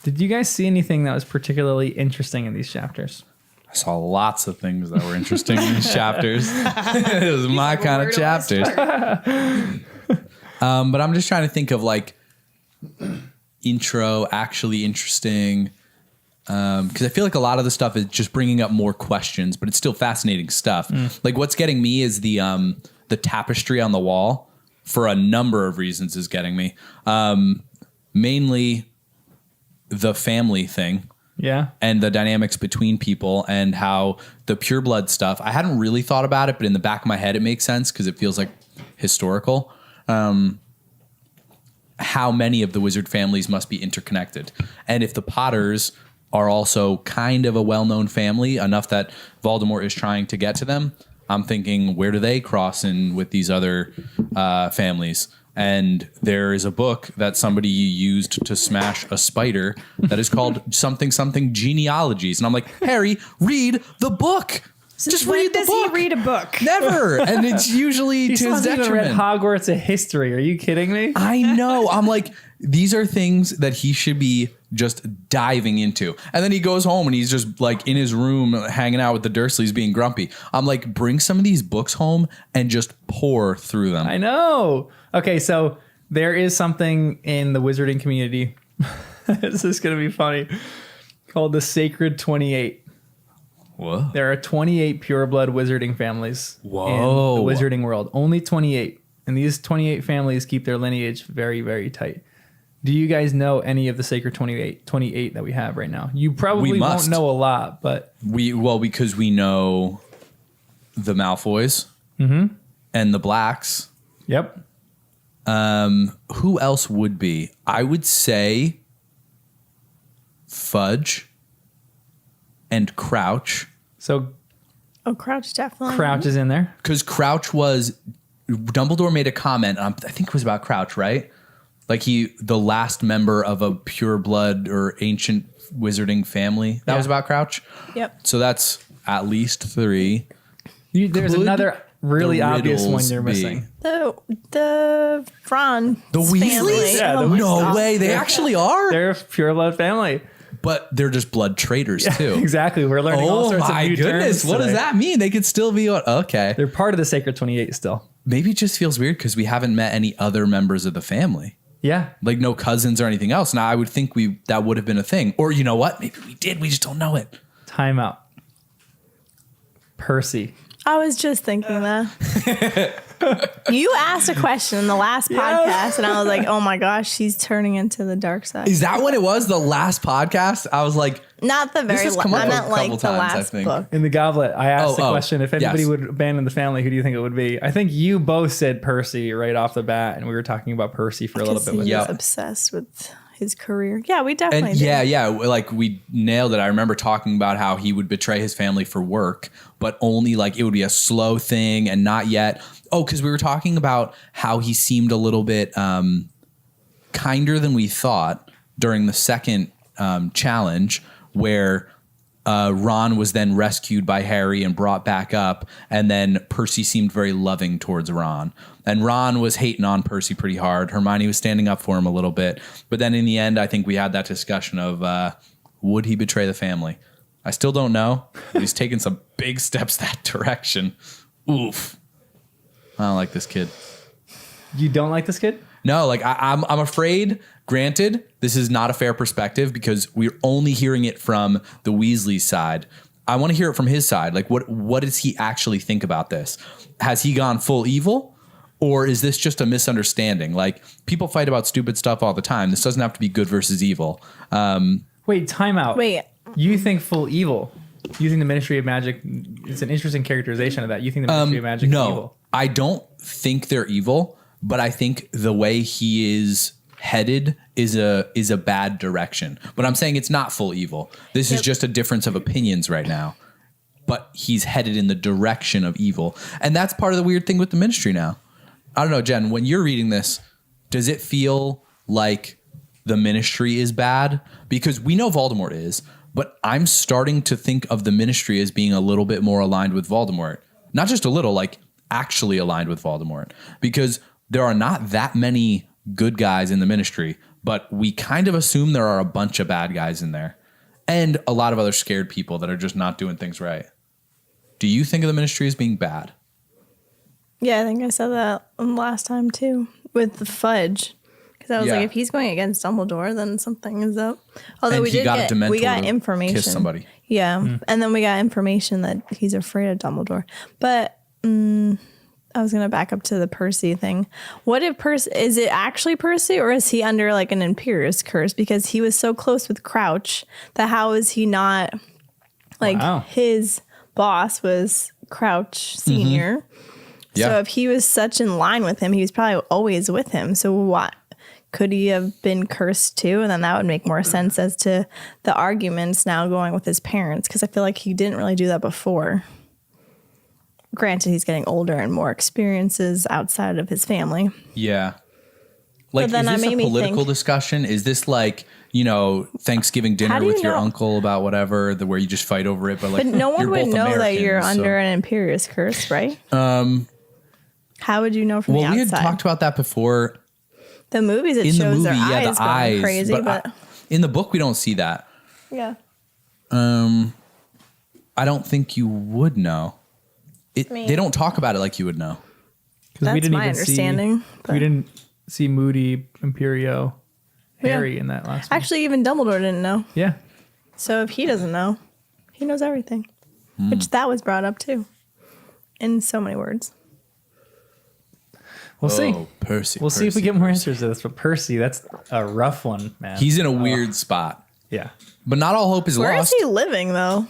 Did you guys see anything that was particularly interesting in these chapters? I saw lots of things that were interesting in these chapters. It was my kind of chapters. But I'm just trying to think of like intro, actually interesting. Because I feel like a lot of the stuff is just bringing up more questions, but it's still fascinating stuff. Like what's getting me is the tapestry on the wall for a number of reasons is getting me. Mainly the family thing. Yeah. And the dynamics between people and how the pureblood stuff, I hadn't really thought about it, but in the back of my head, it makes sense because it feels like historical. How many of the wizard families must be interconnected. And if the Potters are also kind of a well-known family enough that Voldemort is trying to get to them, I'm thinking, where do they cross in with these other families? And there is a book that somebody used to smash a spider that is called something genealogies. And I'm like, Harry, read the book. Just read the book. When does he read a book? Never. And it's usually to his detriment. He read Hogwarts of history. Are you kidding me? I know. I'm like, these are things that he should be just diving into. And then he goes home and he's just like in his room hanging out with the Dursleys being grumpy. I'm like, bring some of these books home and just pour through them. I know. Okay, so there is something in the wizarding community. This is going to be funny. Called the Sacred 28. Whoa. There are 28 pureblood wizarding families in the wizarding world. Only 28. And these 28 families keep their lineage very, very tight. Do you guys know any of the Sacred 28 that we have right now? You probably won't know a lot, but... because we know the Malfoys and the Blacks. Yep. Who else would be? I would say Fudge and Crouch. So Crouch definitely. Crouch is in there. Because Crouch was... Dumbledore made a comment, I think it was about Crouch, right? Like the last member of a pureblood or ancient wizarding family. That was about Crouch? Yep. So that's at least 3. There's another really obvious one you're missing. The Ron. The Weasleys? Family. Yeah, No way. They actually are? They're a pureblood family. But they're just blood traitors too. Exactly. We're learning all sorts of new terms What does today. that mean? They could still be okay. They're part of the Sacred 28 still. Maybe it just feels weird because we haven't met any other members of the family. Yeah. Like no cousins or anything else. Now I would think that would have been a thing. Or you know what? Maybe we did. We just don't know it. Time out. Percy. I was just thinking that. You asked a question in the last podcast, and I was like, oh my gosh, she's turning into the dark side. Is that what it was? The last podcast? I was like... Not the very last. I meant like the last book. In the Goblet, I asked the question, if anybody would abandon the family, who do you think it would be? I think you both said Percy right off the bat, and we were talking about Percy for a little bit. He was obsessed with his career. Yeah, we definitely did. Yeah, like we nailed it. I remember talking about how he would betray his family for work, but only like it would be a slow thing and not yet. Oh, because we were talking about how he seemed a little bit kinder than we thought during the second challenge, where Ron was then rescued by Harry and brought back up, and then Percy seemed very loving towards Ron. And Ron was hating on Percy pretty hard. Hermione was standing up for him a little bit. But then in the end, I think we had that discussion of would he betray the family? I still don't know. But he's taken some big steps that direction. Oof. I don't like this kid. You don't like this kid? No, like I'm afraid. Granted, this is not a fair perspective because we're only hearing it from the Weasley side. I want to hear it from his side. Like, what does he actually think about this? Has he gone full evil, or is this just a misunderstanding? Like, people fight about stupid stuff all the time. This doesn't have to be good versus evil. Wait, time out. Wait. You think full evil? Using the Ministry of Magic, it's an interesting characterization of that. You think the Ministry of Magic is evil? I don't think they're evil, but I think the way he is headed is a bad direction. But I'm saying it's not full evil. This is just a difference of opinions right now. But he's headed in the direction of evil. And that's part of the weird thing with the Ministry now. I don't know, Jen, when you're reading this, does it feel like the Ministry is bad? Because we know Voldemort is, but I'm starting to think of the Ministry as being a little bit more aligned with Voldemort. Not just a little, like actually aligned with Voldemort. Because there are not that many good guys in the Ministry, but we kind of assume there are a bunch of bad guys in there and a lot of other scared people that are just not doing things right. Do you think of the Ministry as being bad? Yeah, I think I said that last time too with the fudge. Because I was like, if he's going against Dumbledore, then something is up. Although and we got information. Kiss somebody. Yeah, and then we got information that he's afraid of Dumbledore. But I was going to back up to the Percy thing. What if is it actually Percy, or is he under like an Imperius curse? Because he was so close with Crouch that how is he not like his boss was Crouch Senior? Yeah. So if he was such in line with him, he was probably always with him. So what? Could he have been cursed too? And then that would make more sense as to the arguments now going with his parents. Because I feel like he didn't really do that before. Granted, he's getting older and more experiences outside of his family. Yeah. Like, is this a political discussion? Is this like, Thanksgiving dinner with your uncle about whatever, where you just fight over it? But no one would know that you're under an Imperius curse, right? How would you know from the outside? Well, we had talked about that before. The movies, it shows their eyes going crazy. But in the book, we don't see that. Yeah. I don't think you would know. They don't talk about it like you would know. That's my understanding. We didn't see Moody, Imperio, Harry in that last one. Actually, even Dumbledore didn't know. Yeah. So if he doesn't know, he knows everything. Which that was brought up too. In so many words. We'll see. Percy. We'll see if we get more answers to this. But Percy, that's a rough one, man. He's in a weird spot. Yeah. But not all hope is lost. Where is he living, though?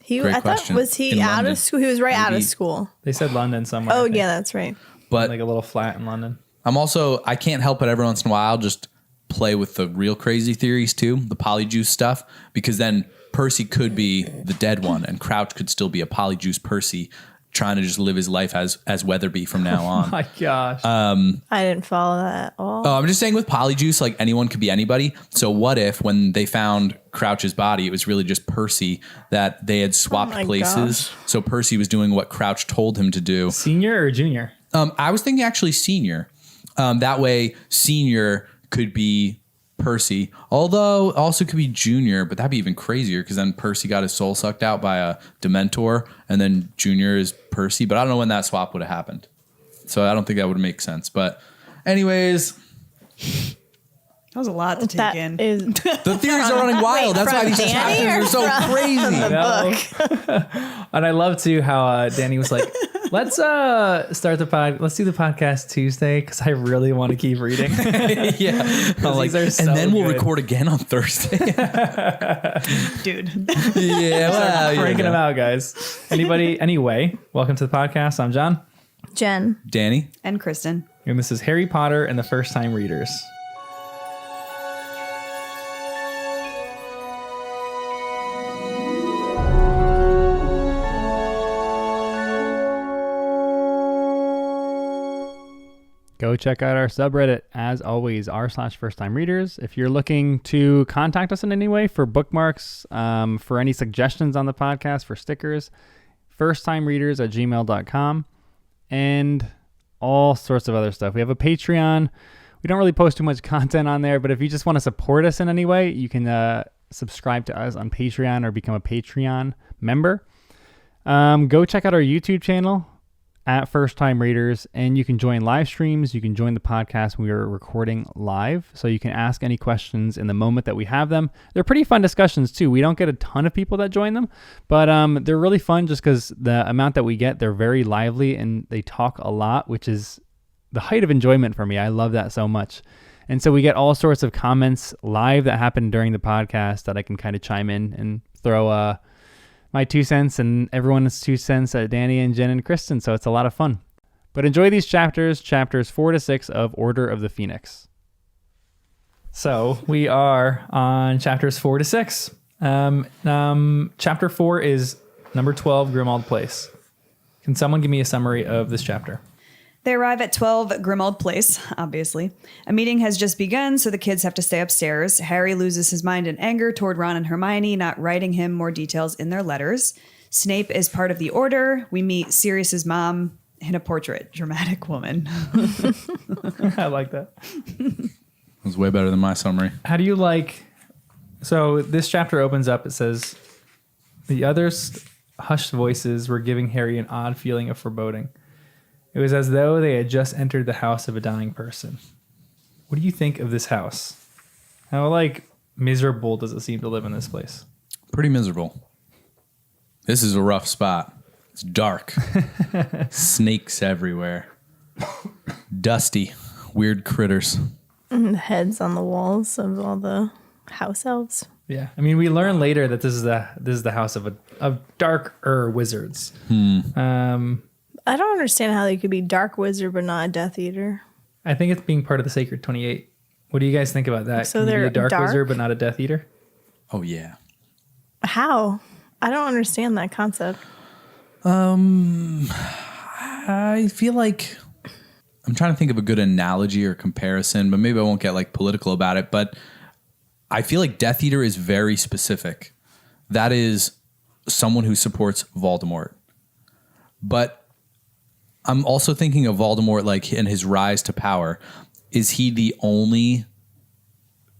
Great question. Was he out of school? He was out of school. They said London somewhere. Oh, yeah, that's right. But like a little flat in London. I can't help but every once in a while just play with the real crazy theories too, the polyjuice stuff, because then Percy could be the dead one and Crouch could still be a polyjuice Percy trying to just live his life as Weatherby from now on. Oh my gosh. I didn't follow that at all. Oh, I'm just saying with polyjuice, like anyone could be anybody. So what if when they found Crouch's body, it was really just Percy that they had swapped places. Gosh. So Percy was doing what Crouch told him to do. Senior or junior? I was thinking actually senior. That way senior could be Percy, although also could be junior, but that'd be even crazier because then Percy got his soul sucked out by a Dementor and then junior is Percy, but I don't know when that swap would have happened. So I don't think that would make sense. But anyways, that was a lot to take in. The theories are running wild. That's why these chapters are so crazy. And I love too how Danny was like, let's start let's do the podcast Tuesday because I really want to keep reading. Yeah. And then we'll record again on Thursday. Dude. Yeah. Well, breaking them out, guys. Anyway, welcome to the podcast. I'm John. Jen. Danny. And Kristen. And this is Harry Potter and the First Time Readers. Go check out our subreddit, as always, r/first-time-readers. If you're looking to contact us in any way for bookmarks, for any suggestions on the podcast, for stickers, firsttimereaders@gmail.com, and all sorts of other stuff. We have a Patreon. We don't really post too much content on there, but if you just want to support us in any way, you can subscribe to us on Patreon or become a Patreon member. Go check out our YouTube channel at First Time Readers, and you can join live streams. You can join the podcast when we are recording live, so you can ask any questions in the moment that we have them. They're pretty fun discussions too. We don't get a ton of people that join them, but they're really fun just because the amount that we get, they're very lively and they talk a lot, which is the height of enjoyment for me. I love that so much. And so we get all sorts of comments live that happen during the podcast that I can kind of chime in and throw my 2 cents and everyone's 2 cents at Danny and Jenn and Kristen. So it's a lot of fun. But enjoy these chapters 4 to 6 of Order of the Phoenix. So we are on chapters 4 to 6. Chapter 4 is number 12, Grimmauld Place. Can someone give me a summary of this chapter? They arrive at 12 Grimmauld Place, obviously. A meeting has just begun, so the kids have to stay upstairs. Harry loses his mind in anger toward Ron and Hermione not writing him more details in their letters. Snape is part of the Order. We meet Sirius's mom in a portrait. Dramatic woman. I like that. It was way better than my summary. How do you like... So this chapter opens up. It says, the others' hushed voices were giving Harry an odd feeling of foreboding. It was as though they had just entered the house of a dying person. What do you think of this house? How, like, miserable does it seem to live in this place? Pretty miserable. This is a rough spot. It's dark. Snakes everywhere. Dusty. Weird critters. And the heads on the walls of all the house elves. Yeah, I mean, we learn later that this is the house of darker wizards. I don't understand how they could be dark wizard but not a Death Eater. I think it's being part of the Sacred 28. What do you guys think about that? So Can you they're be a dark dark? wizard but not a Death Eater? Oh, yeah. How? I don't understand that concept. I feel like I'm trying to think of a good analogy or comparison, but maybe I won't get like political about it. But I feel like Death Eater is very specific. That is someone who supports Voldemort. But I'm also thinking of Voldemort like in his rise to power. Is he the only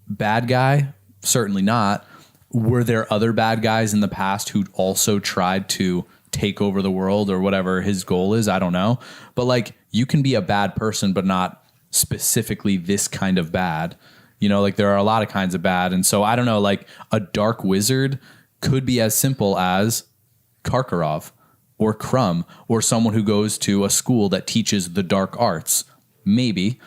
bad guy? Certainly not. Were there other bad guys in the past who also tried to take over the world or whatever his goal is? I don't know. But like you can be a bad person, but not specifically this kind of bad. You know, like there are a lot of kinds of bad. And so I don't know, like a dark wizard could be as simple as Karkaroff or Crumb or someone who goes to a school that teaches the dark arts. Maybe.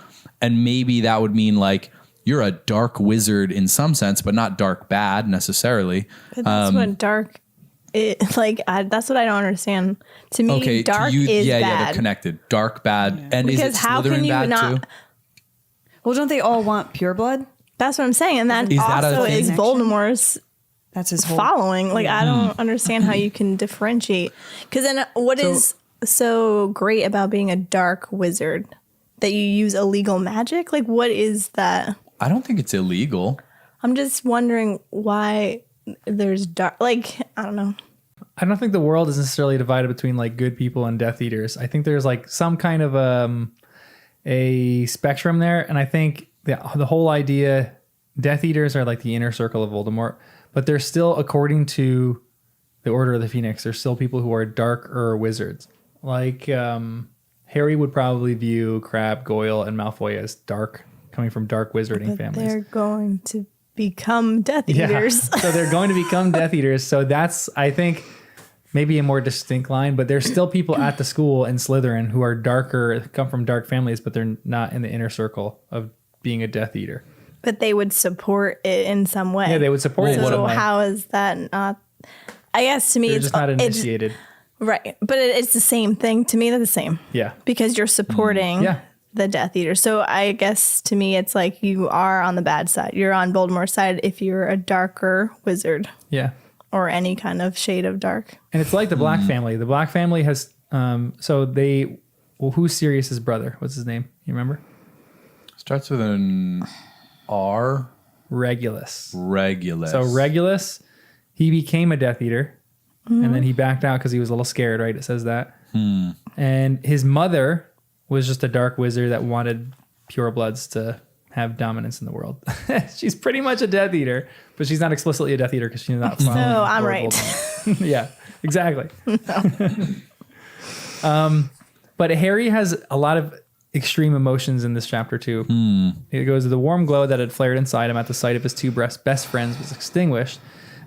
And maybe that would mean like you're a dark wizard in some sense, but not dark bad necessarily. But that's what dark is. That's what I don't understand. To me, dark is yeah, bad. Yeah, they're connected. Dark, bad. Yeah. And because is it how Slytherin can you bad not? too? Well, don't they all want pure blood? That's what I'm saying. And that Is that also a thing? is Voldemort's That's his whole following. Like, I don't understand how you can differentiate. Because then what is so great about being a dark wizard? That you use illegal magic? Like, what is that? I don't think it's illegal. I'm just wondering why there's dark. Like, I don't know. I don't think the world is necessarily divided between like good people and Death Eaters. I think there's like some kind of a spectrum there. And I think the whole idea, Death Eaters are like the inner circle of Voldemort, but they're still, according to the Order of the Phoenix, there's still people who are darker wizards. Like Harry would probably view Crabbe, Goyle, and Malfoy as dark, coming from dark wizarding But families. they're going to become Death Eaters. So they're going to become Death Eaters. So that's, I think, maybe a more distinct line, but there's still people at the school in Slytherin who are darker, come from dark families, but they're not in the inner circle of being a Death Eater. But they would support it in some way. Yeah, they would support it. So how is that not? I guess to me, They're it's just not initiated. Right. But it's the same thing. To me, they're the same. Yeah. Because you're supporting the Death Eater. So I guess to me, it's like you are on the bad side. You're on Voldemort's side if you're a darker wizard. Yeah. Or any kind of shade of dark. And it's like the Black family. The Black family has, who's Sirius's brother? What's his name? You remember? Starts with an R. Regulus. Regulus. So Regulus, he became a Death Eater. And then he backed out because he was a little scared, right? It says that. And his mother was just a dark wizard that wanted purebloods to have dominance in the world. She's pretty much a Death Eater, but she's not explicitly a Death Eater because she's not following. So I'm Lord right. Voldemort. Yeah, exactly. But Harry has a lot of extreme emotions in this chapter too. It goes, the warm glow that had flared inside him at the sight of his two best friends was extinguished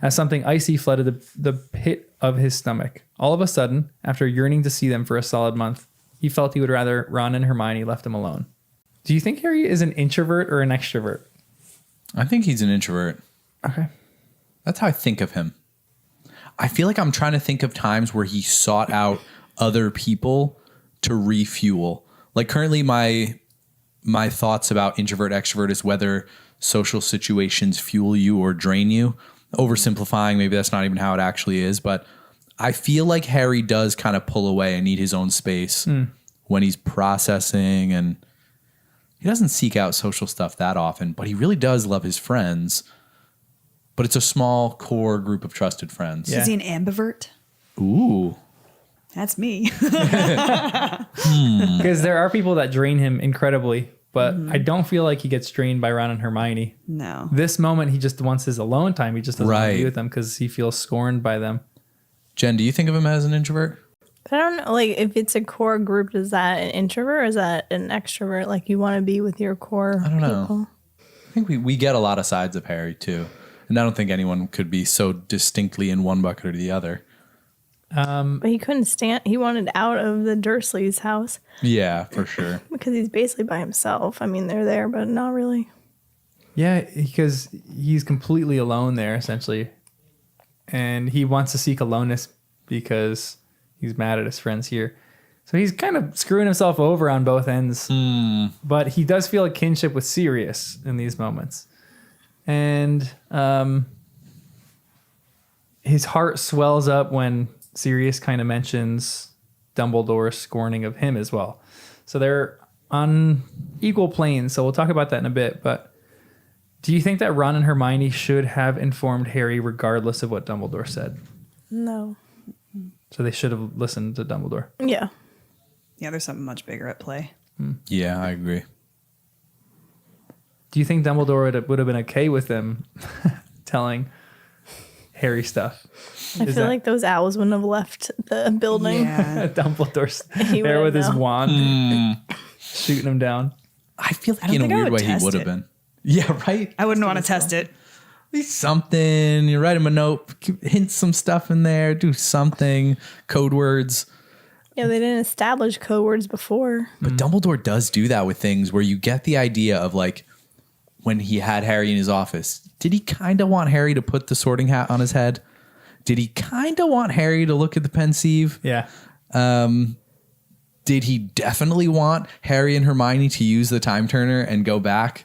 as something icy flooded the pit of his stomach. All of a sudden, after yearning to see them for a solid month, he felt he would rather Ron and Hermione left him alone. Do you think Harry is an introvert or an extrovert? I think he's an introvert. Okay. That's how I think of him. I feel like I'm trying to think of times where he sought out other people to refuel. Like currently my thoughts about introvert, extrovert is whether social situations fuel you or drain you. Oversimplifying, maybe that's not even how it actually is, but I feel like Harry does kind of pull away and need his own space when he's processing, and he doesn't seek out social stuff that often, but he really does love his friends. But it's a small core group of trusted friends. Yeah. Is he an ambivert? Ooh. That's me. Because there are people that drain him incredibly, but I don't feel like he gets drained by Ron and Hermione. No. This moment, he just wants his alone time. He just doesn't want to be Right. with them because he feels scorned by them. Jen, do you think of him as an introvert? I don't know, like if it's a core group, is that an introvert or is that an extrovert? Like you want to be with your core I don't know. people? I think we get a lot of sides of Harry too. And I don't think anyone could be so distinctly in one bucket or the other. But he couldn't stand, he wanted out of the Dursleys' house Yeah, for sure. because he's basically by himself. I mean, they're there, but not really. Yeah, because he's completely alone there, essentially. And he wants to seek aloneness because he's mad at his friends here. So he's kind of screwing himself over on both ends. But he does feel a kinship with Sirius in these moments. And his heart swells up when Sirius kind of mentions Dumbledore's scorning of him as well. So they're on equal planes. So we'll talk about that in a bit. But do you think that Ron and Hermione should have informed Harry regardless of what Dumbledore said? No. So they should have listened to Dumbledore. Yeah. Yeah, there's something much bigger at play. Yeah, I agree. Do you think Dumbledore would have been okay with them telling Harry stuff? I feel like those owls wouldn't have left the building. Yeah. Dumbledore's He there with wouldn't his know. wand, shooting him down. I feel like don't in a think I weird would way he test would have it. been. Yeah, right? I wouldn't want to test it. At least something. You write him a note, hint some stuff in there, do something, code words. Yeah, they didn't establish code words before. But Dumbledore does do that with things where you get the idea of like when he had Harry in his office, did he kind of want Harry to put the sorting hat on his head? Did he kind of want Harry to look at the pensieve? Yeah. Did he definitely want Harry and Hermione to use the time turner and go back?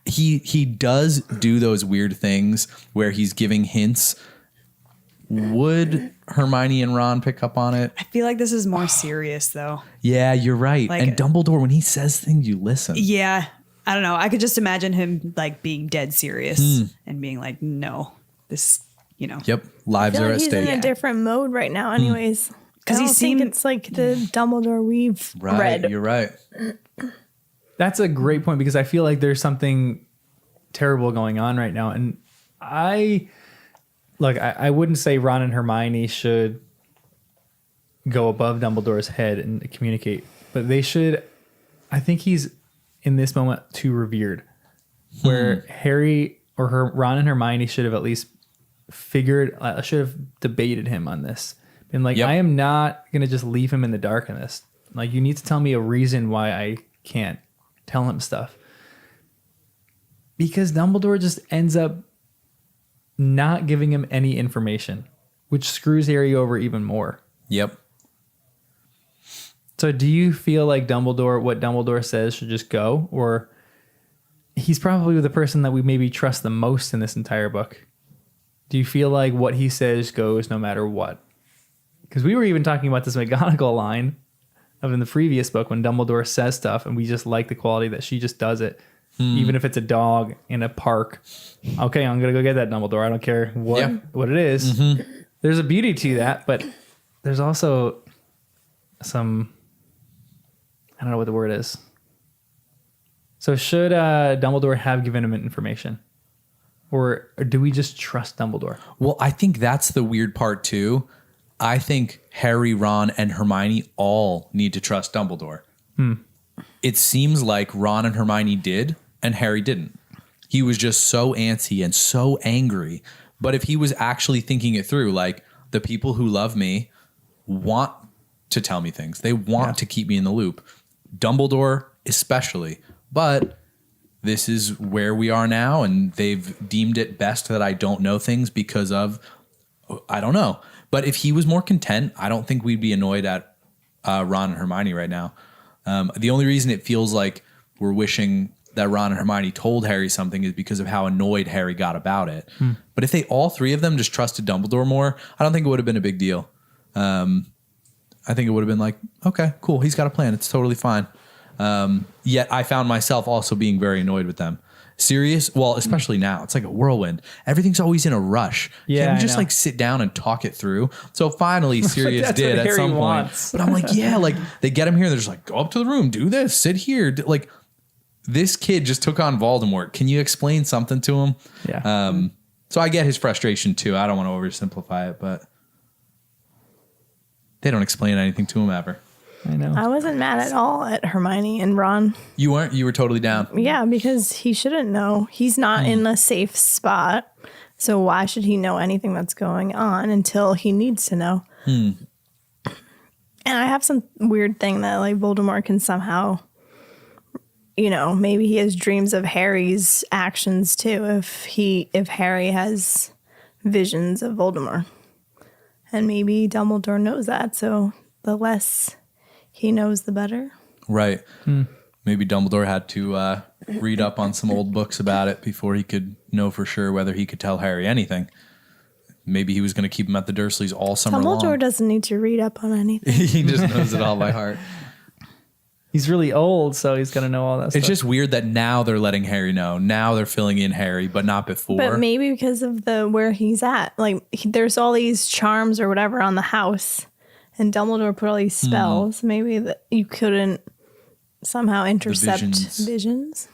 He does do those weird things where he's giving hints. Would Hermione and Ron pick up on it? I feel like this is more serious, though. Yeah, you're right. Like- and Dumbledore, when he says things, you listen. Yeah. I don't know. I could just imagine him like being dead serious and being like, no, this, you know. Yep. Lives I feel are like at he's stake. in a different mode right now anyways. Because I he don't think seemed- it's like the Dumbledore we've Right. read. You're right. That's a great point because I feel like there's something terrible going on right now. And I wouldn't say Ron and Hermione should go above Dumbledore's head and communicate, but they should. I think he's in this moment too revered, where Harry or Ron and Hermione should have at least should have debated him on this. Been like, Yep. I am not going to just leave him in the dark in this. Like, you need to tell me a reason why I can't tell him stuff. Because Dumbledore just ends up not giving him any information, which screws Harry over even more. Yep. So do you feel like what Dumbledore says should just go? Or he's probably the person that we maybe trust the most in this entire book. Do you feel like what he says goes no matter what? Because we were even talking about this McGonagall line of in the previous book when Dumbledore says stuff and we just like the quality that she just does it. Even if it's a dog in a park. Okay, I'm going to go get that, Dumbledore. I don't care what it is. There's a beauty to that, but there's also some, I don't know what the word is. So should Dumbledore have given him information? Or do we just trust Dumbledore? Well, I think that's the weird part too. I think Harry, Ron, and Hermione all need to trust Dumbledore. It seems like Ron and Hermione did, and Harry didn't. He was just so antsy and so angry. But if he was actually thinking it through, like, the people who love me want to tell me things. They want to keep me in the loop. Dumbledore especially. But this is where we are now, and they've deemed it best that I don't know things because of, I don't know. But if he was more content, I don't think we'd be annoyed at Ron and Hermione right now. The only reason it feels like we're wishing that Ron and Hermione told Harry something is because of how annoyed Harry got about it. But if they all three of them just trusted Dumbledore more, I don't think it would have been a big deal. I think it would have been like, okay, cool. He's got a plan. It's totally fine. Yet I found myself also being very annoyed with them. Sirius, well, especially now, it's like a whirlwind. Everything's always in a rush. Yeah, Can't we I just know. like sit down and talk it through? So finally Sirius That's did what at Harry some point. wants. But I'm like, yeah, like they get him here. They're just like, go up to the room, do this, sit here. Like this kid just took on Voldemort. Can you explain something to him? Yeah. So I get his frustration too. I don't want to oversimplify it, but they don't explain anything to him ever. I know. I wasn't mad at all at Hermione and Ron. You weren't? You were totally down. Yeah, because he shouldn't know. He's not in a safe spot. So why should he know anything that's going on until he needs to know? And I have some weird thing that like Voldemort can somehow, maybe he has dreams of Harry's actions too. If Harry has visions of Voldemort. And maybe Dumbledore knows that. So the less he knows, the better. Right. Maybe Dumbledore had to read up on some old books about it before he could know for sure whether he could tell Harry anything. Maybe he was going to keep him at the Dursleys all summer long. Dumbledore doesn't need to read up on anything. He just knows it all by heart. He's really old, so he's going to know all that stuff. It's just weird that now they're letting Harry know. Now they're filling in Harry, but not before. But maybe because of where he's at. Like, there's all these charms or whatever on the house, and Dumbledore put all these spells. Maybe that you couldn't somehow intercept visions.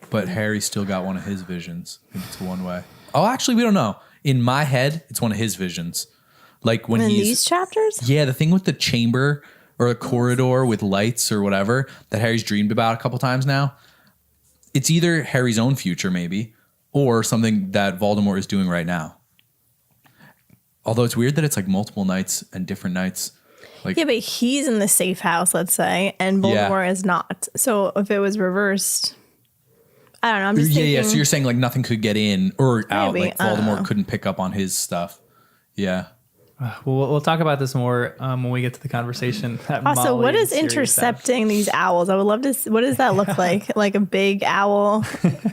But Harry still got one of his visions. It's one way. Oh, actually, we don't know. In my head, it's one of his visions. Like when in he's... these chapters? Yeah, the thing with the chamber or a corridor with lights or whatever that Harry's dreamed about a couple times now. It's either Harry's own future, maybe, or something that Voldemort is doing right now. Although it's weird that it's like multiple nights and different nights. Like, yeah, but he's in the safe house, let's say, and Voldemort is not. So if it was reversed, I don't know. I'm just thinking. Yeah. So you're saying like nothing could get in or out. Maybe, Like Voldemort couldn't pick up on his stuff. Yeah. We'll talk about this more when we get to the conversation. Also, what is intercepting these owls? I would love to see, what does that look like? Like a big owl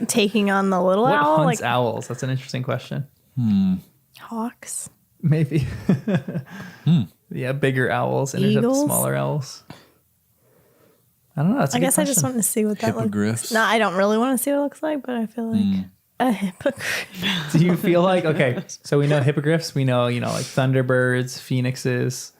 taking on the little what owl? hunts Like owls? That's an interesting question. hawks? Maybe. Yeah, bigger owls intercept Eagles? smaller owls. I don't know. That's a I good guess I just question. want to see what that looks Hippogriffs? like. No, I don't really want to see what it looks like, but I feel like a hippogriff. Do you feel like, okay, so we know hippogriffs, we know, like thunderbirds, phoenixes.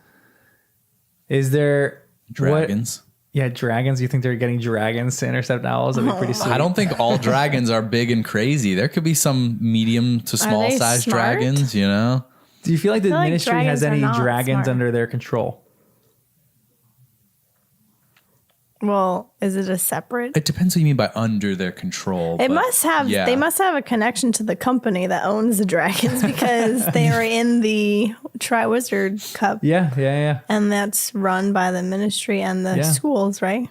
Is there Dragons. Yeah, dragons. You think they're getting dragons to intercept owls? That'd be pretty sweet. I don't think all dragons are big and crazy. There could be some medium to small they sized smart? dragons, you know? Do you feel like the feel like ministry has dragons are any not dragons smart. under their control? Well, is it a separate? It depends what you mean by under their control. It but must have. yeah. They must have a connection to the company that owns the dragons because they are in the Triwizard Cup, Yeah. and that's run by the ministry and the Yeah. schools, right?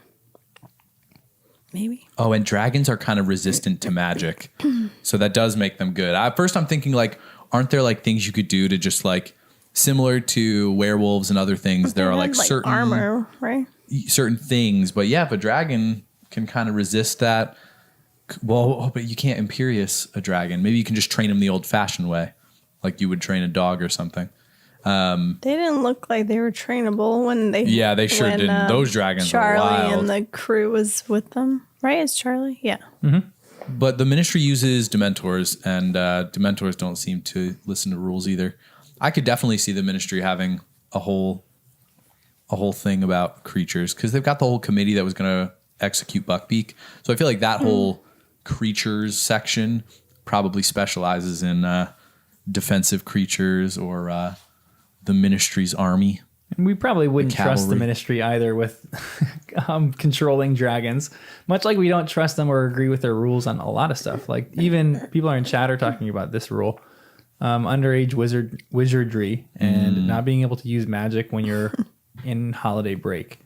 Maybe. Oh, and dragons are kind of resistant to magic. So that does make them good. At first I'm thinking like, aren't there like things you could do to just like, similar to werewolves and other things, there are They like had, certain armor, right? certain things. But yeah, if a dragon can kind of resist that, well, but you can't Imperious a dragon. Maybe you can just train him the old fashioned way, like you would train a dog or something. They didn't look like they were trainable when they. Yeah, they sure didn't. Those dragons were Charlie wild. and the crew was with them, right? It's Charlie, yeah. But the ministry uses Dementors, and Dementors don't seem to listen to rules either. I could definitely see the ministry having a whole thing about creatures because they've got the whole committee that was going to execute Buckbeak. So I feel like that whole creatures section probably specializes in defensive creatures or the ministry's army. And we probably wouldn't trust the cavalry. ministry either with controlling dragons, much like we don't trust them or agree with their rules on a lot of stuff. Like even people are in chat are talking about this rule, underage wizardry and not being able to use magic when you're in holiday break.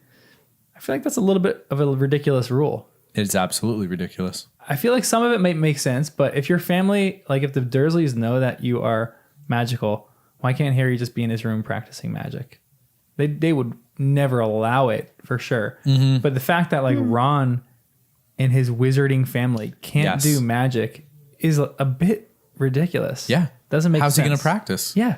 I feel like that's a little bit of a ridiculous rule. It's absolutely ridiculous. I feel like some of it might make sense, but if your family, like if the Dursleys know that you are magical, why can't Harry just be in his room practicing magic? They would never allow it for sure. But the fact that like Ron and his wizarding family can't Yes. do magic is a bit ridiculous. Yeah. Doesn't make How's sense. he going to practice? Yeah.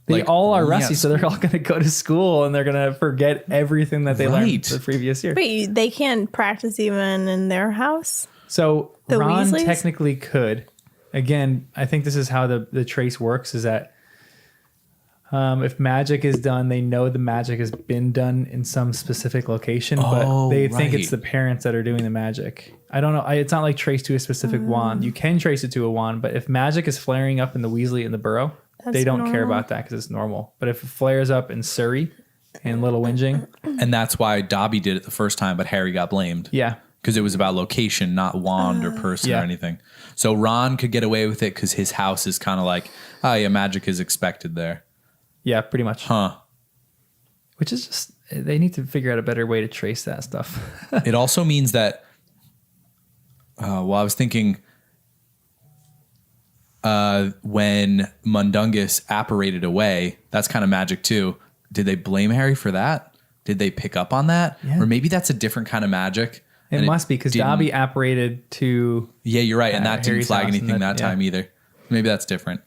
They Like, all are only rusty, at so they're all going to go to school and they're going to forget everything that they learned Right. the previous year. But they can't practice even in their house. So The Ron Weasleys? technically could. Again, I think this is how the trace works is that If magic is done, they know the magic has been done in some specific location, but they think it's the parents that are doing the magic. I don't know. It's not like traced to a specific wand. You can trace it to a wand, but if magic is flaring up in the Weasley and the Burrow, they don't care about that because it's normal. But if it flares up in Surrey and Little Whinging. And that's why Dobby did it the first time, but Harry got blamed. Yeah. Because it was about location, not wand or person or anything. So Ron could get away with it because his house is kind of like, oh yeah, magic is expected there. Yeah, pretty much. Huh. Which is just, they need to figure out a better way to trace that stuff. It also means that, I was thinking when Mundungus apparated away, that's kind of magic too. Did they blame Harry for that? Did they pick up on that? Yeah. Or maybe that's a different kind of magic. It must be because Dobby apparated to... Yeah, you're right. And that Harry's didn't flag house anything that time either. Maybe that's different.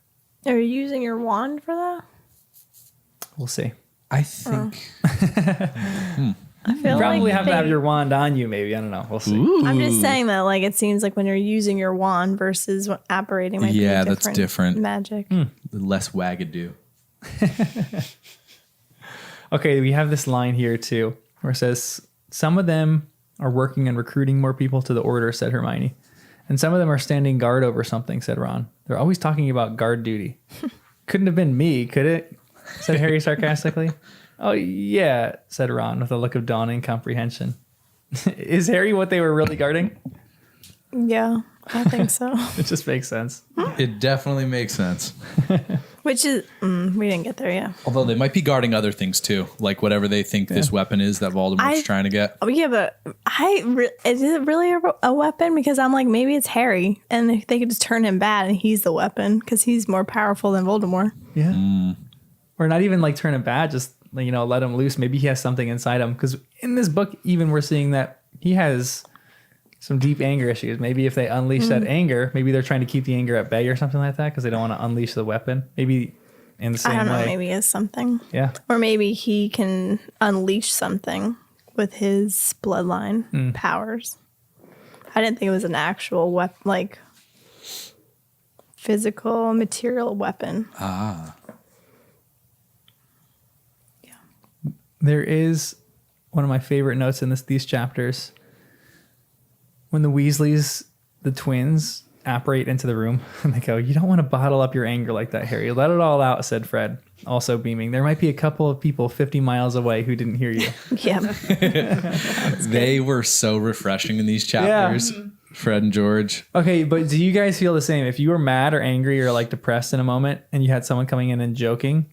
Are you using your wand for that? We'll see. I think... I feel You probably like have to have your wand on you, maybe. I don't know. We'll see. I'm just saying that, like, it seems like when you're using your wand versus apparating might be a different that's different. magic. Less wagadoo. Okay, we have this line here too, where it says, some of them are working on recruiting more people to the order, said Hermione. And some of them are standing guard over something, said Ron. They're always talking about guard duty. Couldn't have been me, could it? Said Harry sarcastically. Oh, yeah, said Ron with a look of dawning comprehension. Is Harry what they were really guarding? Yeah, I think so. It just makes sense. It definitely makes sense. Which is, we didn't get there yet. Although they might be guarding other things too, like whatever they think this weapon is that Voldemort's trying to get. Oh, yeah, but is it really a weapon? Because I'm like, maybe it's Harry, and if they could just turn him bad and he's the weapon because he's more powerful than Voldemort. Yeah. Or not even like turn him bad, just, you know, let him loose. Maybe he has something inside him. Because in this book, even we're seeing that he has some deep anger issues. Maybe if they unleash that anger, maybe they're trying to keep the anger at bay or something like that because they don't want to unleash the weapon. Maybe in the same way. I don't know, maybe it's something. Yeah. Or maybe he can unleash something with his bloodline powers. I didn't think it was an actual weapon, like physical, material weapon. There is one of my favorite notes in these chapters. When the Weasleys, the twins, apparate into the room and they go, "You don't want to bottle up your anger like that, Harry. Let it all out," said Fred, also beaming. There might be a couple of people 50 miles away who didn't hear you. Yeah. They were so refreshing in these chapters, Fred and George. Okay, but do you guys feel the same? If you were mad or angry or like depressed in a moment and you had someone coming in and joking,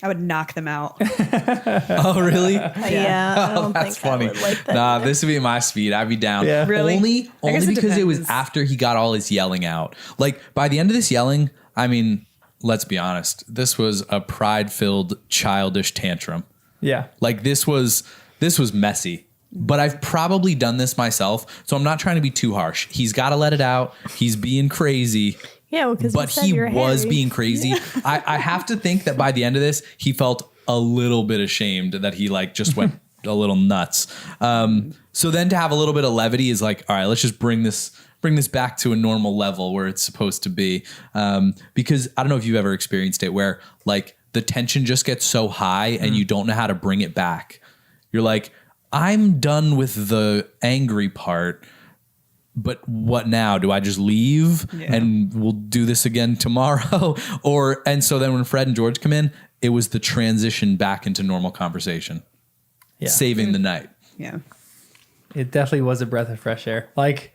I would knock them out. Oh, really? Yeah. I don't That's think funny. I would like that. Nah, this would be my speed. I'd be down. Yeah. Really? Only I guess it because it was depends. after he got all his yelling out. Like by the end of this yelling, I mean, let's be honest. This was a pride-filled, childish tantrum. yeah. Like this was messy. But I've probably done this myself, so I'm not trying to be too harsh. He's got to let it out. He's being crazy. Yeah, well, because But he was being crazy. I have to think that by the end of this, he felt a little bit ashamed that he like just went a little nuts. So then to have a little bit of levity is like, all right, let's just bring this back to a normal level where it's supposed to be. Because I don't know if you've ever experienced it where like the tension just gets so high and you don't know how to bring it back. You're like, I'm done with the angry part. But what now? Do I just leave and we'll do this again tomorrow? And so then when Fred and George come in, it was the transition back into normal conversation, saving the night. Yeah. It definitely was a breath of fresh air. Like,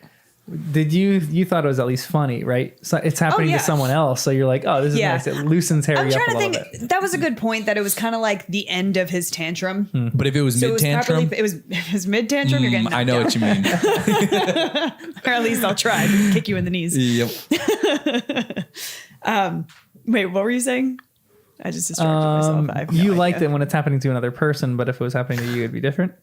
you thought it was at least funny, right? So it's happening to someone else. So you're like, oh, this is nice. It loosens Harry I'm up trying a to little think. bit. That was a good point. That it was kind of like the end of his tantrum. But if it was So mid tantrum, it was mid tantrum. You're getting knocked I know out. what you mean. Or at least I'll try to kick you in the knees. Yep. Wait, what were you saying? I just distracted myself. I have no You idea. liked it when it's happening to another person, but if it was happening to you, it'd be different.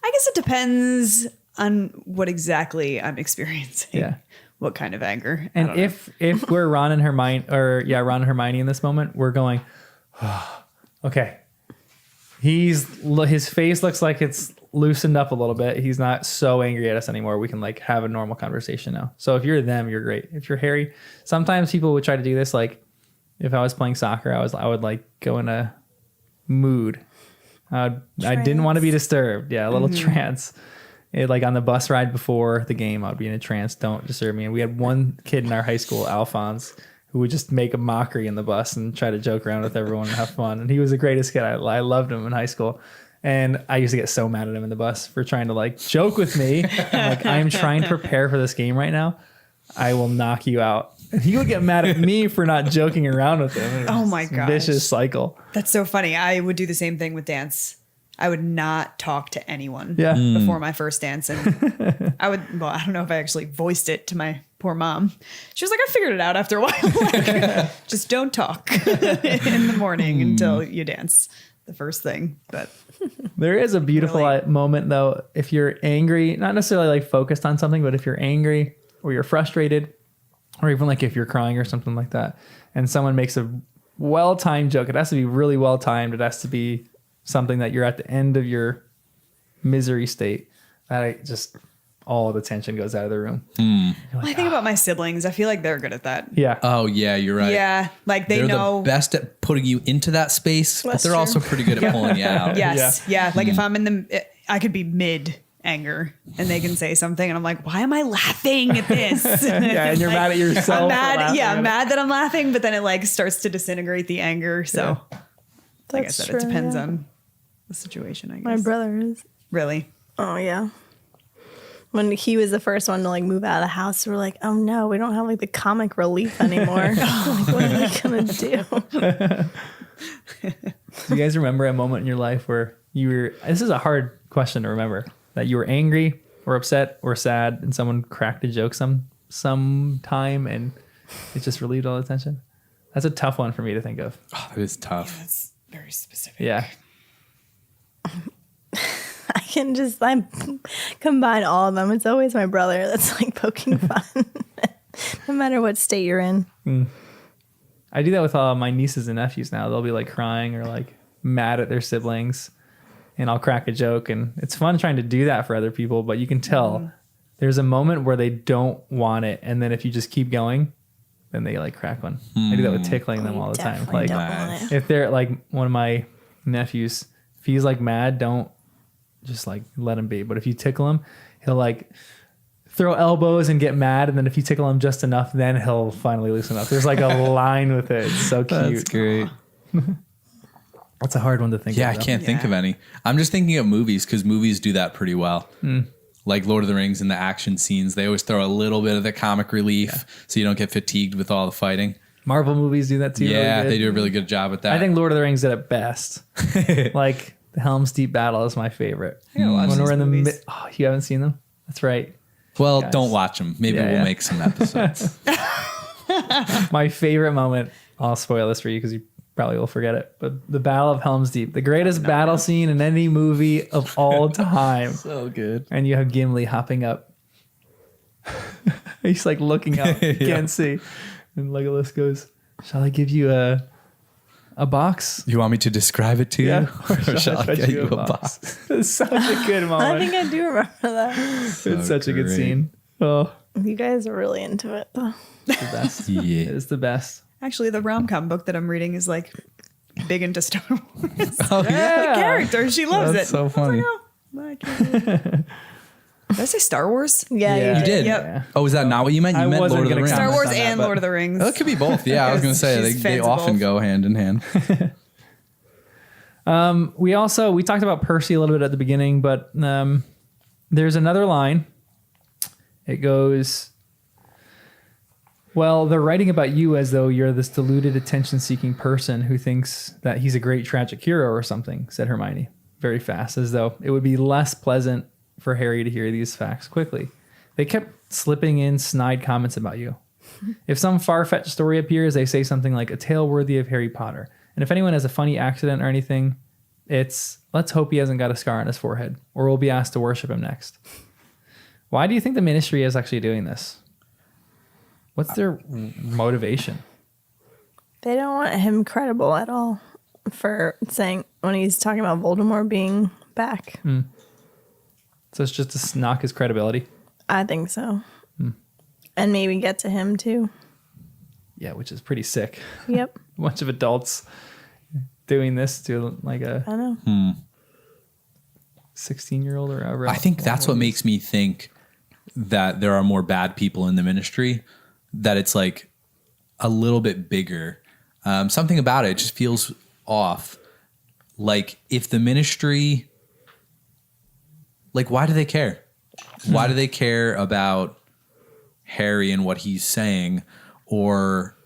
I guess it depends on what exactly I'm experiencing. Yeah. What kind of anger? I don't And know. if we're Ron and Hermione, Ron and Hermione in this moment, we're going, okay. His face looks like it's loosened up a little bit. He's not so angry at us anymore. We can like have a normal conversation now. So if you're them, you're great. If you're Harry, sometimes people would try to do this. Like if I was playing soccer, I would like go in a mood. I didn't want to be disturbed. Yeah, a little trance. Like on the bus ride before the game, I'd be in a trance. Don't disturb me. And we had one kid in our high school, Alphonse, who would just make a mockery in the bus and try to joke around with everyone and have fun. And he was the greatest kid. I loved him in high school. And I used to get so mad at him in the bus for trying to like joke with me. I'm like, I'm trying to prepare for this game right now. I will knock you out. And he would get mad at me for not joking around with him. Oh my gosh. Vicious cycle. That's so funny. I would do the same thing with dance. I would not talk to anyone before my first dance. And I don't know if I actually voiced it to my poor mom. She was like, I figured it out after a while. Like, just don't talk in the morning until you dance. The first thing. But there is a beautiful moment though. If you're angry, not necessarily like focused on something, but if you're angry or you're frustrated, or even like if you're crying or something like that, and someone makes a well-timed joke, it has to be really well-timed. It has to be something that you're at the end of your misery state, that all the tension goes out of the room. Like, I think about my siblings. I feel like they're good at that. Yeah. Oh yeah, you're right. Yeah. Like they're the best at putting you into that space, but they're also pretty good at pulling you out. Yes. Yeah. Like if I'm in I could be mid anger and they can say something and I'm like, why am I laughing at this? Yeah, and you're mad at yourself. I'm mad. Yeah, I'm mad that I'm laughing, but then it like starts to disintegrate the anger. So like I said, it depends on the situation, I guess. My brother is. Really? Oh, yeah. When he was the first one to like move out of the house, we're like, oh no, we don't have like the comic relief anymore. Like, what are we gonna do? Do you guys remember a moment in your life where you were, this is a hard question to remember, that you were angry or upset or sad and someone cracked a joke sometime and it just relieved all the tension? That's a tough one for me to think of. Oh, that is tough. Yeah, that's very specific. Yeah. I combine all of them. It's always my brother that's like poking fun, no matter what state you're in. I do that with my nieces and nephews now. They'll be like crying or like mad at their siblings, and I'll crack a joke, and it's fun trying to do that for other people, but you can tell there's a moment where they don't want it, and then if you just keep going, then they like crack one. I do that with tickling them all the time. Like if they're like one of my nephews, if he's like mad, don't just like let him be. But if you tickle him, he'll like throw elbows and get mad, and then if you tickle him just enough, then he'll finally loosen up. There's like a line with it. It's so cute. That's great. That's a hard one to think of. Yeah, I can't think of any. I'm just thinking of movies because movies do that pretty well. Like Lord of the Rings and the action scenes, they always throw a little bit of the comic relief so you don't get fatigued with all the fighting. Marvel movies do that too. Yeah, really they do a really good job with that. I think Lord of the Rings did it best. Like the Helm's Deep battle is my favorite. When we're in the you haven't seen them? That's right. Well, don't watch them. Maybe we'll make some episodes. My favorite moment, I'll spoil this for you because you probably will forget it, but the Battle of Helm's Deep, the greatest battle scene in any movie of all time. So good. And you have Gimli hopping up. He's like looking up, can't see. And Legolas goes, shall I give you a box? You want me to describe it to you? Or shall I get you a box? It's such a good moment. I think I do remember that. It's such a good scene. Oh, you guys are really into it though. the best. Yeah. It is the best. Actually, the rom-com book that I'm reading is like big into Star Wars. Oh, yeah. The character, she loves That's it. so funny. I can't Did I say Star Wars? Yeah. You did? Yep. Oh, is that not what you meant? You meant wasn't Lord of the gonna Rings. comment Star Wars on that, and but- Lord of the Rings. Oh, it could be both. Yeah, I was going to say She's they fans of often both. go hand in hand. We talked about Percy a little bit at the beginning, but there's another line. It goes, well, they're writing about you as though you're this deluded, attention-seeking person who thinks that he's a great tragic hero or something, said Hermione very fast, as though it would be less pleasant for Harry to hear these facts quickly. They kept slipping in snide comments about you. If some far-fetched story appears, they say something like a tale worthy of Harry Potter. And if anyone has a funny accident or anything, it's, let's hope he hasn't got a scar on his forehead, or we'll be asked to worship him next. Why do you think the ministry is actually doing this? What's their motivation? They don't want him credible at all for saying when he's talking about Voldemort being back. So it's just to knock his credibility? I think so. And maybe get to him too. Yeah, which is pretty sick. Yep. A bunch of adults doing this to like a I know. 16-year-old or however. I think that's what makes me think that there are more bad people in the ministry, that it's like a little bit bigger. Something about it just feels off. Like if the ministry, like why do they care? Why do they care about Harry and what he's saying? Or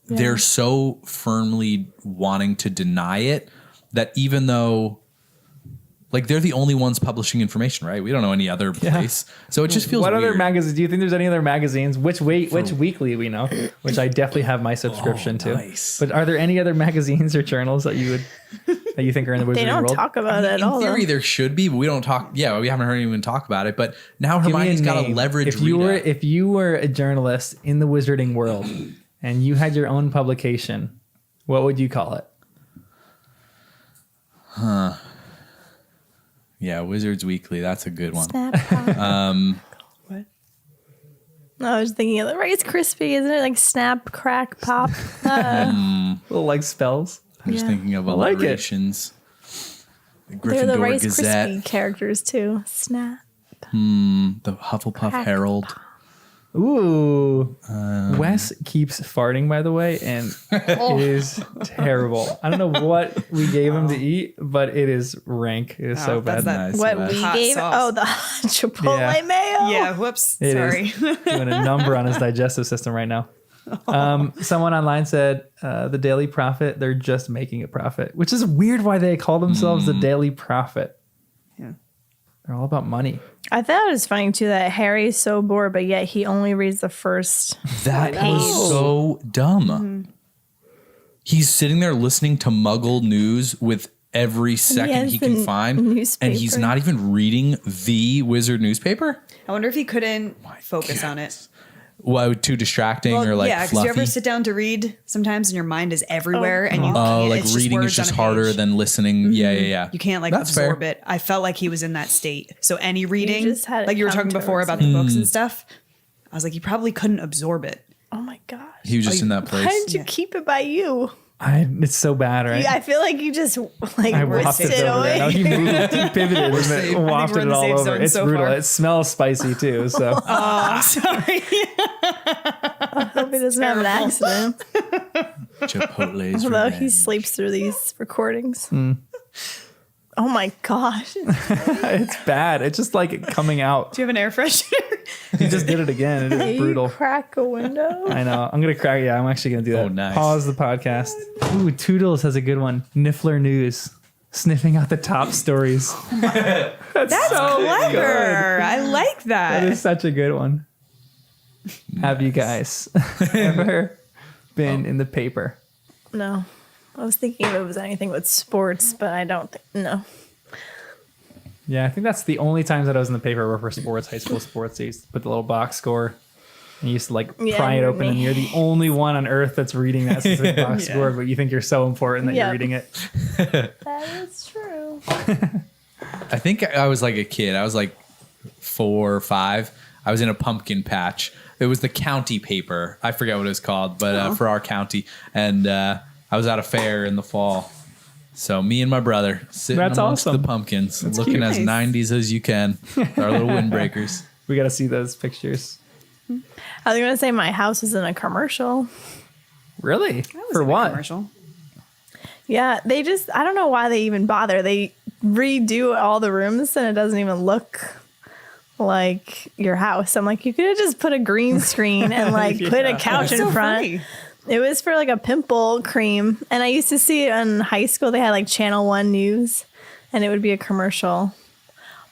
they're so firmly wanting to deny it that even though, like, they're the only ones publishing information, right? We don't know any other place. So it just feels What weird. other magazines? Do you think there's any other magazines? Which weekly we know, which I definitely have my subscription to. Nice. But are there any other magazines or journals that you think are in the They Wizarding don't world? talk about it at In all. theory, Though. there should be, but we don't talk. Yeah, we haven't heard anyone talk about it. But now Give me a Hermione's got to name. leverage Rita. If you were a journalist in the Wizarding world and you had your own publication, what would you call it? Yeah, Wizards Weekly. That's a good one. Snap. What? No, I was thinking of the Rice Krispie, isn't it? Like snap, crack, pop. Little like spells. I'm just Yeah. thinking of like it. alliterations. The They're the Gryffindor Rice Gazette, Krispie characters too. Snap. the Hufflepuff Crack. Herald. Ooh. Wes keeps farting, by the way, and it is terrible. I don't know what we gave him to eat, but it is rank. It is so that's bad. that- Nice, What Wes. we Hot gave? sauce. Oh, the Chipotle Yeah. mayo. Yeah, whoops. It Sorry. is doing a number on his digestive system right now. Someone online said the Daily Prophet, they're just making a profit, which is weird why they call themselves the Daily Prophet. Yeah. They're all about money. I thought it was funny too that Harry's so bored, but yet he only reads the first. That Page. was so dumb. Mm-hmm. He's sitting there listening to Muggle news with every second has he can the find, and he's newspaper. not even reading the Wizard newspaper. I wonder if he couldn't focus on it. Why, too distracting or like yeah, because fluffy? you ever sit down to read sometimes and your mind is everywhere and you Oh, can't, like it's just reading is words just on a harder page. than listening. Yeah. You can't like That's absorb fair. it. I felt like he was in that state. So any reading, just had it like you were come talking before towards about the books and stuff, I was like, you probably couldn't absorb it. Oh my gosh! He was just in that place. Why didn't you keep it by you? It's so bad, right? I feel like you just like I whisked wafted it it over there. No, away. he moved, he pivoted, and safe. then I wafted think it we're all in the safe over. zone It's so brutal. far. It smells spicy too. So Sorry. I hope he doesn't have an accident. Chipotle's Although he revenge. sleeps through these recordings. Oh my gosh! it's bad. It's just like coming out. Do you have an air freshener? He just did it again. It is You brutal. crack a window. I know. I'm gonna crack. Yeah, I'm actually gonna do that. Oh, nice. Pause the podcast. Ooh, Toodles has a good one. Niffler News, sniffing out the top stories. That's so Clever. good. I like That that. is such a good one. Have you guys ever been in the paper? No, I was thinking if it was anything with sports, but I don't think no. Yeah, I think that's the only times that I was in the paper were for sports, high school sports. They used to put the little box score. And you used to like Yeah, pry it you're open, and me. you're the only one on earth that's reading that specific box score, but you think you're so important that Yep. you're reading it. That is true. I think I was like a kid. I was like 4 or 5. I was in a pumpkin patch. It was the county paper. I forget what it was called, but for our county. And I was at a fair in the fall. So me and my brother sitting That's amongst awesome. the pumpkins, That's looking cute. as Nice. 90s as you can. Our little windbreakers. We got to see those pictures. I was gonna say my house is in a commercial. Really? That was For in a what? Commercial. Yeah, they just I don't know why they even bother. They redo all the rooms and it doesn't even look like your house. I'm like, you could have just put a green screen and like put a couch in So front. funny. It was for like a pimple cream. And I used to see it in high school. They had like Channel 1 News and it would be a commercial.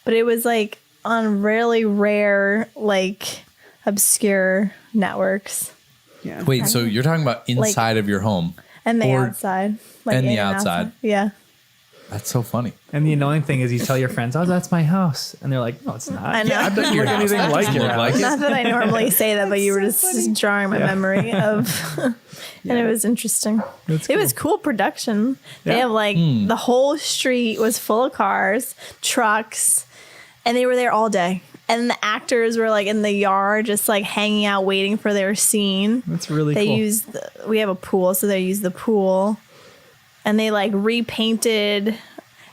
But it was like on really rare, like obscure networks. Yeah. Wait, so you're talking about inside of your home? And the Or- outside. Like and the in outside. Yeah. That's so funny. And the annoying thing is you tell your friends, oh, that's my house. And they're like, no, it's not. I know. It doesn't look anything That like doesn't your look house. like it. Not that I normally say that, but you were just drawing my memory of, and it was interesting. That's It was cool production. They Yeah. have like the whole street was full of cars, trucks, and they were there all day. And the actors were like in the yard, just like hanging out, waiting for their scene. That's really They cool. we have a pool, so they used the pool, and they like repainted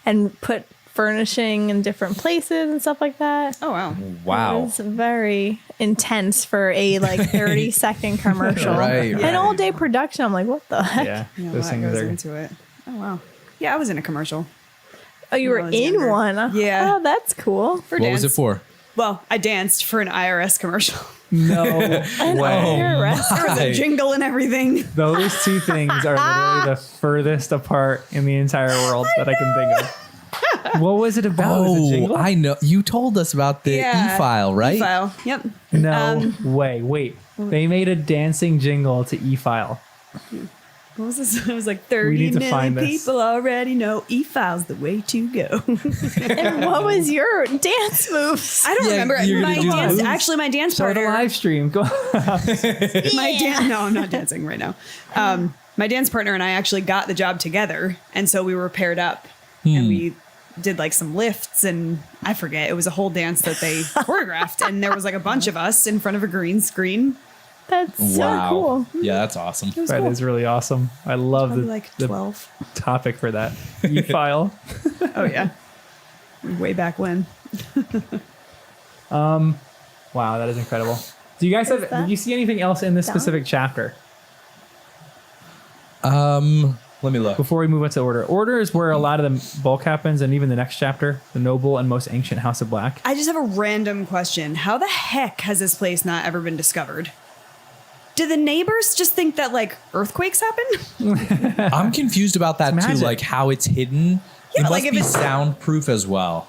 and put furnishing in different places and stuff like that. Oh, wow. Wow. It's very intense for a like 30-second commercial. Right, An right. all day production. I'm like, what the heck? Yeah, Yeah, a those lot things goes are. into it. Oh, wow. Yeah, I was in a commercial. Oh, you When were I was in younger. one. Yeah. Oh, that's cool. For What was it dance. for? Well, I danced for an IRS commercial. No I know, way. you're arrested. There was a Right. jingle and everything. Those two things are literally the furthest apart in the entire world that I can think of. What was it about? Was it Oh, jingle? I know. You told us about the e-file, right? E-file. Yep. No way. Wait. They made a dancing jingle to e-file. What was this? It was like We 30 need to million find this. people already know e-file's the way to go. And what was your dance moves? I don't Yeah, remember. you're My gonna do dance, moves? actually, my dance Start a partner. live stream. Go. No, I'm not dancing right now. My dance partner and I actually got the job together, and so we were paired up, and we did like some lifts, and I forget. It was a whole dance that they choreographed, and there was like a bunch of us in front of a green screen. That's so cool. Yeah, that's awesome. It was That cool. is really awesome. I love Probably the, like the 12. topic for that. E-file. Oh yeah, way back when. Wow, that is incredible. Do you guys have? that Did you see anything else in this down? specific chapter Let me look. before we move on to order? Order is where a lot of the bulk happens, and even the next chapter, the noble and most ancient House of Black. I just have a random question. How the heck has this place not ever been discovered? Do the neighbors just think that like earthquakes happen? I'm confused about that It's too, magic. like how it's hidden. Yeah, it like must if be it's- soundproof as well.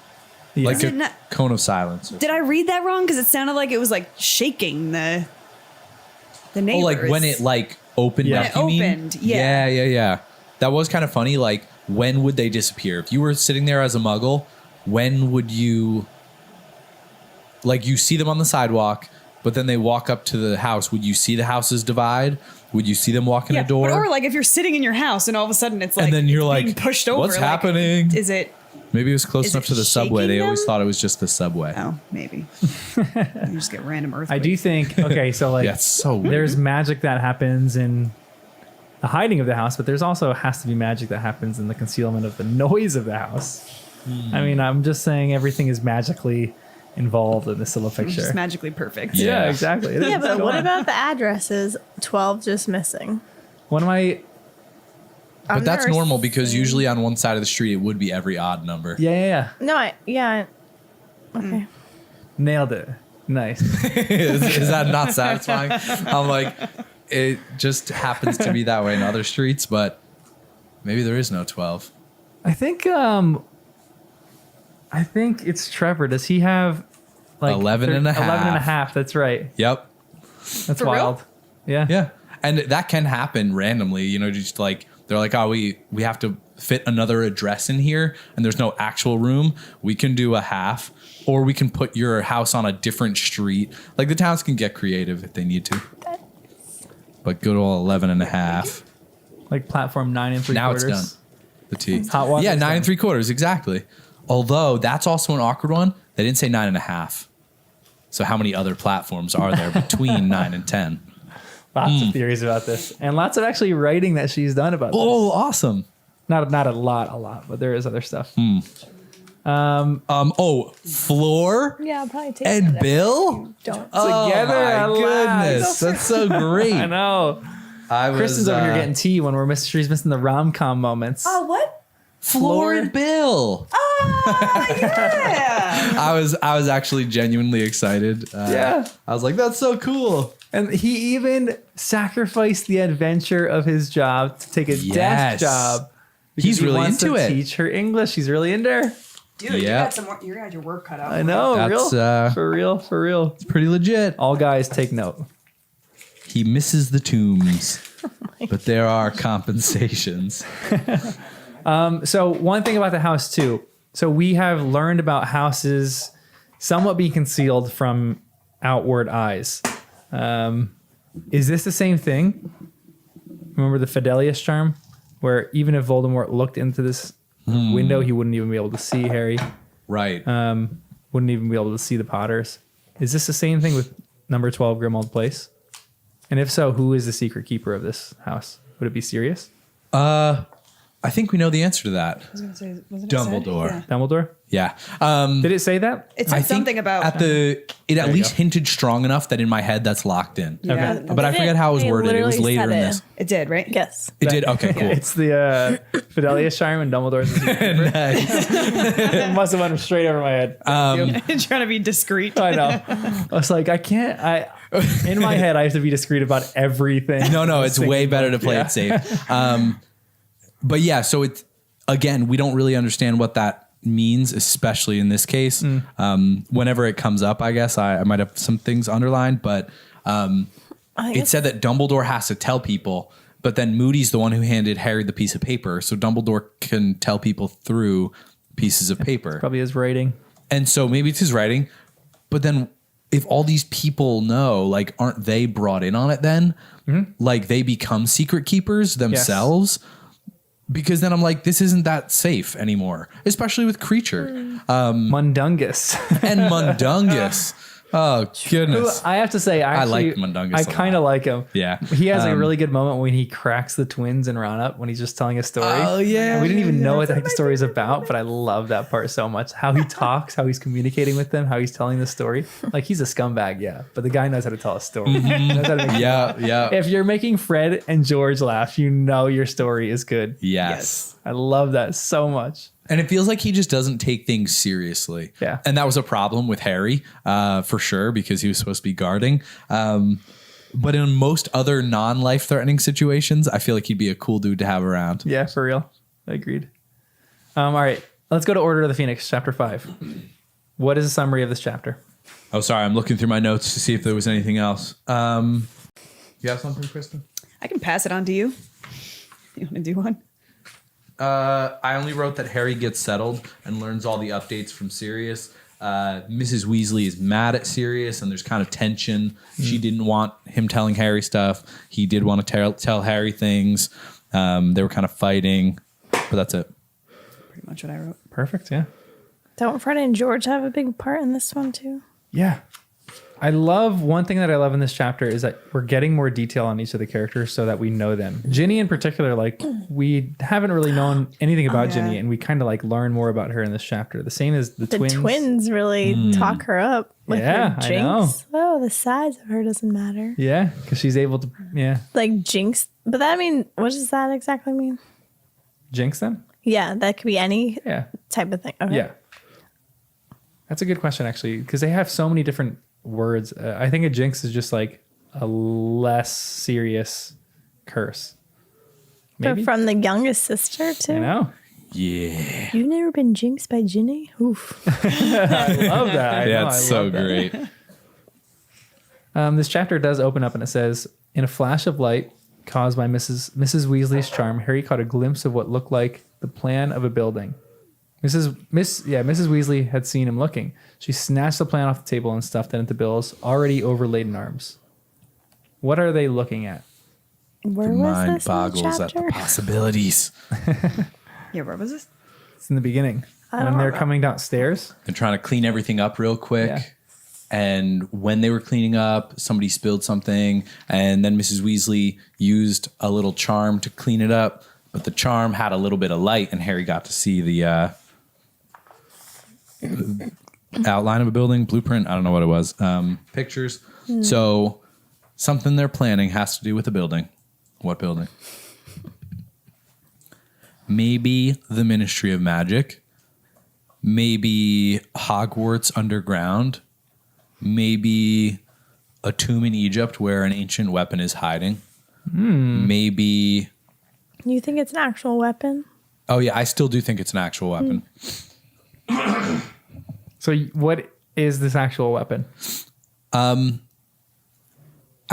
Yeah. Like Is a it not- cone of silence. Did I read that wrong? Because it sounded like it was like shaking the Oh, neighbors. like when it like opened Yeah. up, When you it mean? opened, yeah. Yeah. That was kind of funny. Like, when would they disappear? If you were sitting there as a muggle, when would you, like, you see them on the sidewalk, but then they walk up to the house. Would you see the houses divide? Would you see them walk in Yeah, a door? Or like if you're sitting in your house and all of a sudden it's like and then you're being like, pushed over. what's like, happening? Is it? Maybe it was close is enough it to the subway. They shaking always them? thought it was just the subway. Oh, maybe. You just get random earthquakes. I do think. Okay, so like, Yeah, it's so weird. there's magic that happens in the hiding of the house, but there's also has to be magic that happens in the concealment of the noise of the house. I mean, I'm just saying everything is magically involved in this little It's picture. just magically perfect. Yeah, Yeah. exactly. Yeah, but what about the addresses? 12 just missing. one of my? But I've that's never normal because seen- usually on one side of the street, it would be every odd number. Yeah. No, okay. Nailed it. Nice. is that not satisfying? I'm like, it just happens to be that way in other streets, but maybe there is no 12. I think it's Trevor. Does he have like 11 and a half. 11 and a half. That's right. Yep. That's For real? wild. Yeah. Yeah. And that can happen randomly, you know, just like they're like, oh, we have to fit another address in here and there's no actual room. We can do a half, or we can put your house on a different street. Like the towns can get creative if they need to. But good old 11 and a half. Like platform 9 and 3/4. Now it's done. The T. Hot water Yeah, is 9 done. 3/4, exactly. Although that's also an awkward one. They didn't say 9 and a half. So how many other platforms are there between 9 and 10? Lots of theories about this, and lots of actually writing that she's done about this. Oh, awesome. Not a lot, but there is other stuff. Floor Yeah, I'll probably take and that. Bill? Don't. Oh Together my at goodness. last. That's so great. I know. I was Kristen's over here getting tea when she's missing the rom-com moments. Oh, what? Floor and Bill. Yeah. I was actually genuinely excited. Yeah. I was like, that's so cool. And he even sacrificed the adventure of his job to take a Yes. desk job. because He's he really wants into to it. Teach her English. He's really into her. Dude, Yeah. you got your work cut out. I know. That's, For real. Pretty legit. All guys take note. He misses the tombs, but there are compensations. So one thing about the house too. So we have learned about houses somewhat being concealed from outward eyes. Is this the same thing? Remember the Fidelius charm, where even if Voldemort looked into this window, he wouldn't even be able to see Harry. Right. wouldn't even be able to see the Potters. Is this the same thing with number 12 Grimmauld Place? And if so, who is the secret keeper of this house? Would it be Sirius? I think we know the answer to that. I was going to say, wasn't Dumbledore. It said? Dumbledore? Yeah. Did it say that? It said I think something about it at you least go. hinted strong enough that in my head that's locked in. Yeah. Okay. But I forget how it was They worded. It was literally later said in it. this. It did, right? Yes. It did? Okay, cool. It's the Fidelia charm and Dumbledore's the secret keeper. It must have went straight over my head. Trying to be discreet. I know. I was like, in my head, I have to be discreet about everything. No, it's way better to play Yeah. it safe. But yeah, so it's, again, we don't really understand what that means, especially in this case. Whenever it comes up, I guess I might have some things underlined, but it said that Dumbledore has to tell people, but then Moody's the one who handed Harry the piece of paper. So Dumbledore can tell people through pieces of paper. Probably his writing. And so maybe it's his writing, but then if all these people know, like, aren't they brought in on it then? Like they become secret keepers themselves? Because then I'm like, this isn't that safe anymore, especially with Creature Mundungus. and Mundungus. Oh, goodness. I have to say, I like actually, Mundungus I a kind of like him. Yeah. He has a really good moment when he cracks the twins and Ron up when he's just telling a story. Oh, yeah. And we didn't even know what the story is about, but I love that part so much. How he talks, how he's communicating with them, how he's telling the story. Like, he's a scumbag, yeah, but the guy knows how to tell a story. He knows how to make Yeah. If you're making Fred and George laugh, you know your story is good. Yes. I love that so much. And it feels like he just doesn't take things seriously. Yeah. And that was a problem with Harry, for sure, because he was supposed to be guarding. But in most other non-life threatening situations, I feel like he'd be a cool dude to have around. Yeah, for real. Agreed. All right, let's go to Order of the Phoenix, chapter 5. What is a summary of this chapter? Oh, sorry. I'm looking through my notes to see if there was anything else. You have something, Kristen? I can pass it on to you. You want to do one? I only wrote that Harry gets settled and learns all the updates from Sirius. Mrs. Weasley is mad at Sirius, and there's kind of tension. She didn't want him telling Harry stuff. He did want to tell Harry things. They were kind of fighting, but that's it. Pretty much what I wrote. Perfect, yeah. Don't Fred and George have a big part in this one too? Yeah. One thing that I love in this chapter is that we're getting more detail on each of the characters so that we know them. Ginny in particular, like, we haven't really known anything about Ginny, and we kind of like learn more about her in this chapter. The same as the twins. The twins really talk her up with Yeah, her I Jinx. Oh, the size of her doesn't matter. Yeah, because she's able to, Like Jinx. But that what does that exactly mean? jinx them. Yeah, that could be any Yeah. type of thing. Okay. Yeah. That's a good question, actually, because they have so many different words. I think a jinx is just like a less serious curse. But Maybe. from the youngest sister too. I know. Yeah. You've never been jinxed by Ginny? Oof. I love that. I know, That's I so love that. great. This chapter does open up and it says, in a flash of light caused by Mrs. Weasley's charm, Harry caught a glimpse of what looked like the plan of a building. Mrs. Weasley had seen him looking. She snatched the plan off the table and stuffed it into Bill's already overladen arms. What are they looking at? Where The was mind this in the boggles at the chapter? possibilities. Yeah, where was this? It's in the beginning. don't When they're remember. coming downstairs. They're trying to clean everything up real quick. Yeah. And when they were cleaning up, somebody spilled something. And then Mrs. Weasley used a little charm to clean it up. But the charm had a little bit of light, and Harry got to see the outline of a building, blueprint. I don't know what it was. Pictures. So something they're planning has to do with a building. What building? Maybe the Ministry of Magic. Maybe Hogwarts underground. Maybe a tomb in Egypt where an ancient weapon is hiding. Maybe. You think it's an actual weapon? Oh, yeah, I still do think it's an actual weapon. So what is this actual weapon? I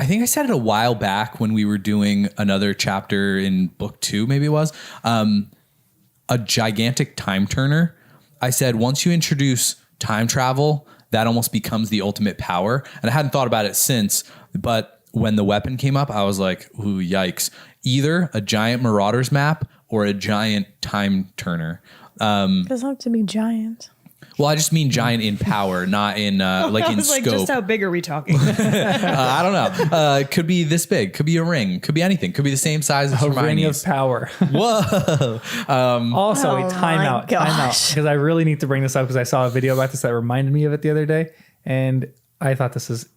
think I said it a while back when we were doing another chapter in book 2, maybe it was. A gigantic time turner. I said once you introduce time travel, that almost becomes the ultimate power. And I hadn't thought about it since, but when the weapon came up, I was like, ooh, yikes. Either a giant Marauders map or a giant time turner. It doesn't have to be giant. Well, I just mean giant in power, not in like in scope. Just how big are we talking? I don't know. It could be this big. Could be a ring. Could be anything. Could be the same size as A ring of Hermione's. power. Whoa. Also, Oh time my out, gosh. because I really need to bring this up because I saw a video about this that reminded me of it the other day, and I thought this is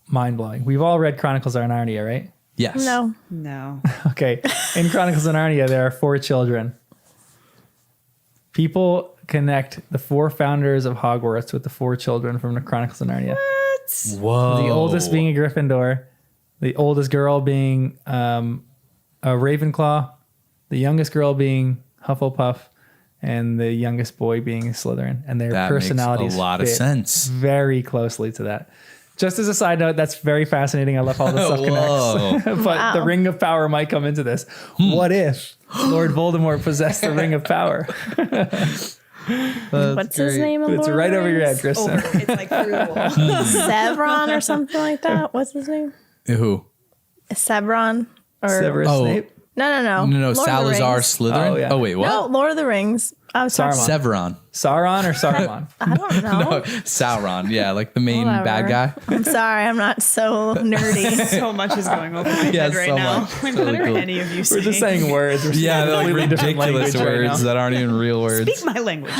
mind blowing. We've all read Chronicles of Narnia, right? Yes. No. No. Okay. In Chronicles of Narnia, there are 4 children. People connect the 4 founders of Hogwarts with the 4 children from the Chronicles of Narnia. Whoa. The oldest being a Gryffindor, the oldest girl being a Ravenclaw, the youngest girl being Hufflepuff, and the youngest boy being Slytherin. And their That personalities makes a lot of fit sense. very closely to that. Just as a side note, that's very fascinating. I love how this stuff connects. But the Ring of Power might come into this. What if Lord Voldemort possessed the Ring of Power? What's his name? in It's Lord right of the over your Rings? head, Kristen. It's like through the wall. Sevron or something like that. What's his name? Who? Sevron or Severus Oh. Snape. no. No, Lord of the Salazar Rings. Slytherin. Oh, yeah. Oh, wait, what? No, Lord of the Rings. I was talking. Saruman. Severon. Sauron or Saruman? I don't know. Sauron. Yeah, like the main Whatever. bad guy. I'm sorry, I'm not so nerdy. So much is going over my Yeah, head right so now. much. Like, Really what are cool. any of you We're saying? just saying words. We're Yeah, speaking they're like completely different ridiculous language right words now. that aren't even real words. Speak my language.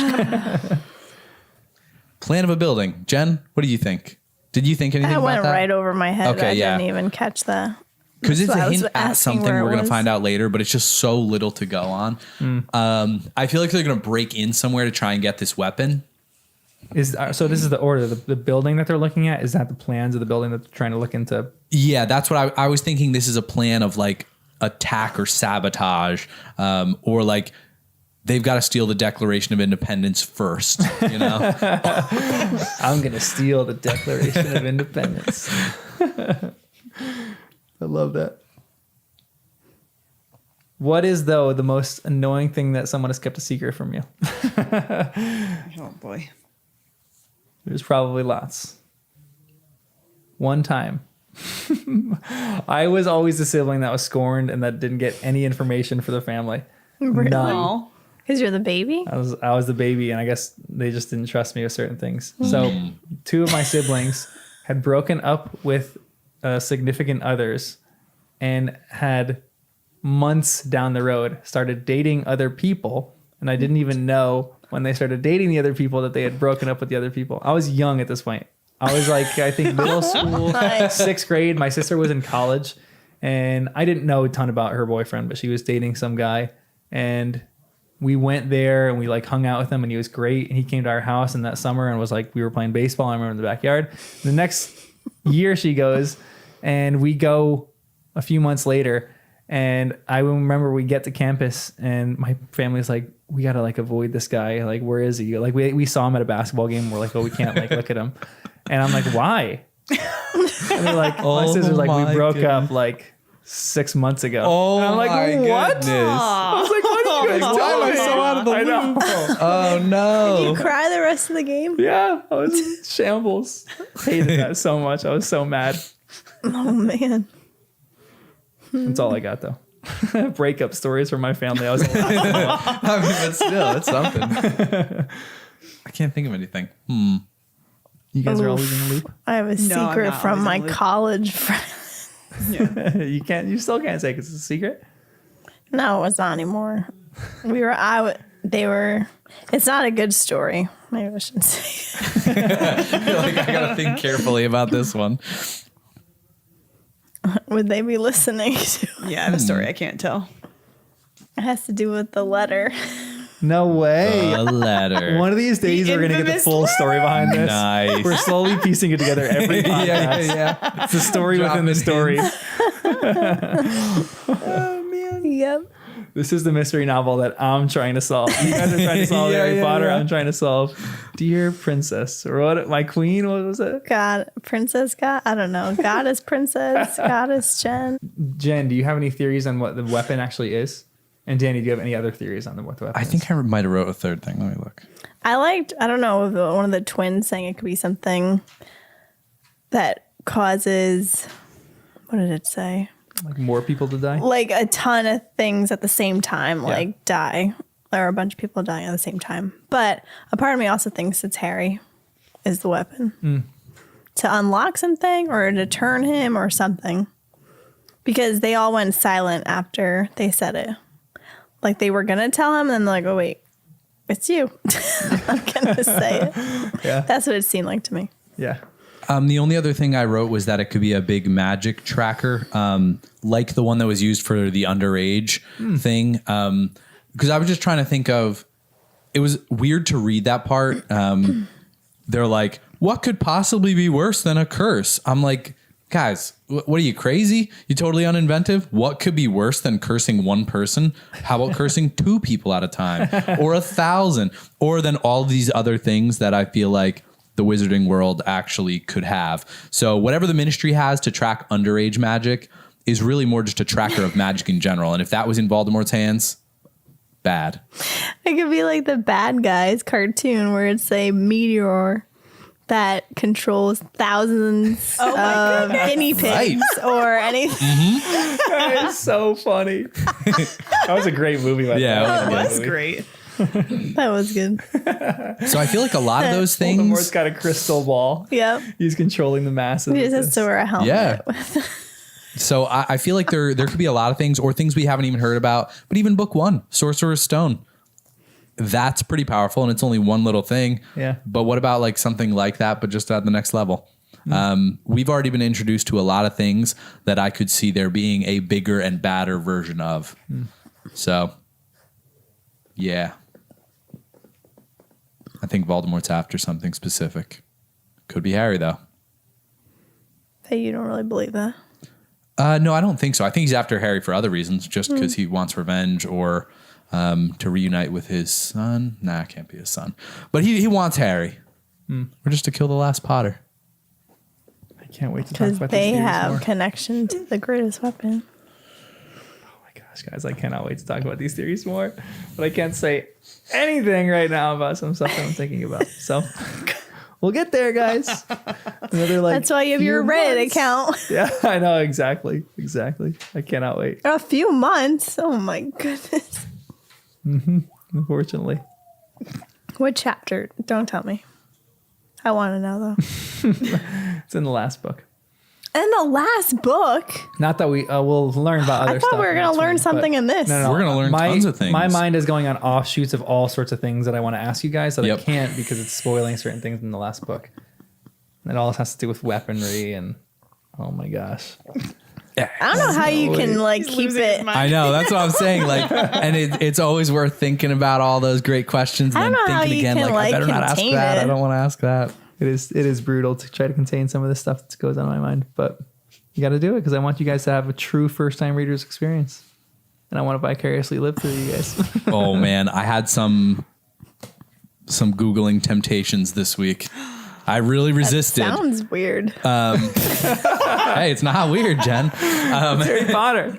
Plan of a building. Jen, what do you think? Did you think anything That about went that? right over my head. Okay, I yeah. didn't even catch that. Because it's That's a why I was hint at asking something where it we're going to was. find out later, but it's just so little to go on. I feel like they're going to break in somewhere to try and get this weapon. So this is the order. The building that they're looking at, is that the plans of the building that they're trying to look into? Yeah, that's what I was thinking. This is a plan of like attack or sabotage, or like they've got to steal the Declaration of Independence first. You know, I'm going to steal the Declaration of Independence. I love that. What is, though, the most annoying thing that someone has kept a secret from you? Oh boy. There's probably lots. One time, I was always the sibling that was scorned and that didn't get any information for the family. Really? None. Oh. Because you're the baby? I was the baby, and I guess they just didn't trust me with certain things. So 2 of my siblings had broken up with significant others and had months down the road started dating other people, and I didn't even know when they started dating the other people that they had broken up with the other people. I was young at this point. I was like, I think middle school, 6th grade. My sister was in college, and I didn't know a ton about her boyfriend, but she was dating some guy, and we went there and we like hung out with him, and he was great. And he came to our house in that summer and was like, we were playing baseball. I remember in the backyard. The next year she goes, and we go a few months later, and I remember we get to campus and my family's like, we gotta like avoid this guy. Like, where is he? Like we saw him at a basketball game. We're like, oh, we can't like look at him. And I'm like, why? And they're like, my sister's like, we broke up like 6 months ago. Oh, and I'm like, my what? goodness. I was like, what are you guys Why am I doing? so out of the I know. Oh no! You cry the rest of the game? Yeah, I was in shambles. Hated that so much. I was so mad. Oh, man. That's all I got though. Breakup stories from my family. I was like, I mean, but still, it's something. I can't think of anything. you guys are always in the loop. I have a I'm secret not from always in my the loop. college friend. You still can't say because it's a secret. No, it's not anymore. It's not a good story. Maybe I shouldn't say it. I feel like I gotta think carefully about this one. Would they be listening to? Yeah, I have a story I can't tell. It has to do with the letter. No way. A letter. One of these days The we're gonna get the infamous full story behind this. Nice. We're slowly piecing it together every podcast. yeah. It's a story Dropping within the story. Yep. This is the mystery novel that I'm trying to solve. You guys are trying to solve Harry Potter. yeah. I'm trying to solve Dear Princess. Or what? My queen? What was it? God, Princess God. I don't know. Goddess Princess. Goddess Jenn. Jen, do you have any theories on what the weapon actually is? And Danny, do you have any other theories on what the weapon I is? think I might have wrote a third thing. Let me look. I don't know, one of the twins saying it could be something that causes, what did it say? Like more people to die? Like a ton of things at the same time, like die. there are a bunch of people dying at the same time. But a part of me also thinks it's Harry is the weapon to unlock something or to turn him or something. Because they all went silent after they said it. Like they were going to tell him and then they're like, oh, wait, it's you. I'm going to say it. Yeah. That's what it seemed like to me. Yeah. The only other thing I wrote was that it could be a big magic tracker, like the one that was used for the underage thing. Because I was just trying to think of, it was weird to read that part. They're like, what could possibly be worse than a curse? I'm like, guys, what are you, crazy? You totally uninventive? What could be worse than cursing one person? How about cursing 2 people at a time or 1,000 or then all these other things that I feel like the wizarding world actually could have. So whatever the ministry has to track underage magic is really more just a tracker of magic in general. And if that was in Voldemort's hands, bad. It could be like the Bad Guys cartoon where it's a meteor that controls thousands of guinea pigs or anything. That is so funny. That was a great movie. Yeah, That was great. That was good. So I feel like a lot of those things. Voldemort's got a crystal ball. Yep. He's controlling the masses. He with just has this. to wear a helmet. Yeah. So I feel like there could be a lot of things or things we haven't even heard about. But even book 1, Sorcerer's Stone. That's pretty powerful and it's only one little thing. Yeah. But what about like something like that, but just at the next level? We've already been introduced to a lot of things that I could see there being a bigger and badder version of. So, yeah. I think Voldemort's after something specific. Could be Harry, though. Hey, you don't really believe that? No, I don't think so. I think he's after Harry for other reasons, just because he wants revenge or to reunite with his son. Nah, it can't be his son. But he wants Harry. Or just to kill the last Potter. I can't wait to talk Because about they this series have more. connection to the greatest weapon. Oh my gosh, guys, I cannot wait to talk about these theories more. But I can't say anything right now about some stuff that I'm thinking about. So we'll get there, guys. Another, like, That's why you have your few Reddit months. account. Yeah, I know, exactly. I cannot wait, A few months. Oh my goodness. unfortunately. What chapter? Don't tell me. I want to know though. It's in the last book. And the last book. Not that we'll learn about other I stuff. thought we were in going to learn between, something but- in this. No, We're gonna learn tons of things. My mind is going on offshoots of all sorts of things that I want to ask you guys that Yep. I can't because it's spoiling certain things in the last book. And it all has to do with weaponry and oh my gosh. I don't know how you can like keep it. I know, that's what I'm saying. Like, and it's always worth thinking about all those great questions and I then don't know how thinking you again, can, like, I better not ask contain that. it. I don't want to ask that. It is brutal to try to contain some of the stuff that goes on in my mind, but you got to do it because I want you guys to have a true first-time reader's experience, and I want to vicariously live through you guys. Oh man, I had some Googling temptations this week. I really resisted. Sounds weird. Hey, it's not weird, Jen. Harry Potter.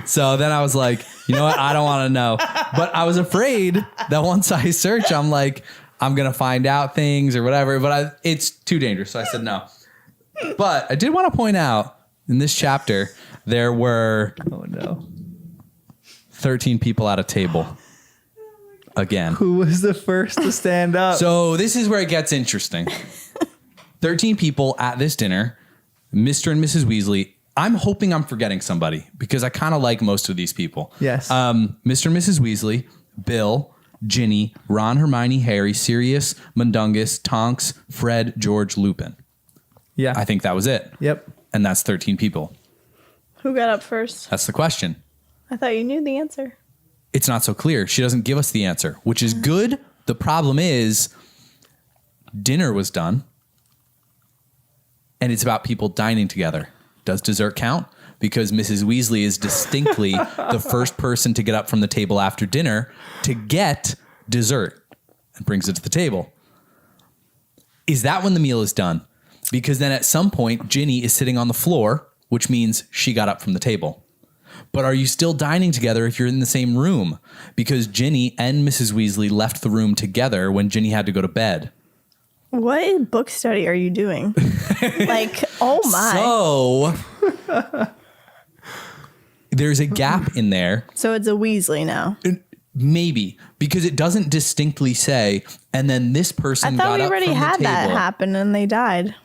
So then I was like, you know what? I don't want to know. But I was afraid that once I search, I'm like, I'm going to find out things or whatever. But it's too dangerous. So I said no. But I did want to point out in this chapter, there were Oh no. 13 people at a table. Again. Who was the first to stand up? So this is where it gets interesting. 13 people at this dinner, Mr. and Mrs. Weasley. I'm hoping I'm forgetting somebody because I kind of like most of these people. Yes. Mr. and Mrs. Weasley, Bill, Ginny, Ron, Hermione, Harry, Sirius, Mundungus, Tonks, Fred, George, Lupin. Yeah. I think that was it. Yep. And that's 13 people. Who got up first? That's the question. I thought you knew the answer. It's not so clear. She doesn't give us the answer, which is good. The problem is dinner was done and it's about people dining together. Does dessert count? Because Mrs. Weasley is distinctly the first person to get up from the table after dinner to get dessert and brings it to the table. Is that when the meal is done? Because then at some point, Ginny is sitting on the floor, which means she got up from the table. But are you still dining together if you're in the same room? Because Ginny and Mrs. Weasley left the room together when Ginny had to go to bed. What book study are you doing? Like, oh my. So there's a gap in there. So it's a Weasley now. Maybe, because it doesn't distinctly say, and then this person I got thought we up already from the had table. that happen and they died.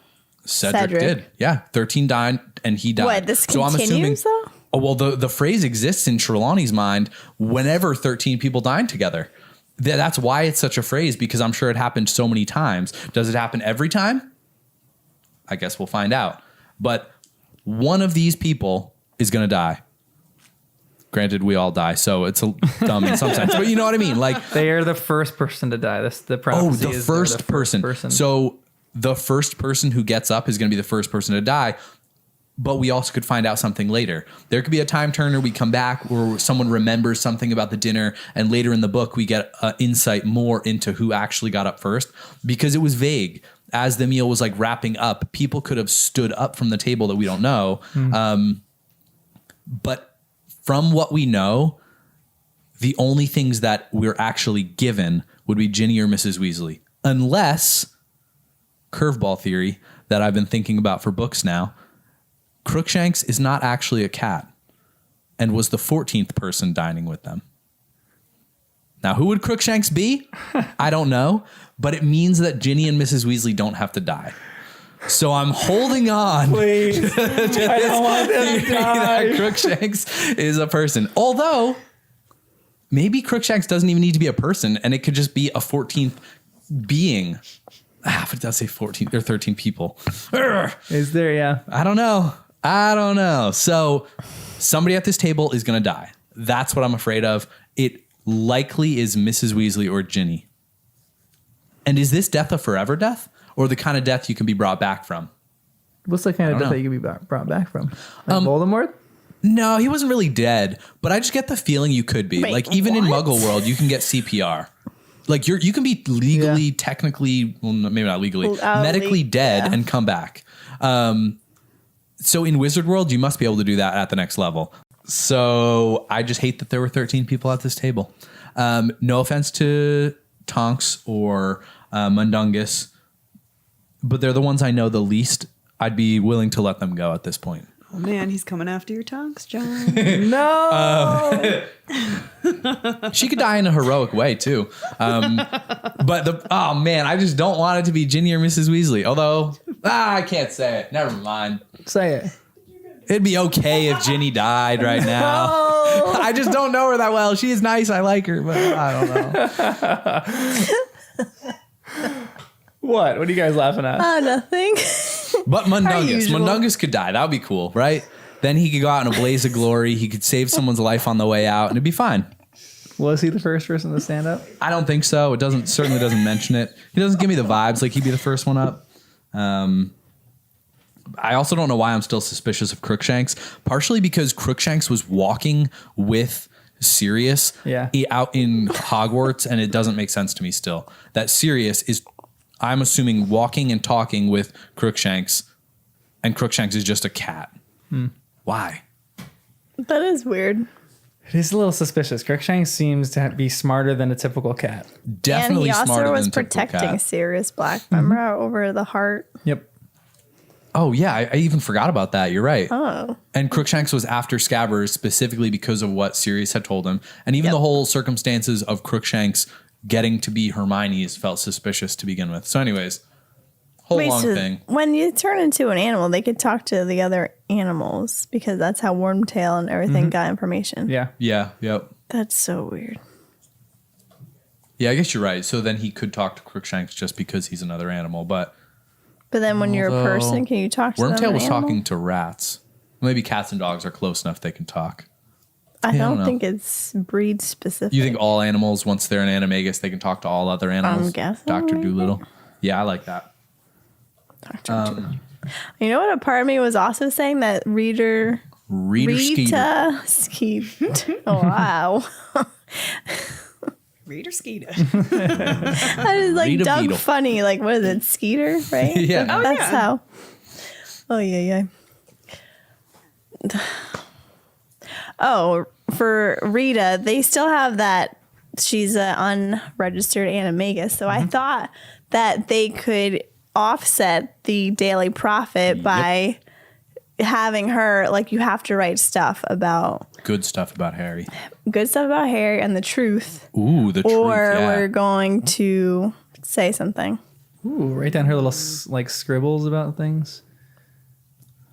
Cedric did. Yeah. 13 died and he died. What, this I'm assuming, continues though? oh, well, the phrase exists in Trelawney's mind whenever 13 people died together. That's why it's such a phrase, because I'm sure it happened so many times. Does it happen every time? I guess we'll find out. But one of these people is going to die. Granted, we all die, so it's dumb in some sense. But you know what I mean? Like, They are the first person to die. That's the prophecy. the is first they're the person. So the first person who gets up is going to be the first person to die. But we also could find out something later. There could be a time turner. We come back where someone remembers something about the dinner. And later in the book, we get insight more into who actually got up first, because it was vague. As the meal was like wrapping up, people could have stood up from the table that we don't know. But from what we know, the only things that we're actually given would be Ginny or Mrs. Weasley. Unless, curveball theory that I've been thinking about for books now, Crookshanks is not actually a cat and was the 14th person dining with them. Now, who would Crookshanks be? I don't know, but it means that Ginny and Mrs. Weasley don't have to die. So I'm holding on. Please. I don't want them to die. That Crookshanks is a person. Although, maybe Crookshanks doesn't even need to be a person, and it could just be a 14th being. But it does say 14. There are 13 people. Is there? Yeah. I don't know. So somebody at this table is going to die. That's what I'm afraid of. It likely is Mrs. Weasley or Ginny. And is this death a forever death, or the kind of death you can be brought back from? What's the kind of death that you could be brought back from? Like Voldemort? No, he wasn't really dead, but I just get the feeling you could be. Wait, like, even in what? Muggle world, you can get CPR. Like, you can be legally, technically, well, maybe not legally, medically dead and come back. So in Wizard World, you must be able to do that at the next level. So I just hate that there were 13 people at this table. No offense to Tonks or Mundungus, but they're the ones I know the least. I'd be willing to let them go at this point. Oh man, he's coming after your tongues, John. No. She could die in a heroic way too. But oh man, I just don't want it to be Ginny or Mrs. Weasley. Although I can't say it. Never mind. Say it. It'd be okay if Ginny died right now. No. I just don't know her that well. She is nice. I like her, but I don't know. What? What are you guys laughing at? Nothing. But Mundungus. usual. Mundungus could die. That would be cool, right? Then he could go out in a blaze of glory. He could save someone's life on the way out, and it'd be fine. Was he the first person to stand up? I don't think so. It certainly doesn't mention it. He doesn't give me the vibes like he'd be the first one up. I also don't know why I'm still suspicious of Crookshanks, partially because Crookshanks was walking with Sirius out in Hogwarts, and it doesn't make sense to me still. That Sirius is, I'm assuming, walking and talking with Crookshanks, and Crookshanks is just a cat. Why? That is weird. It is a little suspicious. Crookshanks seems to be smarter than a typical cat. Definitely and he smarter also was than a typical protecting cat. Sirius Black. Remember over the heart? Yep. Oh, yeah. I even forgot about that. You're right. Oh. And Crookshanks was after Scabbers specifically because of what Sirius had told him. And even the whole circumstances of Crookshanks getting to be Hermione's felt suspicious to begin with. So anyways, long thing. When you turn into an animal, they could talk to the other animals because that's how Wormtail and everything got information. Yeah. Yeah. Yep. That's so weird. Yeah, I guess you're right. So then he could talk to Crookshanks just because he's another animal. But then when you're a person, can you talk to them? Wormtail was animal? talking to rats. Maybe cats and dogs are close enough they can talk. I don't know. think it's breed specific. You think all animals, once they're an animagus, they can talk to all other animals? I'm guessing. Dr. Dolittle. Yeah, I like that. You know what? A part of me was also saying that Reader Skeeter. Skeeter. Oh, wow. Reader Skeeter. I was like Rita Doug Beetle. Funny. Like, what is it? Skeeter, right? Yeah. Like, that's how. Oh, yeah. Oh, for Rita, they still have that. She's an unregistered animagus. So I thought that they could offset the daily profit by having her, like, you have to write stuff about Good stuff about Harry. And the truth. Ooh, the truth. Or Yeah. we're going to say something. Ooh, write down her little like scribbles about things.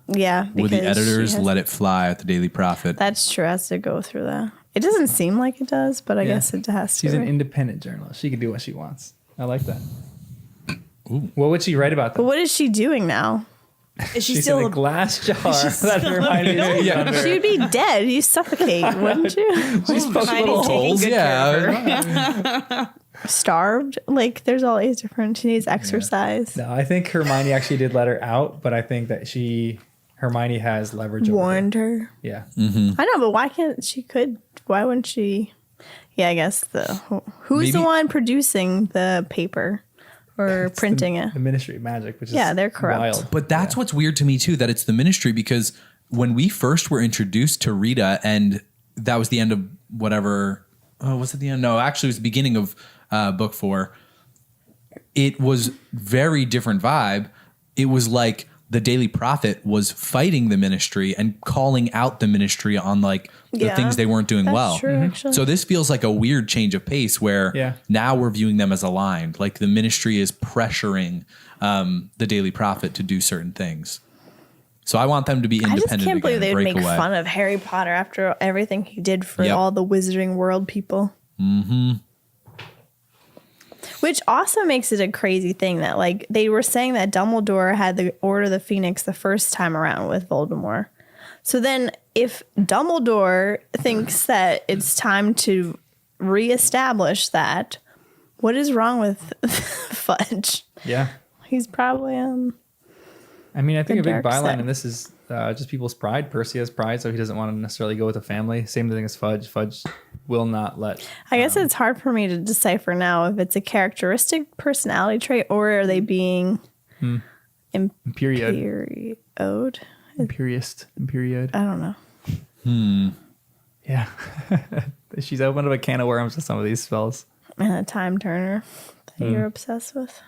Yeah. Will the because editors she has- let it fly at the Daily Prophet? That's true. Has to go through that. It doesn't seem like it does, but I guess it has to. She's an independent journalist. She can do what she wants. I like that. Ooh. What would she write about But them? what is she doing now? Is she She's still in a a glass jar that Hermione is under. She'd be dead. You suffocate, wouldn't you? She's poked little Hermione's taking holes. good care of her. Starved. Like, there's all these different. She needs exercise. No, I think Hermione actually did let her out, but I think that Hermione has leverage over her. Warned her. Yeah. I know, but why can't she? Why wouldn't she? Yeah, I guess who's the Maybe- one producing the paper or printing it? The Ministry of Magic, which is they're corrupt. wild. But that's what's weird to me too, that it's the Ministry, because when we first were introduced to Rita, and that was the end of whatever. Oh, was it the end? No, actually, it was the beginning of book 4. It was very different vibe. It was like the Daily Prophet was fighting the Ministry and calling out the Ministry on like the Yeah, things they weren't doing that's well. true, actually. So this feels like a weird change of pace where now we're viewing them as aligned. Like the Ministry is pressuring the Daily Prophet to do certain things. So I want them to be I independent. just can't believe again, they would break make away. fun of Harry Potter after everything he did for Yep. all the Wizarding World people. Mm-hmm. Which also makes it a crazy thing that, like, they were saying that Dumbledore had the Order of the Phoenix the first time around with Voldemort. So then if Dumbledore thinks that it's time to reestablish that, what is wrong with Fudge? Yeah. He's probably I mean, I think a The big dark byline side. in this is just people's pride. Percy has pride, so he doesn't want to necessarily go with the family. Same thing as Fudge. Fudge will not let. I guess it's hard for me to decipher now if it's a characteristic personality trait or are they being Period. imperiod? Imperiod. I don't know. Yeah. She's opened up a can of worms with some of these spells. And a time turner that you're obsessed with.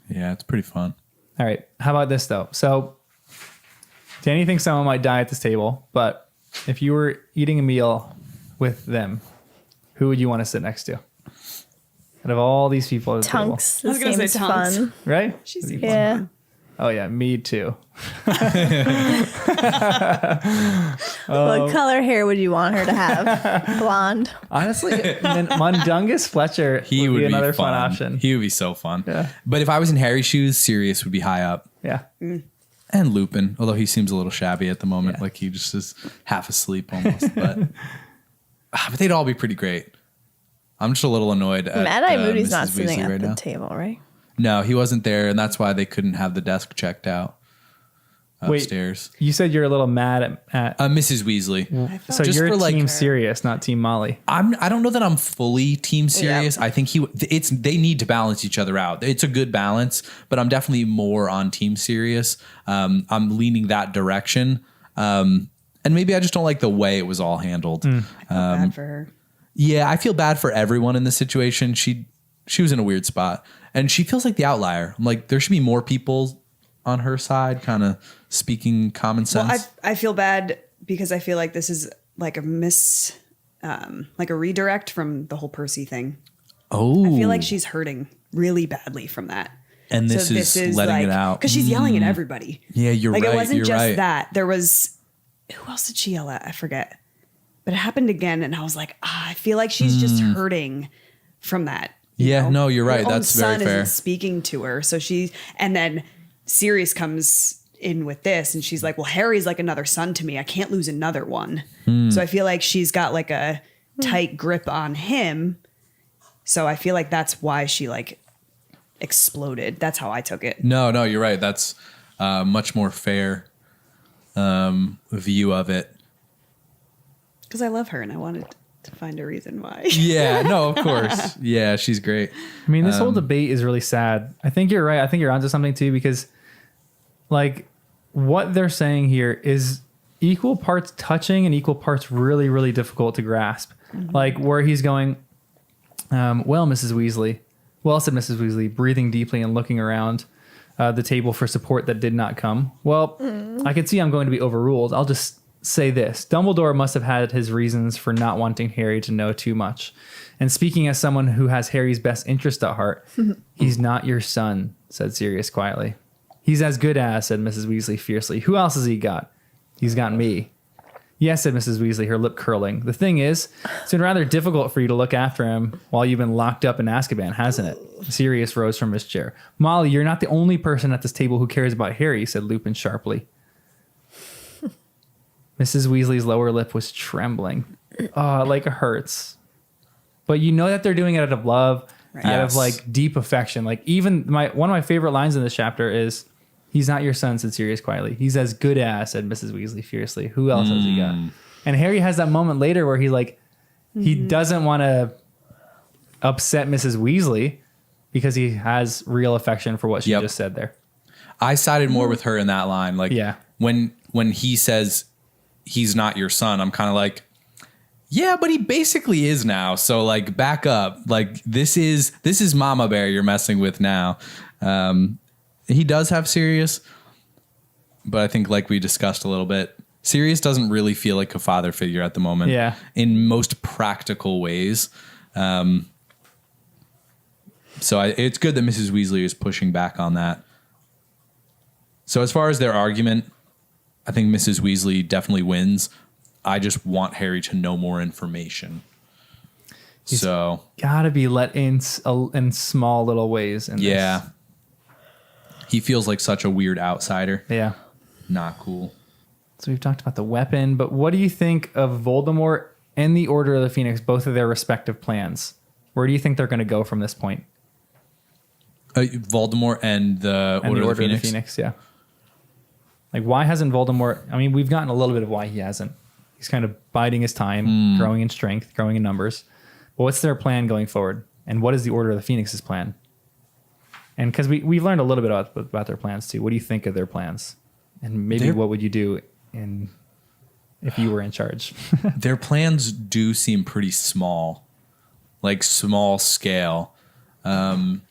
Yeah, it's pretty fun. All right. How about this, though? So, Danny thinks someone might die at this table, but if you were eating a meal with them, who would you want to sit next to? Out of all these people at the Tonks. I was gonna say seems Tonks. fun. table. Right? She seems Yeah. fun. Oh, yeah. Me too. What color hair would you want her to have? Blonde. Honestly, Mundungus Fletcher He would be another be fun option. He would be so fun. Yeah. But if I was in Harry's shoes, Sirius would be high up. Yeah. And Lupin, although he seems a little shabby at the moment, Yeah. like he just is half asleep almost. But they'd all be pretty great. I'm just a little annoyed at Mad-Eye Moody's Mrs. not sitting Weasley at right the now. table, right? No, he wasn't there, and that's why they couldn't have the desk checked out Wait. upstairs. You said you're a little mad at Mrs. Weasley. so just you're for, like- Team Sirius, not Team Molly. I don't know that I'm fully Team Sirius. I think they need to balance each other out. It's a good balance, but I'm definitely more on Team Sirius. I'm leaning that direction. And maybe I just don't like the way it was all handled. I feel bad for her. Yeah, I feel bad for everyone in this situation. She was in a weird spot, and she feels like the outlier. I'm like, there should be more people on her side, kind of speaking common sense. Well, I feel bad because I feel like this is like a like a redirect from the whole Percy thing. oh, I feel like she's hurting really badly from that. and this is letting like, it out because she's yelling at everybody. Yeah, you're like right. it wasn't you're just right. that. There was who else did she yell at? I forget. But it happened again, and I was like, I feel like she's just hurting from that. you Yeah, know? no, you're right. Her own That's very son fair. isn't speaking to her, so and then Sirius comes in with this, and she's like, "Well, Harry's like another son to me. I can't lose another one." So I feel like she's got like a tight grip on him. So I feel like that's why she like exploded. That's how I took it. No, you're right. That's a much more fair view of it. Because I love her, and I wanted to find a reason why. Yeah, no, of course. Yeah, she's great. I mean, this whole debate is really sad. I think you're right. I think you're onto something too, because like what they're saying here is equal parts touching and equal parts really, really difficult to grasp. Like where he's going, well, Mrs. Weasley. Well said, Mrs. Weasley, breathing deeply and looking around. the table for support that did not come. Well, I can see I'm going to be overruled. I'll just say this. Dumbledore must have had his reasons for not wanting Harry to know too much. And speaking as someone who has Harry's best interest at heart, he's not your son, said Sirius quietly. He's as good as, said Mrs. Weasley fiercely. Who else has he got? He's got me. Yes, said Mrs. Weasley, her lip curling. The thing is, it's been rather difficult for you to look after him while you've been locked up in Azkaban, hasn't it? Sirius rose from his chair. Molly, you're not the only person at this table who cares about Harry, said Lupin sharply. Mrs. Weasley's lower lip was trembling. Oh, like it hurts. But you know that they're doing it out of love, out of like deep affection. Like even one of my favorite lines in this chapter is, he's not your son, said Sirius quietly. He's as good as, said Mrs. Weasley fiercely. Who else has he got? And Harry has that moment later where he like, he doesn't want to upset Mrs. Weasley because he has real affection for what she just said there. I sided more with her in that line. Like when he says he's not your son, I'm kind of like, yeah, but he basically is now. So like back up. Like this is Mama Bear you're messing with now. He does have Sirius, but I think like we discussed a little bit, Sirius doesn't really feel like a father figure at the moment. Yeah. In most practical ways. So it's good that Mrs. Weasley is pushing back on that. So as far as their argument, I think Mrs. Weasley definitely wins. I just want Harry to know more information. He's gotta be let in small little ways. In this. He feels like such a weird outsider. Yeah. Not cool. So we've talked about the weapon, but what do you think of Voldemort and the Order of the Phoenix, both of their respective plans? Where do you think they're going to go from this point? Voldemort and the Order of the Phoenix? Yeah. Like, why hasn't Voldemort... I mean, we've gotten a little bit of why he hasn't. He's kind of biding his time, growing in strength, growing in numbers. But what's their plan going forward? And what is the Order of the Phoenix's plan? And because we've learned a little bit about their plans, too. What do you think of their plans? And maybe what would you do if you were in charge? Their plans do seem pretty small. Like, small scale. I'm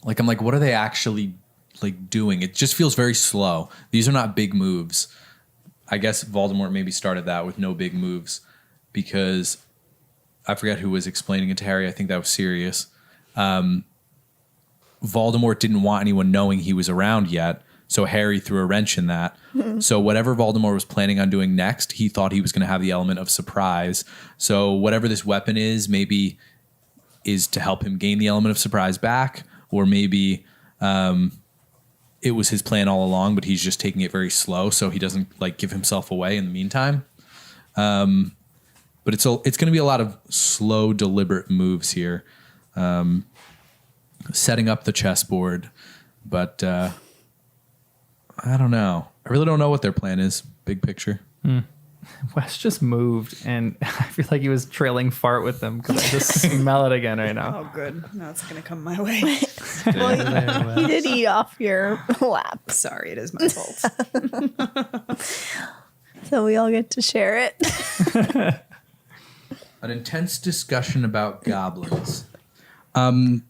like, what are they actually like doing? It just feels very slow. These are not big moves. I guess Voldemort maybe started that with no big moves because I forget who was explaining it to Harry. I think that was Sirius. Voldemort didn't want anyone knowing he was around yet, so Harry threw a wrench in that. So whatever Voldemort was planning on doing next, he thought he was going to have the element of surprise. So whatever this weapon is, maybe is to help him gain the element of surprise back, or maybe it was his plan all along, but he's just taking it very slow so he doesn't like give himself away in the meantime. But it's going to be a lot of slow, deliberate moves here. Setting up the chessboard, but I don't know. I really don't know what their plan is. Big picture. Wes just moved, and I feel like he was trailing fart with them because I just smell it again right now. Oh, good. Now it's going to come my way. Well, he did eat off your lap. Sorry, it is my fault. So we all get to share it. An intense discussion about goblins. The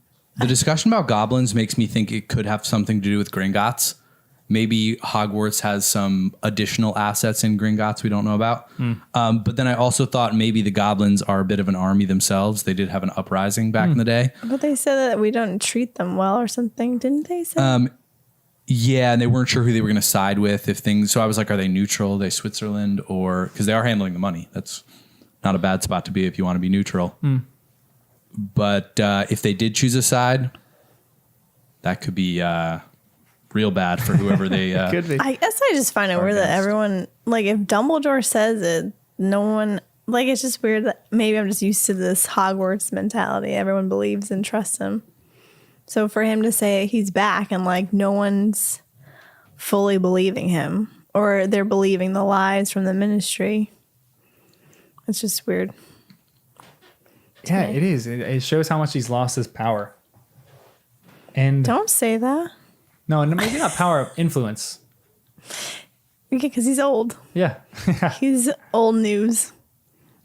discussion about goblins makes me think it could have something to do with Gringotts. Maybe Hogwarts has some additional assets in Gringotts we don't know about. But then I also thought maybe the goblins are a bit of an army themselves. They did have an uprising back in the day. But they said that we don't treat them well or something, didn't they say? Yeah, and they weren't sure who they were going to side with if things. So I was like, are they neutral? Are they Switzerland? Or because they are handling the money. That's not a bad spot to be if you want to be neutral. But if they did choose a side, that could be real bad for whoever they... Could be. I guess I just find it weird that everyone... Like, if Dumbledore says it, no one... Like, it's just weird that maybe I'm just used to this Hogwarts mentality. Everyone believes and trusts him. So for him to say he's back and, like, no one's fully believing him, or they're believing the lies from the ministry, it's just weird. Yeah, it is. It shows how much he's lost his power. And don't say that. No, maybe not power, influence. Because he's old. Yeah. He's old news.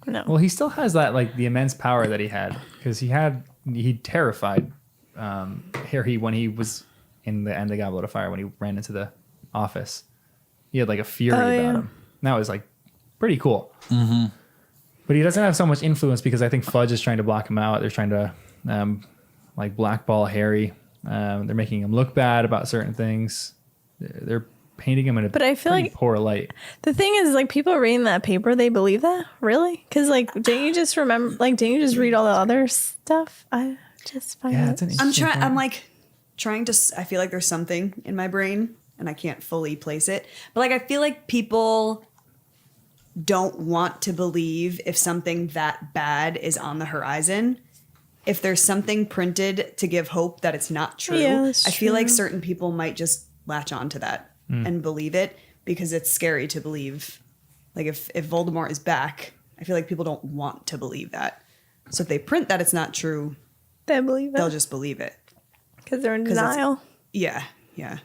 No. Well, he still has that, like, the immense power that he had, because he terrified Harry when he was in the end of Goblet of Fire when he ran into the office. He had like a fury about him. And that was like pretty cool. Mm-hmm. But he doesn't have so much influence because I think Fudge is trying to block him out. They're trying to like blackball Harry. They're making him look bad about certain things. They're painting him in a pretty poor light. The thing is, like, people reading that paper, they believe that? Really? Because, like, didn't you just read all the other stuff? I just find it's an interesting point. I'm like trying to, I feel like there's something in my brain and I can't fully place it. But like, I feel like people don't want to believe if something that bad is on the horizon. If there's something printed to give hope that it's not true, I feel like certain people might just latch on to that and believe it because it's scary to believe. Like if Voldemort is back, I feel like people don't want to believe that. So if they print that it's not true, they'll just believe it. Because they're in denial. Yeah. I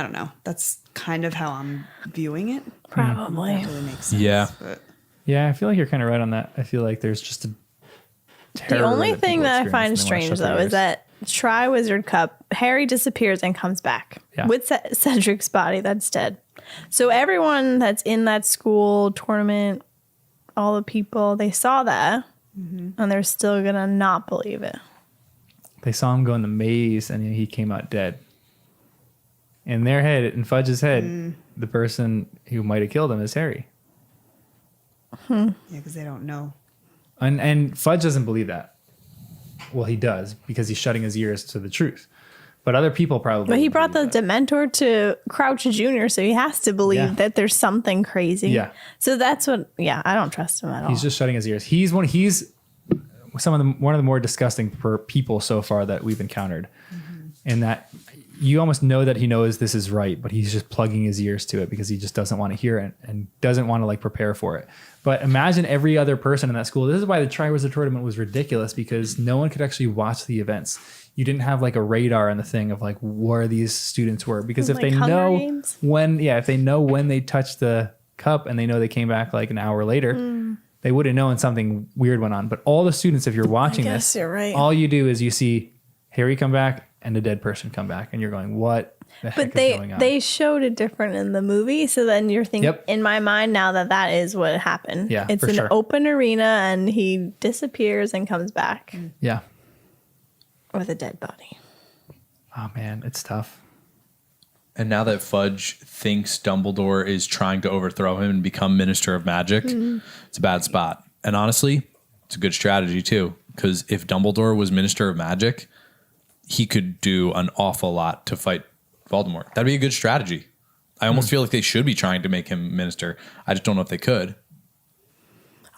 don't know. That's kind of how I'm viewing it. Probably. That really makes sense. Yeah. But. Yeah, I feel like you're kind of right on that. I feel like there's just a terror. The only thing that I people find experience and strange, they wanna though, shut is their ears. that Triwizard Cup, Harry disappears and comes back with Cedric's body that's dead. So everyone that's in that school tournament, all the people, they saw that, and they're still going to not believe it. They saw him go in the maze and he came out dead. In their head, in Fudge's head, the person who might have killed him is Harry. Yeah, because they don't know. And Fudge doesn't believe that. Well, he does because he's shutting his ears to the truth. But other people probably. But he brought the Dementor to Crouch Jr., so he has to believe that there's something crazy. Yeah. So that's what. Yeah, I don't trust him at all. He's just shutting his ears. He's one of the more disgusting people so far that we've encountered, in that you almost know that he knows this is right, but he's just plugging his ears to it because he just doesn't want to hear it and doesn't want to like prepare for it. But imagine every other person in that school. This is why the Triwizard Tournament was ridiculous, because no one could actually watch the events. You didn't have like a radar on the thing of like where these students were, because if Like they Hunger know Games? if they know when they touched the cup and they know they came back like an hour later, they would have known something weird went on. But all the students, if you're watching this, you're right. all you do is you see Harry come back and a dead person come back, and you're going, what the heck is going on? They showed it different in the movie, so then you're thinking in my mind now that is what happened. Yeah, it's for an sure. open arena, and he disappears and comes back Yeah. with a dead body. Oh man, it's tough. And now that Fudge thinks Dumbledore is trying to overthrow him and become Minister of Magic, it's a bad spot. And honestly, it's a good strategy too, because if Dumbledore was Minister of Magic, he could do an awful lot to fight Voldemort. That'd be a good strategy. I almost feel like they should be trying to make him minister. I just don't know if they could.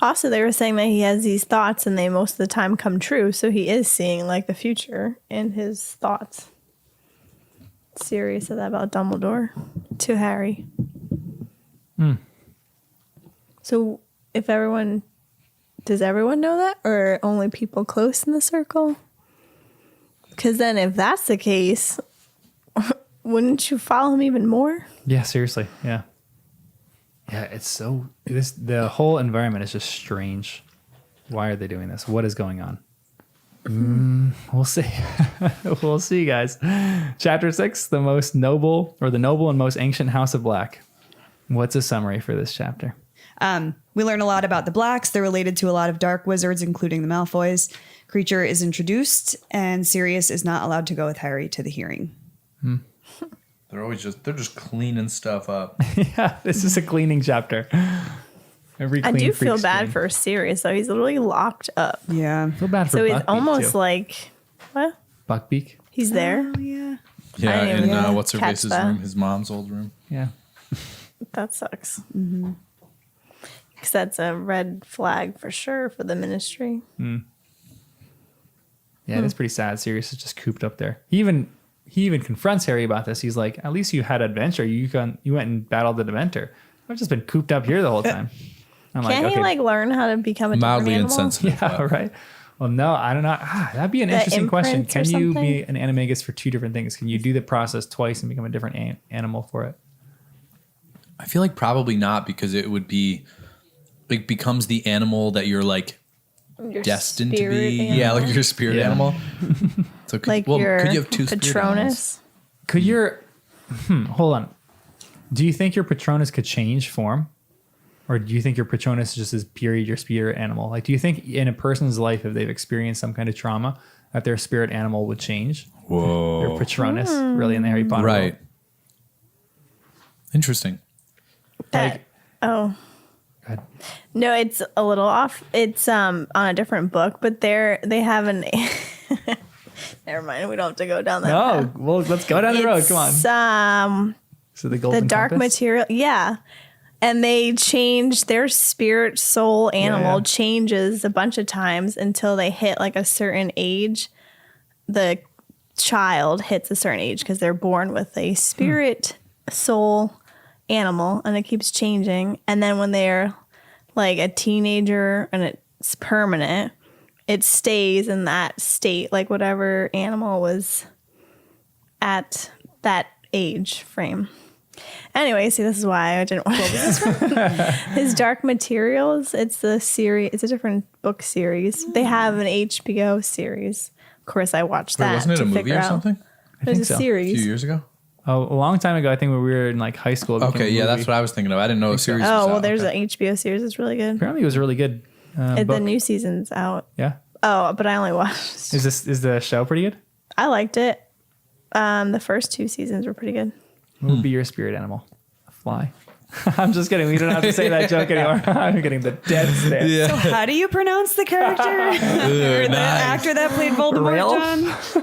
Also, they were saying that he has these thoughts and they most of the time come true. So he is seeing like the future in his thoughts. Sirius said that about Dumbledore to Harry. So does everyone know that, or only people close in the circle? Because then if that's the case, wouldn't you follow him even more? Yeah, seriously. Yeah. Yeah, the whole environment is just strange. Why are they doing this? What is going on? We'll see. We'll see, guys. Chapter 6, the noble and most ancient House of Black. What's a summary for this chapter? We learn a lot about the Blacks. They're related to a lot of dark wizards, including the Malfoys. Creature is introduced, and Sirius is not allowed to go with Harry to the hearing. They're just cleaning stuff up. Yeah, this is a cleaning chapter. I do feel bad for Sirius, though. He's literally locked up. Yeah. I feel bad for So he's Buckbeak, almost too. like, what? Buckbeak? He's there? Oh, yeah. Yeah, I didn't in even what's her catch face's that. room, his mom's old room. Yeah. That sucks. Because that's a red flag for sure for the ministry. Yeah, it is pretty sad. Sirius is just cooped up there. He even confronts Harry about this. He's like, at least you had adventure. You went and battled the Dementor. I've just been cooped up here the whole time. I'm Can't he like learn how to become a Mildly different animal? insensitive. yeah, right. Well, no, I don't know. That'd be an The interesting question. imprints Can or you something? be an animagus for two different things? Can you do the process twice and become a different animal for it? I feel like probably not, because it would be, it becomes the animal that you're like destined to spirit be. animal. Yeah, like your spirit animal. So Like your could you have two spirit animals? Patronus. Could your hold on? Do you think your Patronus could change form, or do you think your Patronus just is period your spirit animal? Like, do you think in a person's life, if they've experienced some kind of trauma, that their spirit animal would change? Whoa. Their Patronus, really, in the Harry Potter world? Right. Interesting. Like, Oh. go ahead. No, it's a little off. It's on a different book, but they have an never mind, we don't have to go down that No, path. well, let's go down the road. Come on. It's So the the golden dark compass? material. Yeah. And they change their spirit soul animal Yeah. changes a bunch of times until they hit like a certain age. The child hits a certain age because they're born with a spirit soul animal and it keeps changing. And then when they're like a teenager and it's permanent, it stays in that state, like whatever animal was at that age frame. Anyway, see, this is why I didn't watch this from. His Dark Materials. It's the series. It's a different book series. They have an HBO series. Of course, I watched Wait, that. wasn't it to a movie figure or out. something? There's think a so. A few series. years ago? Oh, a long time ago, I think when we were in like high school. it became Okay, a yeah, movie. that's what I was thinking of. I didn't know a series was Oh, well, out. there's Okay. an HBO series. It's really good. Apparently, it was a really good The book. new season's out. Yeah. Oh, but I only watched. Is the show pretty good? I liked it. The first 2 seasons were pretty good. What would be your spirit animal? A fly. I'm just kidding. We don't have to say that joke anymore. I'm getting the dead stare. So how do you pronounce the character? Or the actor that played Voldemort, Ralph?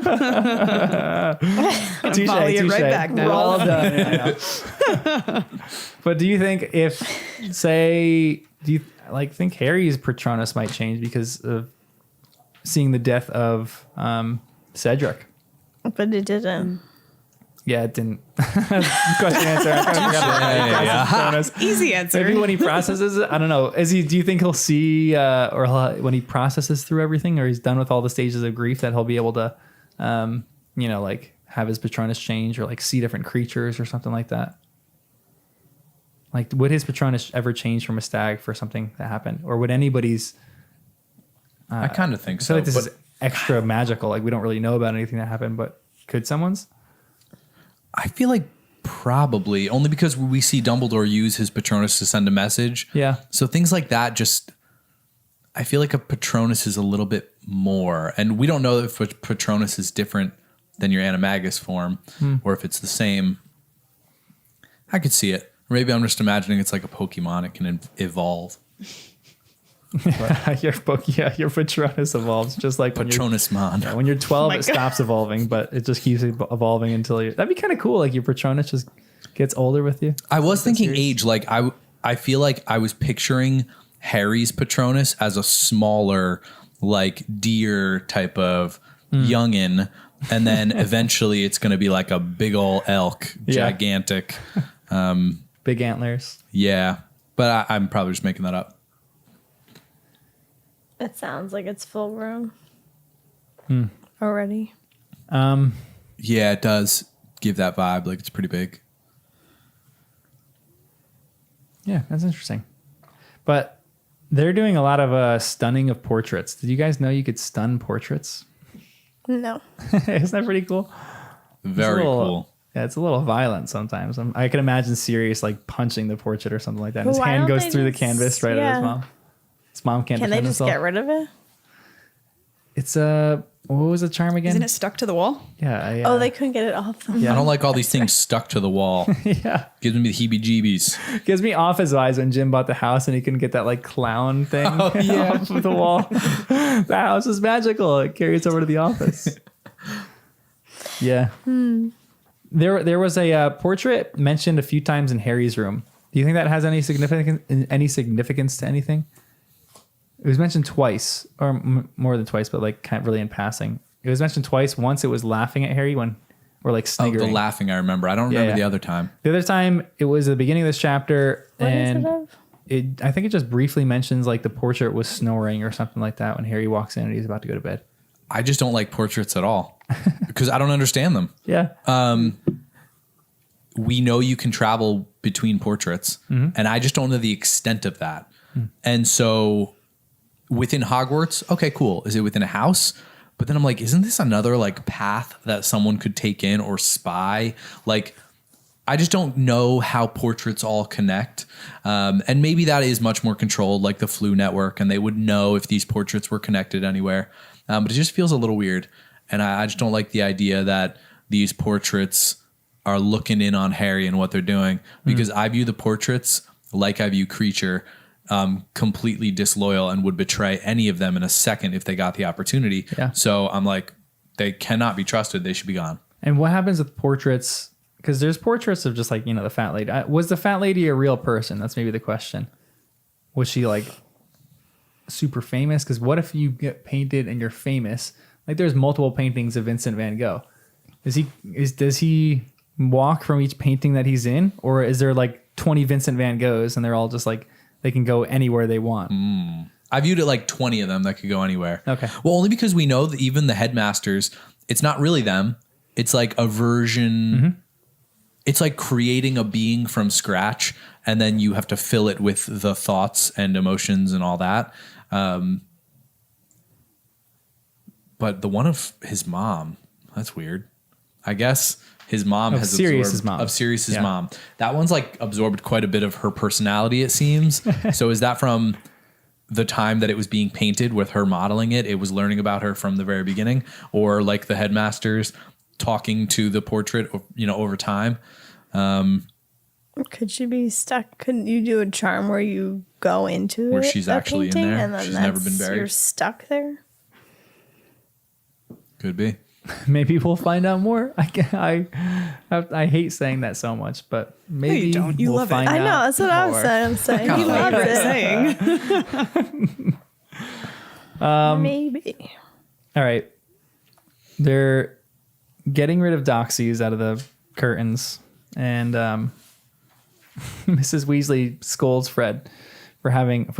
John? Touche, follow you right touche. back now. Well done. Yeah, I know. But do you think if, say, think Harry's Patronus might change because of seeing the death of Cedric? But it didn't. Yeah, it didn't. Question answer. I kind of forgot about Patronus. Easy answer. Maybe when he processes it, I don't know. Do you think he'll see, when he processes through everything, or he's done with all the stages of grief, that he'll be able to, like have his Patronus change, or like see different creatures or something like that? Like, would his Patronus ever change from a stag for something that happened, or would anybody's? I kind of think I feel so. like this But is extra magical. Like, we don't really know about anything that happened, but could someone's? I feel like probably only because we see Dumbledore use his Patronus to send a message. Yeah. So things like that just, I feel like a Patronus is a little bit more. And we don't know if a Patronus is different than your Animagus form or if it's the same. I could see it. Or maybe I'm just imagining it's like a Pokemon. It can evolve. your Patronus evolves just like when you're, Patronus-mon. when you're 12, it stops evolving, but it just keeps evolving until you're. That'd be kind of cool. Like your Patronus just gets older with you. I was thinking serious. age. Like I feel like I was picturing Harry's Patronus as a smaller, like deer type of youngin, and then eventually it's going to be like a big old elk, Yeah. gigantic. Big antlers. Yeah, but I'm probably just making that up. It sounds like it's full grown already. Yeah, it does give that vibe. Like it's pretty big. Yeah, that's interesting. But they're doing a lot of stunning of portraits. Did you guys know you could stun portraits? No. Isn't that pretty cool? Very cool. Yeah, it's a little violent sometimes. I can imagine Sirius like punching the portrait or something like that. And his Why hand don't goes they through the just- canvas right at yeah. his mom. His mom can't Can they defend just himself. get rid of it? It's what was the charm again? Isn't it stuck to the wall? Yeah. Oh, they couldn't get it off them. Yeah. I don't like all these things stuck to the wall. Yeah. Gives me the heebie-jeebies. Gives me office vibes when Jim bought the house and he couldn't get that like clown thing off of the wall. The house is magical. It carries over to the office. Yeah. There was a portrait mentioned a few times in Harry's room. Do you think that has any significance to anything? It was mentioned twice, or more than twice, but like kind of really in passing. It was mentioned twice. Once it was laughing at Harry or like Oh, sniggering. the laughing I remember. I don't remember yeah. the other time. The other time, it was the beginning of this chapter, What is and it of? I think it just briefly mentions like the portrait was snoring or something like that when Harry walks in and he's about to go to bed. I just don't like portraits at all because I don't understand them. Yeah. We know you can travel between portraits, and I just don't know the extent of that. And so within Hogwarts, okay, cool. Is it within a house? But then I'm like, isn't this another like path that someone could take in or spy? Like, I just don't know how portraits all connect. And maybe that is much more controlled, like the Flu Network, and they would know if these portraits were connected anywhere. But it just feels a little weird. And I just don't like the idea that these portraits are looking in on Harry and what they're doing, because I view the portraits like I view Creature, completely disloyal and would betray any of them in a second if they got the opportunity. Yeah. So I'm like, they cannot be trusted. They should be gone. And what happens with portraits? Because there's portraits of just like, you know, the fat lady. Was the fat lady a real person? That's maybe the question. Was she like super famous? Because what if you get painted and you're famous? Like there's multiple paintings of Vincent van Gogh. Does he walk from each painting that he's in? Or is there like 20 Vincent van Goghs and they're all just like, they can go anywhere they want? I viewed it like 20 of them that could go anywhere. Okay. Well, only because we know that even the headmasters, it's not really them. It's like a version. It's like creating a being from scratch, and then you have to fill it with the thoughts and emotions and all that. But the one of his mom, that's weird. I guess his mom has Sirius's absorbed mom. of Sirius's Yeah. mom. That one's like absorbed quite a bit of her personality, it seems. So is that from the time that it was being painted with her modeling it? It was learning about her from the very beginning, or like the headmasters talking to the portrait, you know, over time. Could she be stuck? Couldn't you do a charm where you go into Where it, she's a actually in painting, there? and then She's never been that's- buried? You're stuck there. Could be. Maybe we'll find out more. I hate saying that so much, but maybe you don't. You we'll love it. find I know. out That's what I was more. saying. He like loves it. Saying. Maybe. All right. They're getting rid of doxies out of the curtains, and Mrs. Weasley scolds Fred for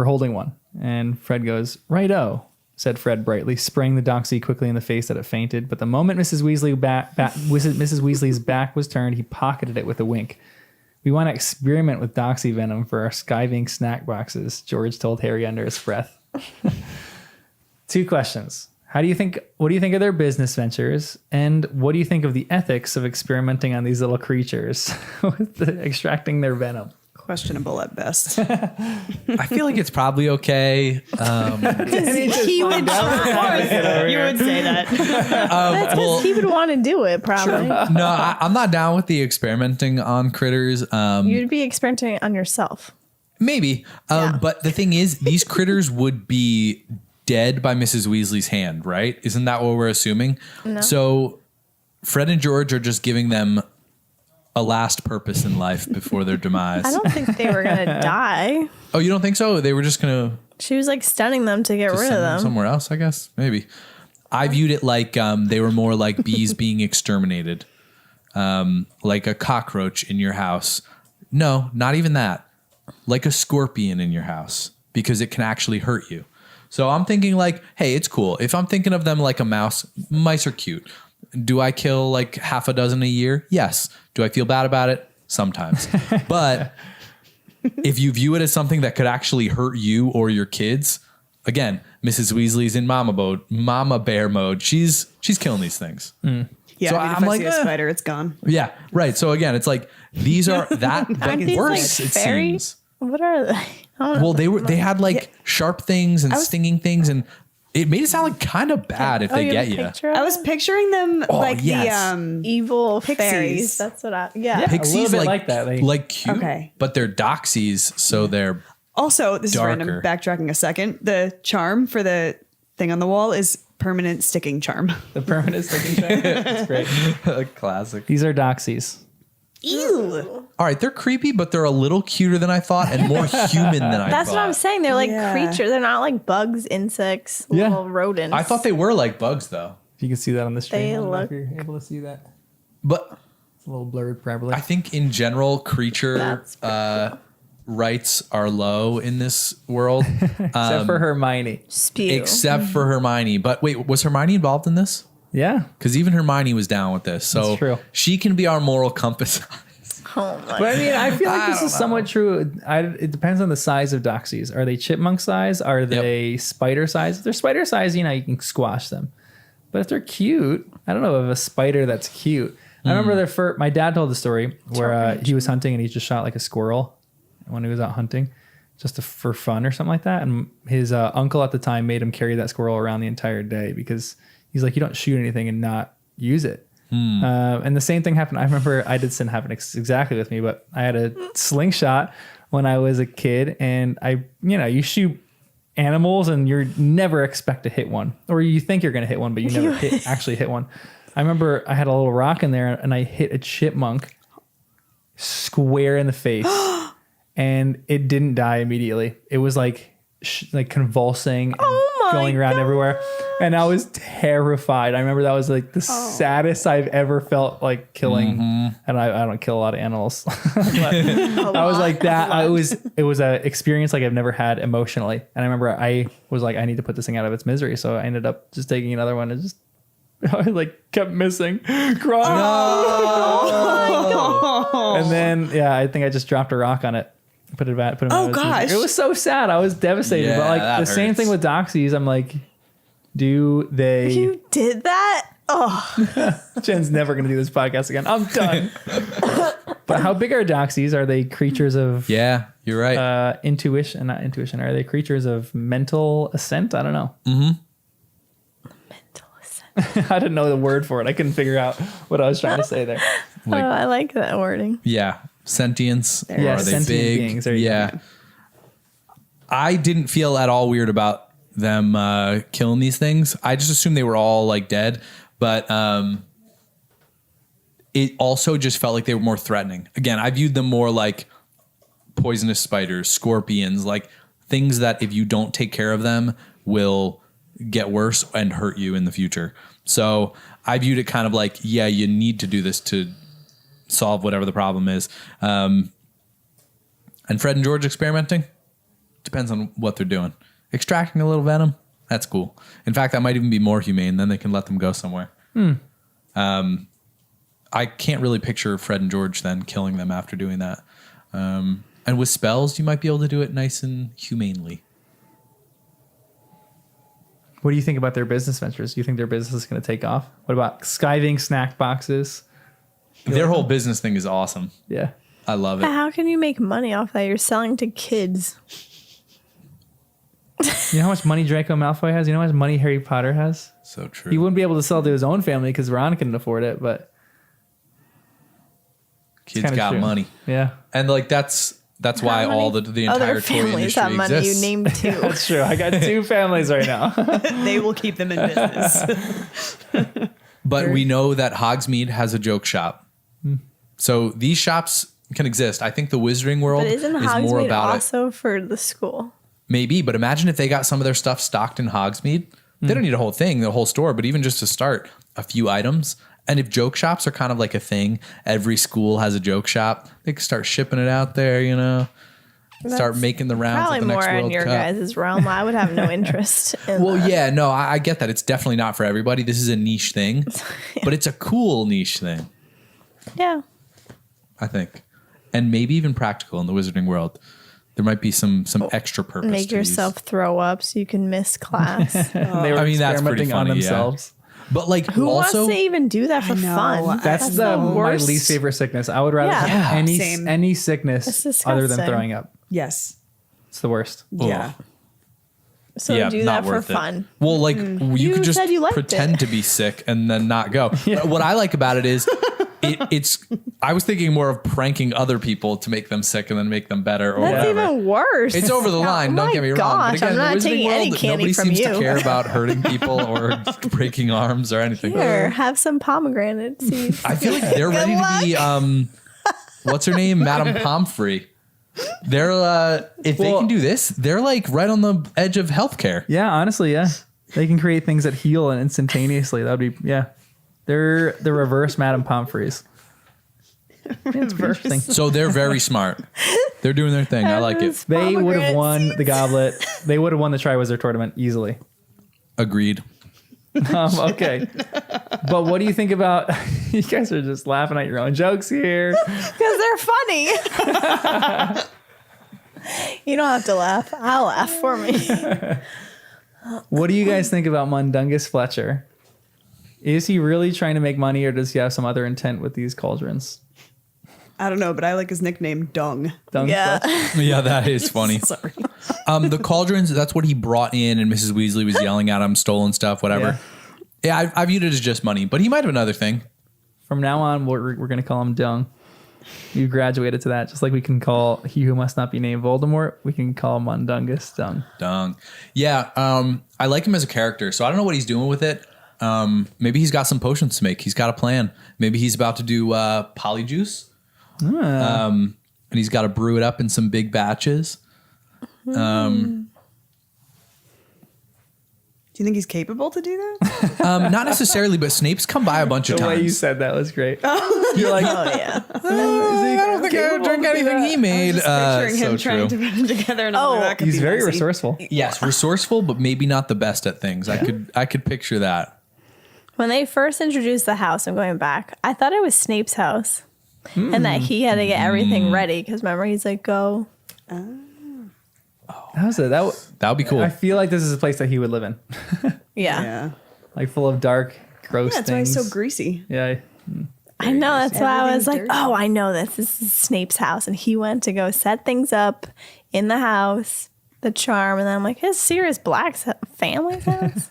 holding one. And Fred goes, "Righto," said Fred brightly, spraying the doxy quickly in the face that it fainted. But the moment Mrs. Weasley's back was turned, he pocketed it with a wink. "We want to experiment with doxy venom for our skiving snack boxes," George told Harry under his breath. 2 questions. What do you think of their business ventures? And what do you think of the ethics of experimenting on these little creatures with extracting their venom? Questionable at best. I feel like it's probably okay. He would try. You would say that. That's because he would want to do it, probably. No, I'm not down with the experimenting on critters. You'd be experimenting on yourself. Maybe. Yeah. But the thing is, these critters would be dead by Mrs. Weasley's hand, right? Isn't that what we're assuming? No. So Fred and George are just giving them a last purpose in life before their demise. I don't think they were going to die. Oh, you don't think so? They were just going to She was like stunning them to get rid send of them them. somewhere else, I guess. Maybe. I viewed it like they were more like bees being exterminated. Like a cockroach in your house. No, not even that. Like a scorpion in your house, because it can actually hurt you. So I'm thinking like, hey, it's cool. If I'm thinking of them like a mouse, mice are cute. Do I kill like half a dozen a year? Yes. Do I feel bad about it? Sometimes. But if you view it as something that could actually hurt you or your kids, again, Mrs. Weasley's in mama bear mode. She's killing these things. Yeah, So I mean, I'm if I like, see a spider, it's gone. Yeah, right. So again, it's like these are that Aren't these, worse, like, it fairy- seems. What are they? I don't know. Well, they had like sharp things and stinging things, and it made it sound like kind of bad if they you get have a you. picture of I was them? picturing them like yes. the evil pixies. fairies. That's what I. Yeah. Yeah. Pixies a little bit like that. like cute, Okay. but they're doxies, so they're Also, this Darker. is random. Backtracking a second. The charm for the thing on the wall is permanent sticking charm. The permanent sticking charm. That's great. classic. These are doxies. Ew. All right, they're creepy, but they're a little cuter than I thought and more human than I That's thought. what I'm saying. They're like Yeah. creatures. They're not like bugs, insects, Yeah. little rodents. I thought they were like bugs, though. You can see that on the stream. They I don't know if look- you're able to see that. But It's a little blurred, probably. I think in general, creature That's pretty rights are low in this world, Except for Hermione. spew. except for Hermione. But wait, was Hermione involved in this? Yeah. Because even Hermione was down with this. So That's true. she can be our moral compass. Oh my. But I mean, I feel like this is somewhat true. It depends on the size of doxies. Are they chipmunk size? Are they spider size? If they're spider size, you can squash them. But if they're cute, I don't know of a spider that's cute. I remember my dad told the story where he was hunting and he just shot like a squirrel when he was out hunting, just for fun or something like that. And his uncle at the time made him carry that squirrel around the entire day because he's like, you don't shoot anything and not use it. And the same thing happened. I remember I didn't happen exactly with me, but I had a slingshot when I was a kid, and you shoot animals and you never expect to hit one, or you think you're going to hit one, but you never actually hit one. I remember I had a little rock in there and I hit a chipmunk square in the face and it didn't die immediately. It was like convulsing and going around everywhere. And I was terrified. I remember that was like the saddest I've ever felt like killing. And I don't kill a lot of animals. I was like that. It was an experience like I've never had emotionally. And I remember I was like, I need to put this thing out of its misery. So I ended up just taking another one and I like kept missing. Crying. No. And then, I think I just dropped a rock on it. Put it back. Put it gosh. It was so sad. I was devastated. Yeah, but like the same thing with doxies. I'm like, do they? You did that? Oh. Jen's never going to do this podcast again. I'm done. But how big are doxies? Are they creatures of? Yeah, you're right. Intuition, not intuition. Are they creatures of mental assent? I don't know. Mental assent. I didn't know the word for it. I couldn't figure out what I was trying to say there. I like that wording. Yeah. Sentience. Yeah, are they sentient big? beings. Yeah. I didn't feel at all weird about them killing these things. I just assumed they were all like dead, but it also just felt like they were more threatening. Again, I viewed them more like poisonous spiders, scorpions, like things that if you don't take care of them will get worse and hurt you in the future. So I viewed it kind of like, you need to do this to solve whatever the problem is. And Fred and George experimenting, depends on what they're doing. Extracting a little venom, that's cool. In fact, that might even be more humane. Then they can let them go somewhere. I can't really picture Fred and George then killing them after doing that. And with spells, you might be able to do it nice and humanely. What do you think about their business ventures? Do you think their business is going to take off? What about skiving snack boxes? Their whole business thing is awesome. Yeah. I love it. But how can you make money off that? You're selling to kids. You know how much money Draco Malfoy has? You know how much money Harry Potter has? So true. He wouldn't be able to sell to his own family because Ron couldn't afford it, but kids got true. Money. Yeah. And like that's why all the entire other toy families industry have money. exists. You named two. That's true. I got two families right now. They will keep them in business. But we know that Hogsmeade has a joke shop. So these shops can exist. I think the Wizarding World But isn't is more Hogsmeade about also for the school? Maybe, but imagine if they got some of their stuff stocked in Hogsmeade. They don't need a whole thing, the whole store, but even just to start, a few items. And if joke shops are kind of like a thing, every school has a joke shop. They could start shipping it out there, start making the rounds. Probably at the next more in World your Cup. guys' realm. I would have no interest in Well, that. yeah, no, I get that. It's definitely not for everybody. This is a niche thing, but it's a cool niche thing, Yeah. I think. And maybe even practical in the Wizarding World. There might be some extra purpose. Make to yourself throw up so you can miss class. They were I mean, that's pretty experimenting funny, on yeah. themselves. But like Who also, wants to even do that for know. fun? That's the my worst. least favorite sickness. I would rather Yeah. have Same. any It's sickness disgusting. other than throwing up. Yes. It's the worst. Yeah. So yeah, do not that for worth it. fun. Well, like you You could just said you liked pretend it. to be sick and then not go. What I like about it is it's. I was thinking more of pranking other people to make them sick and then make them better or That's whatever. even worse. It's over the line. Don't my get me wrong. gosh, But again, I'm not the Wizarding taking any World, candy nobody from seems you. to care about hurting people or breaking arms or anything. Here, have some pomegranate seeds. I feel like they're ready to be. What's her name, Madame Pomfrey? They're if they can do this, they're like right on the edge of healthcare. Yeah, honestly, yeah. They can create things that heal and instantaneously. That would be, yeah. They're the reverse Madame Pomfreys. Yeah, it's pretty interesting. So they're very smart. They're doing their thing. I like it. They would have Pomegranate won seeds. the goblet. They would have won the Triwizard Tournament easily. Agreed. Okay. But what do you think about You guys are just laughing at your own jokes here. Because they're funny. You don't have to laugh. I'll laugh for me. What do you guys think about Mundungus Fletcher? Is he really trying to make money, or does he have some other intent with these cauldrons? I don't know, but I like his nickname, Dung. Dung Yeah. Fletcher? Yeah, that is funny. Sorry. The cauldrons, that's what he brought in, and Mrs. Weasley was yelling at him, stolen stuff, whatever. Yeah, I viewed it as just money, but he might have another thing. From now on, we're going to call him Dung. You graduated to that. Just like we can call he who must not be named Voldemort, we can call Mundungus Dung. Dung. Yeah, I like him as a character, so I don't know what he's doing with it. Maybe he's got some potions to make. He's got a plan. Maybe he's about to do polyjuice. And he's got to brew it up in some big batches. Do you think he's capable to do that? Not necessarily, but Snape's come by a bunch of The way you times. said that was great. You're like, Oh, yeah. I don't think I would drink anything he made. Picturing him So trying to true. put them together. And Oh, that could he's be very messy. resourceful. Yes, resourceful, but maybe not the best at things. I could picture that. When they first introduced the house, I'm going back, I thought it was Snape's house. And that he had to get everything ready. Because remember, he's like, go. That That would be cool. I feel like this is a place that he would live in. Yeah. Yeah. Like full of dark, gross That's why he's things. so greasy. Yeah. I know. That's why I was Everything's like, dirty. oh, I know this. This is Snape's house. And he went to go set things up in the house, the charm. And then I'm like, is Sirius Black's family's house?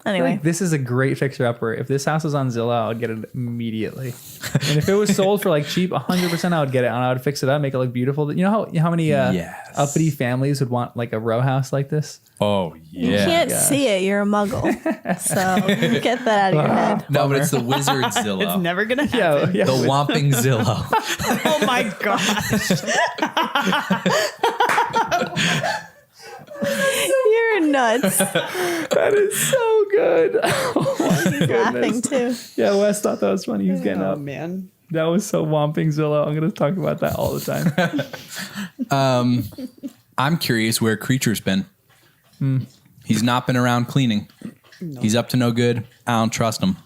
Anyway. Like, this is a great fixer-upper. If this house was on Zillow, I would get it immediately. And if it was sold for like cheap, 100% I would get it. And I would fix it up, make it look beautiful. You know how many Yes. uppity families would want like a row house like this? Oh, You yeah. can't see it. You're a muggle. So get that out of your head. No, but it's the wizard Zillow. It's never going to happen. Yeah. The Whomping Zillow. Oh my gosh. You're nuts. That is so good. Oh my Laughing goodness. too. Yeah, Wes thought that was funny. He was getting Oh up. man. That was so Whomping Zillow. I'm going to talk about that all the time. I'm curious where Creature's been. He's not been around cleaning. No. He's up to no good. I don't trust him.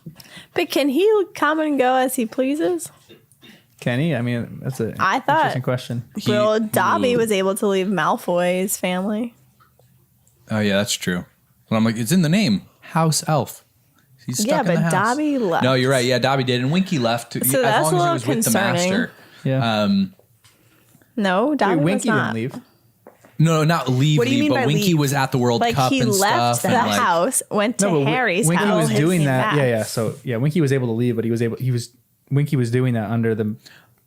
But can he come and go as he pleases? Kenny, I mean, that's an I thought- interesting question. Well, Dobby was able to leave Malfoy's family. Oh, yeah, that's true. But I'm like, it's in the name. House Elf. He's stuck Yeah, in the but house. Dobby left. No, you're right. Yeah, Dobby did. And Winky left. So as that's long a as he little was with the concerning. master. Yeah. No, Dobby Wait, was Winky not. didn't leave. No, not leave, What do you mean but by Winky leave? was at the World Like Cup he and left stuff. the and like, house, went to But Harry's Winky house. was doing that. back. Yeah. So yeah, Winky was able to leave, but Winky was doing that under the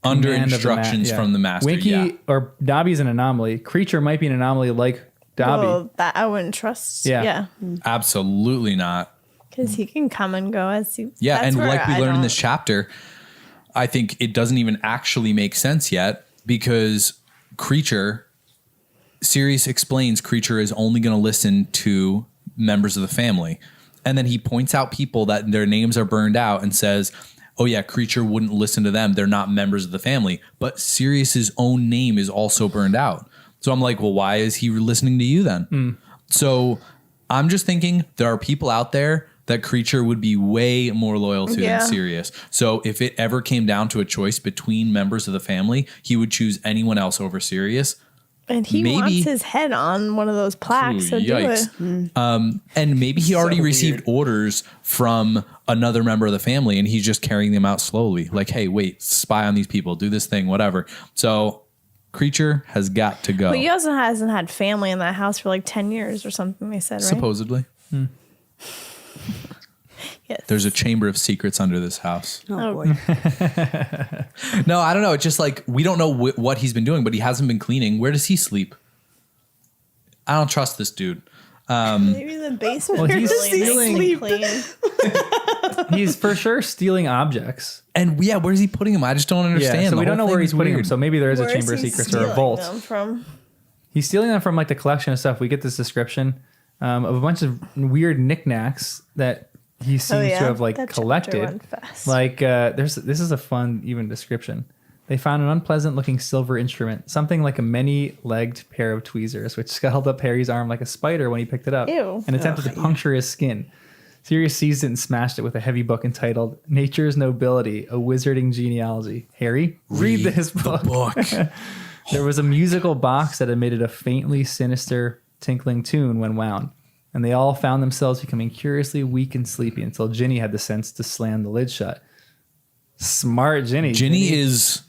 under command of the instructions yeah. from the master. Winky yeah. or Dobby's an anomaly. Creature might be an anomaly like Dobby. Well, that I wouldn't trust. Yeah. Yeah. Absolutely not. Because he can come and go as he. Yeah, that's and where like we I learned in don't- this chapter, I think it doesn't even actually make sense yet because Sirius explains Creature is only going to listen to members of the family. And then he points out people that their names are burned out and says, oh yeah, Creature wouldn't listen to them. They're not members of the family. But Sirius's own name is also burned out. So I'm like, well, why is he listening to you then? So I'm just thinking there are people out there that Creature would be way more loyal to Yeah. than Sirius. So if it ever came down to a choice between members of the family, he would choose anyone else over Sirius. And he maybe- wants his head on one of those plaques. Ooh, So do it. yikes. And maybe he already received orders from another member of the family and he's just carrying them out slowly. Like, hey, wait, spy on these people, do this thing, whatever. So Creature has got to go. But he also hasn't had family in that house for like 10 years or something, they said, right? Supposedly. Yes. There's a chamber of secrets under this house. Oh, Oh. boy. No, I don't know. It's just like we don't know what he's been doing, but he hasn't been cleaning. Where does he sleep? I don't trust this dude. Maybe the basement. Well, he's really nice and clean. He's for sure stealing objects. And yeah, where's he putting him? I just don't understand. Yeah, so The we don't whole know where thing's he's putting them. weird. So maybe there is Where a chamber of he secrets or a stealing vault. them from? He's stealing them from like the collection of stuff. We get this description of a bunch of weird knickknacks that he seems to have like That chapter collected. went fast. Like this is a fun even description. They found an unpleasant looking silver instrument, something like a many-legged pair of tweezers, which scuttled up Harry's arm like a spider when he picked it up Ew. and attempted to puncture his skin. Sirius seized it and smashed it with a heavy book entitled Nature's Nobility, a Wizarding Genealogy. Harry, read this book. There was a musical box that emitted a faintly sinister tinkling tune when wound, and they all found themselves becoming curiously weak and sleepy until Ginny had the sense to slam the lid shut. Smart Ginny. She's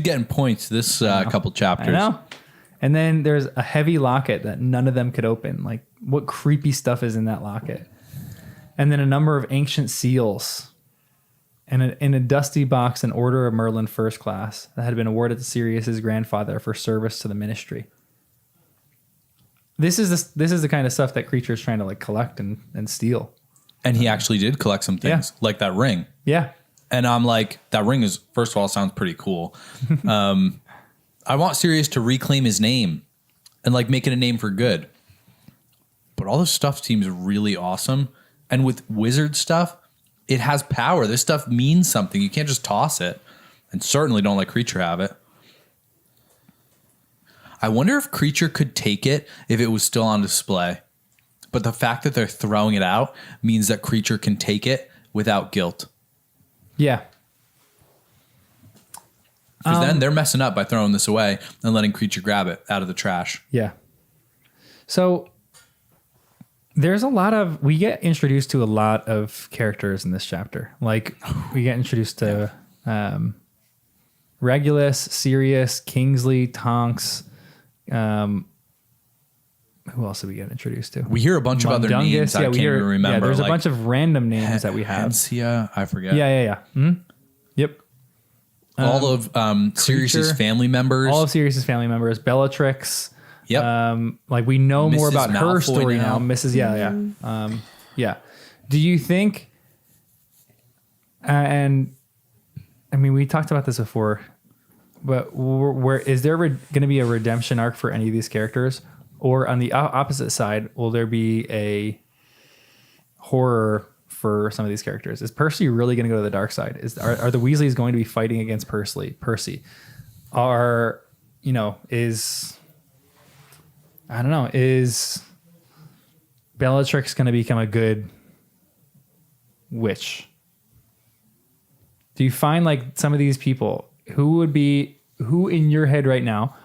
getting points this couple chapters. I know. And then there's a heavy locket that none of them could open. Like, what creepy stuff is in that locket? And then a number of ancient seals. And in a dusty box, an Order of Merlin First Class that had been awarded to Sirius's grandfather for service to the ministry. This is the kind of stuff that Creature's trying to like collect and steal. And he actually did collect some things, like that ring. Yeah. And I'm like, that ring is, first of all, sounds pretty cool. I want Sirius to reclaim his name and like make it a name for good. But all this stuff seems really awesome. And with wizard stuff, it has power. This stuff means something. You can't just toss it. And certainly don't let Creature have it. I wonder if Creature could take it if it was still on display. But the fact that they're throwing it out means that Creature can take it without guilt. Yeah. Because then they're messing up by throwing this away and letting Creature grab it out of the trash. Yeah. So there's we get introduced to a lot of characters in this chapter. Like we get introduced to Regulus, Sirius, Kingsley, Tonks. Who else did we get introduced to? We hear a bunch of other names I can't even remember. Yeah, there's like a bunch of random names that we have. Hencia, I forget. Yeah. Mm-hmm. Yep. All of Sirius's family members. All of Sirius's family members. Bellatrix. Yep. Like we know more Mrs. about her Malfoy story now. now. Mrs. Yeah. Do you think? And I mean, we talked about this before, but where is there going to be a redemption arc for any of these characters, or on the opposite side, will there be a horror for some of these characters? Is Percy really going to go to the dark side? Are the Weasleys going to be fighting against Percy? Is Bellatrix going to become a good witch? Do you find like some of these people who in your head right now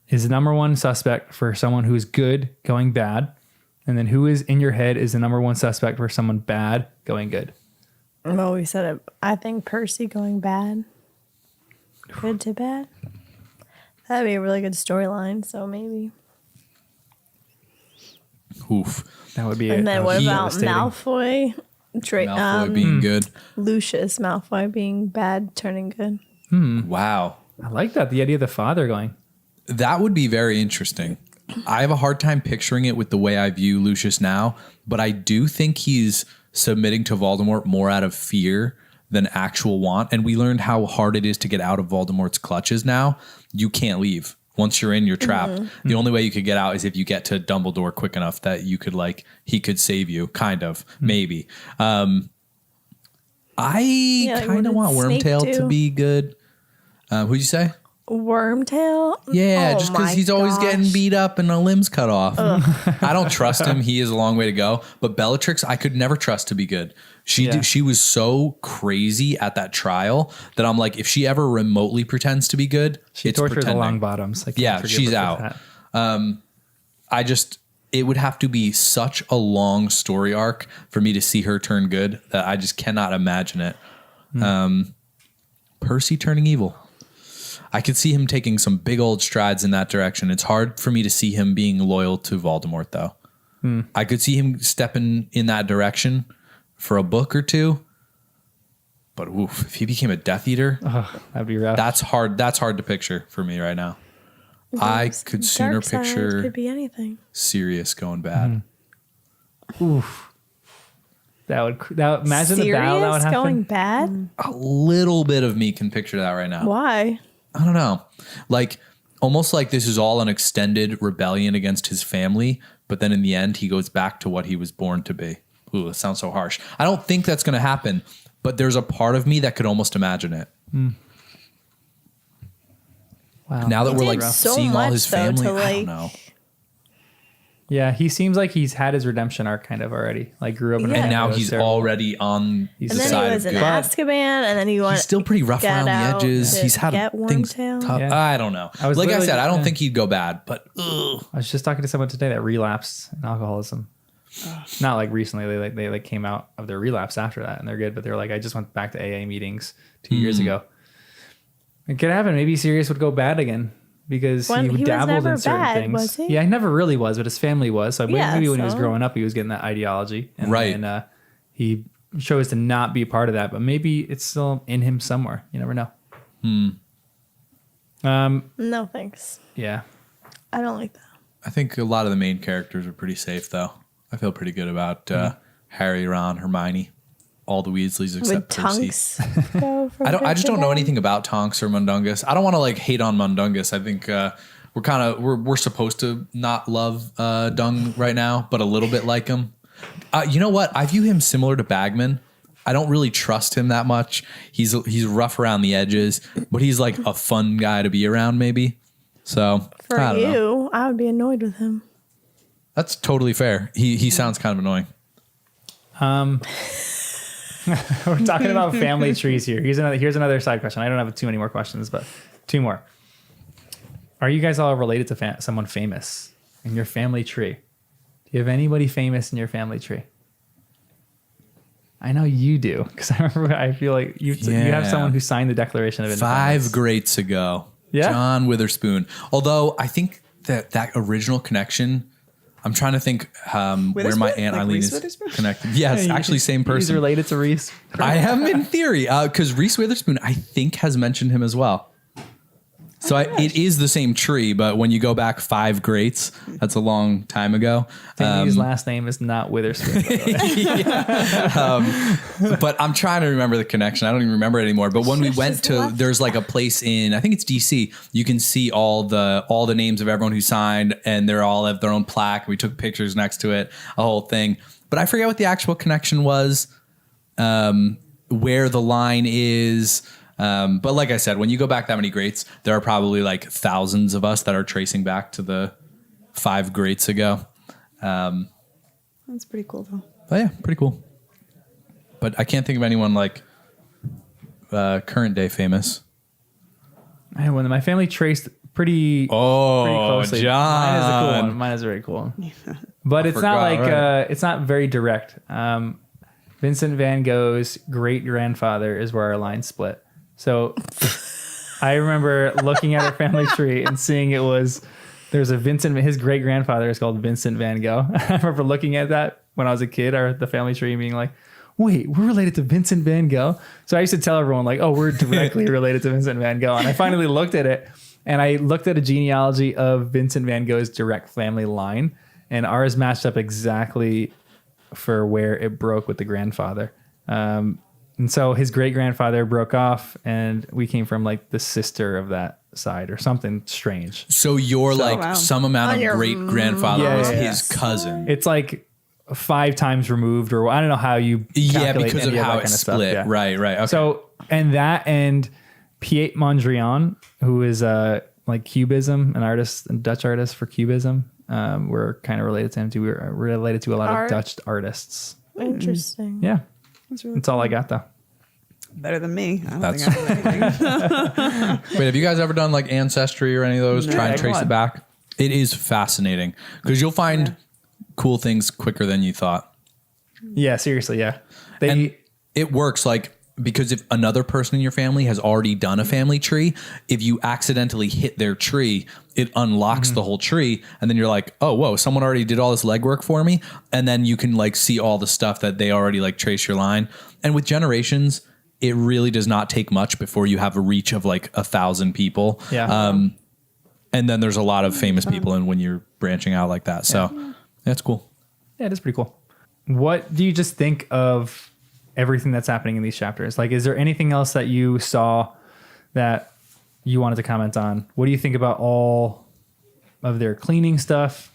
is the number one suspect for someone who's good going bad? And then who is in your head is the number one suspect for someone bad going good? Well, we said it. I think Percy going bad. Good to bad. That'd be a really good storyline, so maybe. Oof. That would be And then what about devastating. Malfoy? Malfoy being good. Lucius Malfoy being bad, turning good. Wow. I like that. The idea of the father going. That would be very interesting. I have a hard time picturing it with the way I view Lucius now, but I do think he's submitting to Voldemort more out of fear than actual want. And we learned how hard it is to get out of Voldemort's clutches now. You can't leave. Once you're in, you're trapped. Mm-hmm. The only way you could get out is if you get to Dumbledore quick enough that you could he could save you, kind of, maybe. I kind of want Wormtail to be good. Who'd you say? Wormtail? Yeah, just because he's always getting beat up and a limb's cut off. I don't trust him. He is a long way to go. But Bellatrix, I could never trust to be good. She was so crazy at that trial that I'm like, if she ever remotely pretends to be good, she tortures the long bottoms. She's out. It would have to be such a long story arc for me to see her turn good that I just cannot imagine it. Percy turning evil. I could see him taking some big old strides in that direction. It's hard for me to see him being loyal to Voldemort, though. I could see him stepping in that direction for a book or two. But if he became a Death Eater, that'd be rough. That's hard. That's hard to picture for me right now. I could sooner picture could be anything. Sirius going bad. Oof. That would imagine Sirius the battle that would happen. Going bad? A little bit of me can picture that right now. Why? I don't know. Almost like this is all an extended rebellion against his family, but then in the end, he goes back to what he was born to be. Ooh, that sounds so harsh. I don't think that's going to happen, but there's a part of me that could almost imagine it. Wow. Now that we're did so seeing all his much, though, family, to, I don't know. Yeah, he seems like he's had his redemption arc kind of already. Like grew up in a Yeah. And now family he's that was terrible. already on the And then side he was of in good. Azkaban, and then he went. He's still pretty rough get around the out edges. to He's had get things Wormtail. tough. Yeah. I don't know. I was Like I literally- said, I don't yeah. think he'd go bad, but ugh. I was just talking to someone today that relapsed in alcoholism. Not like recently. They came out of their relapse after that, and they're good. But they're like, I just went back to AA meetings 2 years ago. It could happen. Maybe Sirius would go bad again because When he was dabbled never in certain bad, things. was he? Yeah, he never really was, but his family was. So Yeah, maybe when he was so- growing up, he was getting that ideology, and Right. then, he chose to not be a part of that. But maybe it's still in him somewhere. You never know. No thanks. Yeah. I don't like that. I think a lot of the main characters are pretty safe, though. I feel pretty good about Harry, Ron, Hermione, all the Weasleys Would except Percy. Tonks go for I just don't know bad? anything about Tonks or Mundungus. I don't want to like hate on Mundungus. I think we're supposed to not love Dung right now, but a little bit like him. You know what? I view him similar to Bagman. I don't really trust him that much. He's rough around the edges, but he's like a fun guy to be around, maybe. So For I don't know. you, I would be annoyed with him. That's totally fair. He sounds kind of annoying. We're talking about family trees here. Here's another side question. I don't have too many more questions, but 2 more. Are you guys all related to someone famous in your family tree? Do you have anybody famous in your family tree? I know you do, because I remember. I feel like you have Yeah. someone who signed the Declaration of 5 Independence. greats ago. Yeah? John Witherspoon. Although I think that original connection, I'm trying to think where my Witherspoon? Aunt Like Eileen Reese is Witherspoon? connected. Yes, Yeah, actually same He's person. related to Reese. I am in theory because Reese Witherspoon, I think, has mentioned him as well. So it is the same tree, but when you go back 5 greats, that's a long time ago. Danny's last name is not Witherspoon. By the way. But I'm trying to remember the connection. I don't even remember it anymore. But when we went to, there's like a place in, I think it's DC. You can see all the names of everyone who signed, and they're all have their own plaque. We took pictures next to it, a whole thing. But I forget what the actual connection was, where the line is. But like I said, when you go back that many greats, there are probably like thousands of us that are tracing back to the 5 greats ago. That's pretty cool, though. But yeah, pretty cool. But I can't think of anyone like current day famous. When my family traced pretty closely. John. Mine is a cool one. Mine is a very cool one. But it's not forgot, like right. it's not very direct. Vincent van Gogh's great grandfather is where our line split. So I remember looking at our family tree and seeing there's a Vincent. His great grandfather is called Vincent van Gogh. I remember looking at that when I was a kid, the family tree, and being like, wait, we're related to Vincent van Gogh. So I used to tell everyone like, oh, we're directly related to Vincent van Gogh. And I finally looked at it, and I looked at a genealogy of Vincent van Gogh's direct family line, and ours matched up exactly for where it broke with the grandfather. And so his great grandfather broke off, and we came from like the sister of that side or something strange. So you're like wow. some amount On of your great grandfather Yeah, was yeah, yeah. his cousin. It's like 5 times removed, or I don't know how you Yeah, calculate because of any how that it kind of stuff. split. Yeah. Right. Okay. So and Piet Mondrian, who is like Cubism, an artist, a Dutch artist for Cubism. We're kind of related to him too. We're related to a lot Art. of Dutch artists. Interesting. Yeah, That's really that's all I got though. better than me. I don't That's- think I have anything. Wait, have you guys ever done like Ancestry or any of those? Try and Yeah, trace come it on. back. It is fascinating because you'll find cool things quicker than you thought. Yeah, seriously, yeah. And it works like because if another person in your family has already done a family tree, if you accidentally hit their tree, it unlocks the whole tree. And then you're like, oh, whoa, someone already did all this legwork for me. And then you can like see all the stuff that they already like trace your line. And with generations, it really does not take much before you have a reach of like 1,000 people. Yeah. And then there's a lot of famous people and when you're branching out like that. So that's cool. Yeah, it is pretty cool. What do you just think of everything that's happening in these chapters? Like, is there anything else that you saw that you wanted to comment on? What do you think about all of their cleaning stuff?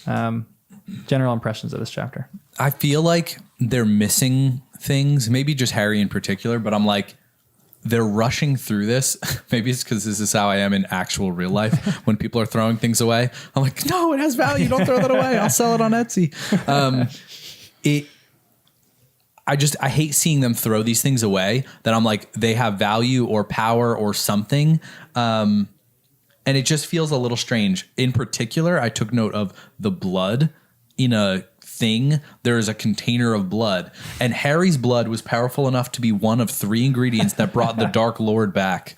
General impressions of this chapter. I feel like they're missing things, maybe just Harry in particular, but I'm like, they're rushing through this. Maybe it's because this is how I am in actual real life. When people are throwing things away, I'm like, no, it has value. Don't throw that away. I'll sell it on Etsy. I hate seeing them throw these things away that I'm like, they have value or power or something. And it just feels a little strange. In particular, I took note of the blood in a thing. There is a container of blood, and Harry's blood was powerful enough to be one of 3 ingredients that brought the Dark Lord back.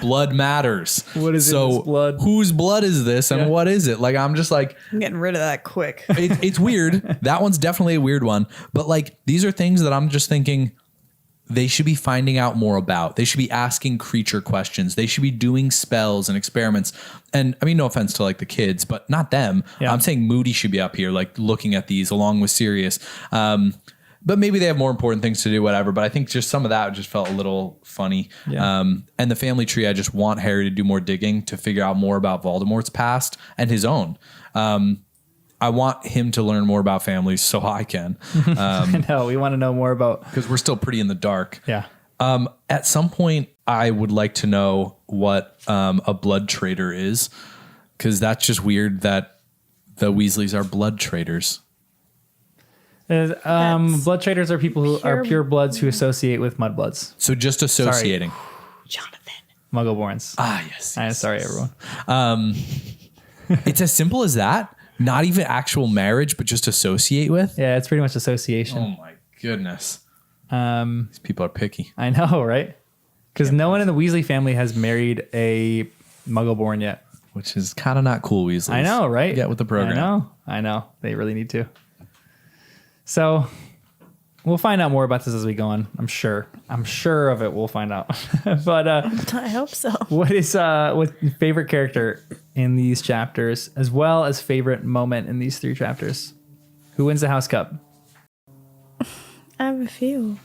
Blood matters. What is in this blood? Whose blood is this, and what is it? Like, I'm just like, I'm getting rid of that quick. it's weird. That one's definitely a weird one. But like, these are things that I'm just thinking they should be finding out more about. They should be asking creature questions. They should be doing spells and experiments. And I mean, no offense to like the kids, but not them. Yeah. I'm saying Moody should be up here, like looking at these along with Sirius. But maybe they have more important things to do, whatever. But I think just some of that just felt a little funny. Yeah. And the family tree, I just want Harry to do more digging to figure out more about Voldemort's past and his own. I want him to learn more about families so I can. I know. We want to know more about. Because we're still pretty in the dark. Yeah. At some point, I would like to know what a blood trader is. Because that's just weird that the Weasleys are blood traders. Blood traders are people who are pure bloods who associate with mudbloods. So just associating. Jonathan. Muggleborns. Ah, yes. I'm sorry, everyone. It's as simple as that. Not even actual marriage, but just associate with. Yeah, it's pretty much association. Oh my goodness. These people are picky. I know, right? Because no one in the Weasley family has married a Muggleborn yet. Which is kind of not cool, Weasleys. I know, right? Get with the program. I know. They really need to. So we'll find out more about this as we go on. I'm sure of it. We'll find out. But I hope so. what is what favorite character in these chapters, as well as favorite moment in these 3 chapters? Who wins the House Cup? I have a few.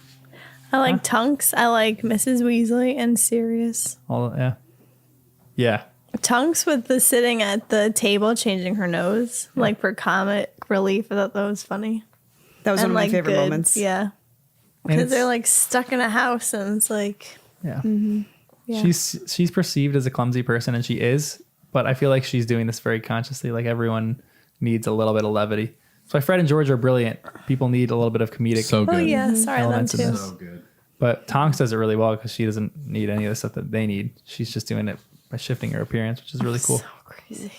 I like Tonks. I like Mrs. Weasley and Sirius. Yeah. Tonks with the sitting at the table changing her nose, like for comic relief. I thought that was funny. That was And, one of my like, favorite good. moments. Yeah. And Because they're like stuck in a house and it's like, Yeah. yeah. She's perceived as a clumsy person, and she is, but I feel like she's doing this very consciously. Like, everyone needs a little bit of levity. So Fred and George are brilliant. People need a little bit of comedic. So good. oh yeah, sorry, them Elements in too. this. So good. But Tonks does it really well because she doesn't need any of the stuff that they need. She's just doing it by shifting her appearance, which is really cool. So crazy.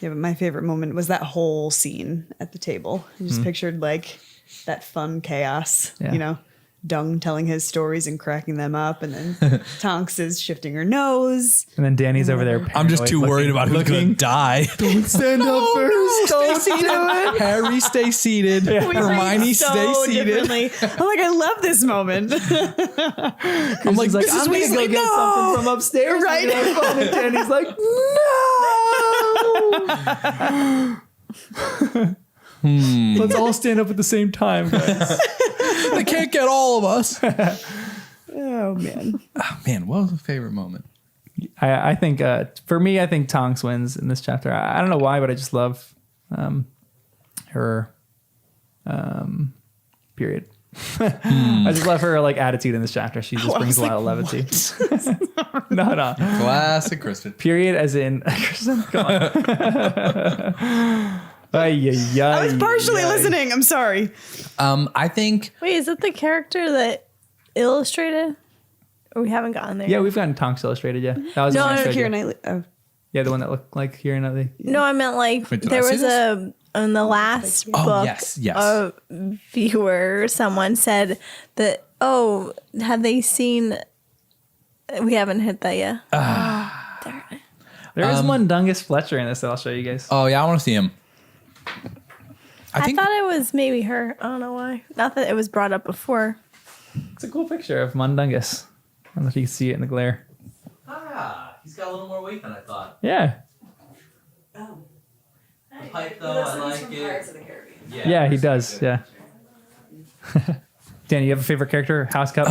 Yeah, but my favorite moment was that whole scene at the table. I just pictured like that fun chaos, Yeah. you know, Dung telling his stories and cracking them up, and then Tonks is shifting her nose. And then Danny's over there. I'm just too worried about who's going to die. Don't stand up first. Don't do it. Harry, stay seated. Hermione, stay seated. differently. I'm like, I love this moment. I'm like, Like, Mrs. I'm gonna Weasley, go get something from upstairs. Right. And Danny's like, no. Let's all stand up at the same time, guys. They can't get all of us. Oh man. Oh, man, what was the favorite moment? I think for me, I think Tonks wins in this chapter. I don't know why, but I just love her period. I just love her like attitude in this chapter. She just brings a lot of levity. No. Classic Kristen. Period, as in Kristen. Come on. I was partially listening. I'm sorry. I think Wait, is that the character that illustrated? Or we haven't gotten there. Yeah, yet? we've gotten Tonks illustrated. Yeah, that was No, the one I no, showed you. Keira Knightley. Oh. Yeah, the one that looked like Keira Knightley. No, I meant like Wait, did there I see was this? in the last book. yes. A viewer, someone said that. Oh, have they seen? We haven't hit that yet. There is Mundungus Fletcher in this that I'll show you guys. Oh yeah, I want to see him. I thought it was maybe her. I don't know why. Not that it was brought up before. It's a cool picture of Mundungus. I don't know if you can see it in the glare. He's got a little more weight than I thought. Yeah. The pipe though, I like it. Yeah, he does. Yeah. Danny, you have a favorite character? House Cup?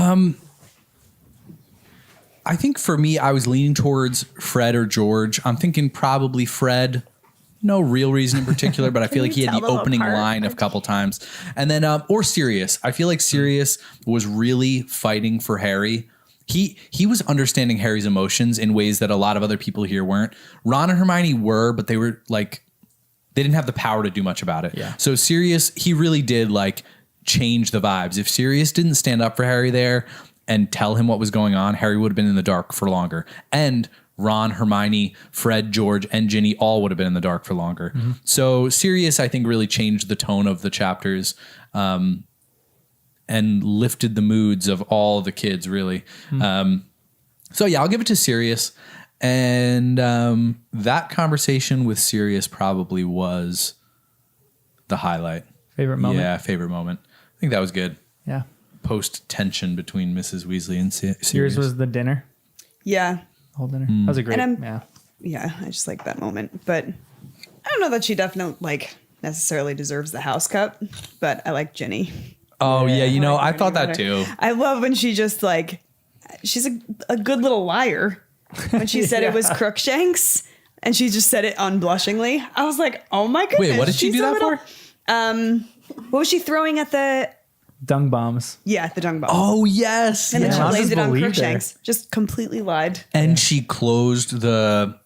I think for me, I was leaning towards Fred or George. I'm thinking probably Fred. No real reason in particular, but I feel like he had you the tell them opening apart? line a couple times. And then, or Sirius. I feel like Sirius was really fighting for Harry. he was understanding Harry's emotions in ways that a lot of other people here weren't. Ron and Hermione were, but they were like, they didn't have the power to do much about it. Yeah. So Sirius, he really did like change the vibes. If Sirius didn't stand up for Harry there and tell him what was going on, Harry would have been in the dark for longer. And Ron, Hermione, Fred, George, and Ginny all would have been in the dark for longer. Mm-hmm. So Sirius, I think, really changed the tone of the chapters. And lifted the moods of all the kids, really. So yeah, I'll give it to Sirius. And that conversation with Sirius probably was the highlight. Favorite moment? Yeah, favorite moment. I think that was good. Yeah. Post tension between Mrs. Weasley and Sirius. Yours was the dinner? Yeah. Whole dinner? That was a great, Yeah, I just like that moment. But I don't know that she definitely, like, necessarily deserves the house cup. But I like Ginny. Oh, yeah. You know, I thought that too. I love when she just like, she's a good little liar. When she said it was Crookshanks and she just said it unblushingly. I was like, oh my goodness. Wait, what did she do that for? What was she throwing at the... Dung bombs. Yeah, the dung bombs. Oh, yes. And then she I blamed just it on believed Crookshanks. Just completely lied. And she closed the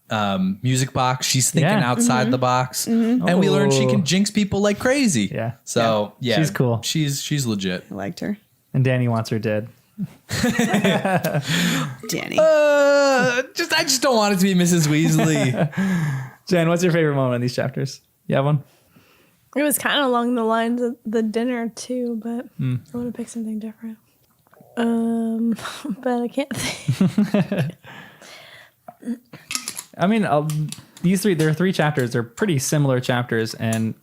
music box. She's thinking outside the box. And we learned she can jinx people like crazy. Yeah. So, yeah. She's cool. She's legit. I liked her. And Danny wants her dead. Danny. I just don't want it to be Mrs. Weasley. Jen, what's your favorite moment in these chapters? You have one? It was kind of along the lines of the dinner too, but I want to pick something different. But I can't think. I mean, there are 3 chapters. They're pretty similar chapters, and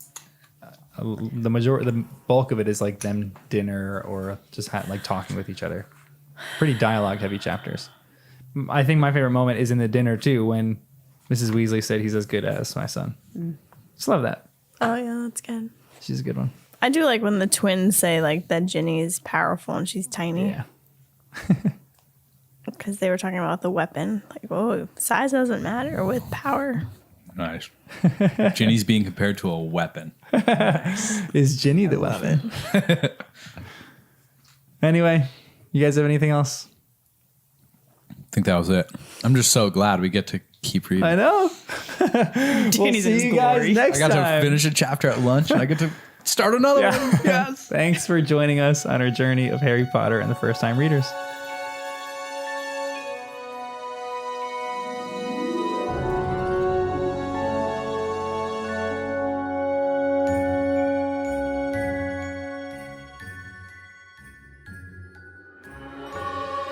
the bulk of it is like them dinner or just like talking with each other. Pretty dialogue heavy chapters. I think my favorite moment is in the dinner too, when Mrs. Weasley said he's as good as my son. Just love that. Oh yeah, that's good. She's a good one. I do like when the twins say like that Ginny is powerful and she's tiny. Yeah. Because they were talking about the weapon. Like, whoa, size doesn't matter with power. Nice. Ginny's being compared to a weapon. Is Ginny the weapon? Anyway, you guys have anything else? I think that was it. I'm just so glad we get to keep reading. I know. We'll see you guys next time. I got to finish a chapter at lunch and I get to start another one. Yes. Thanks for joining us on our journey of Harry Potter and the First Time Readers.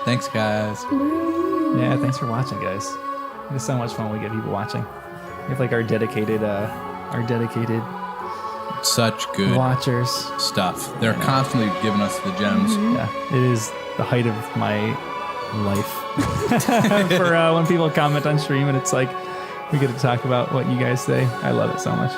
Thanks, guys. Yeah, thanks for watching, guys. It's so much fun when we get people watching. We have like our dedicated Such good watchers stuff. They're constantly giving us the gems. Yeah, it is the height of my life. For when people comment on stream and it's like we get to talk about what you guys say. I love it so much.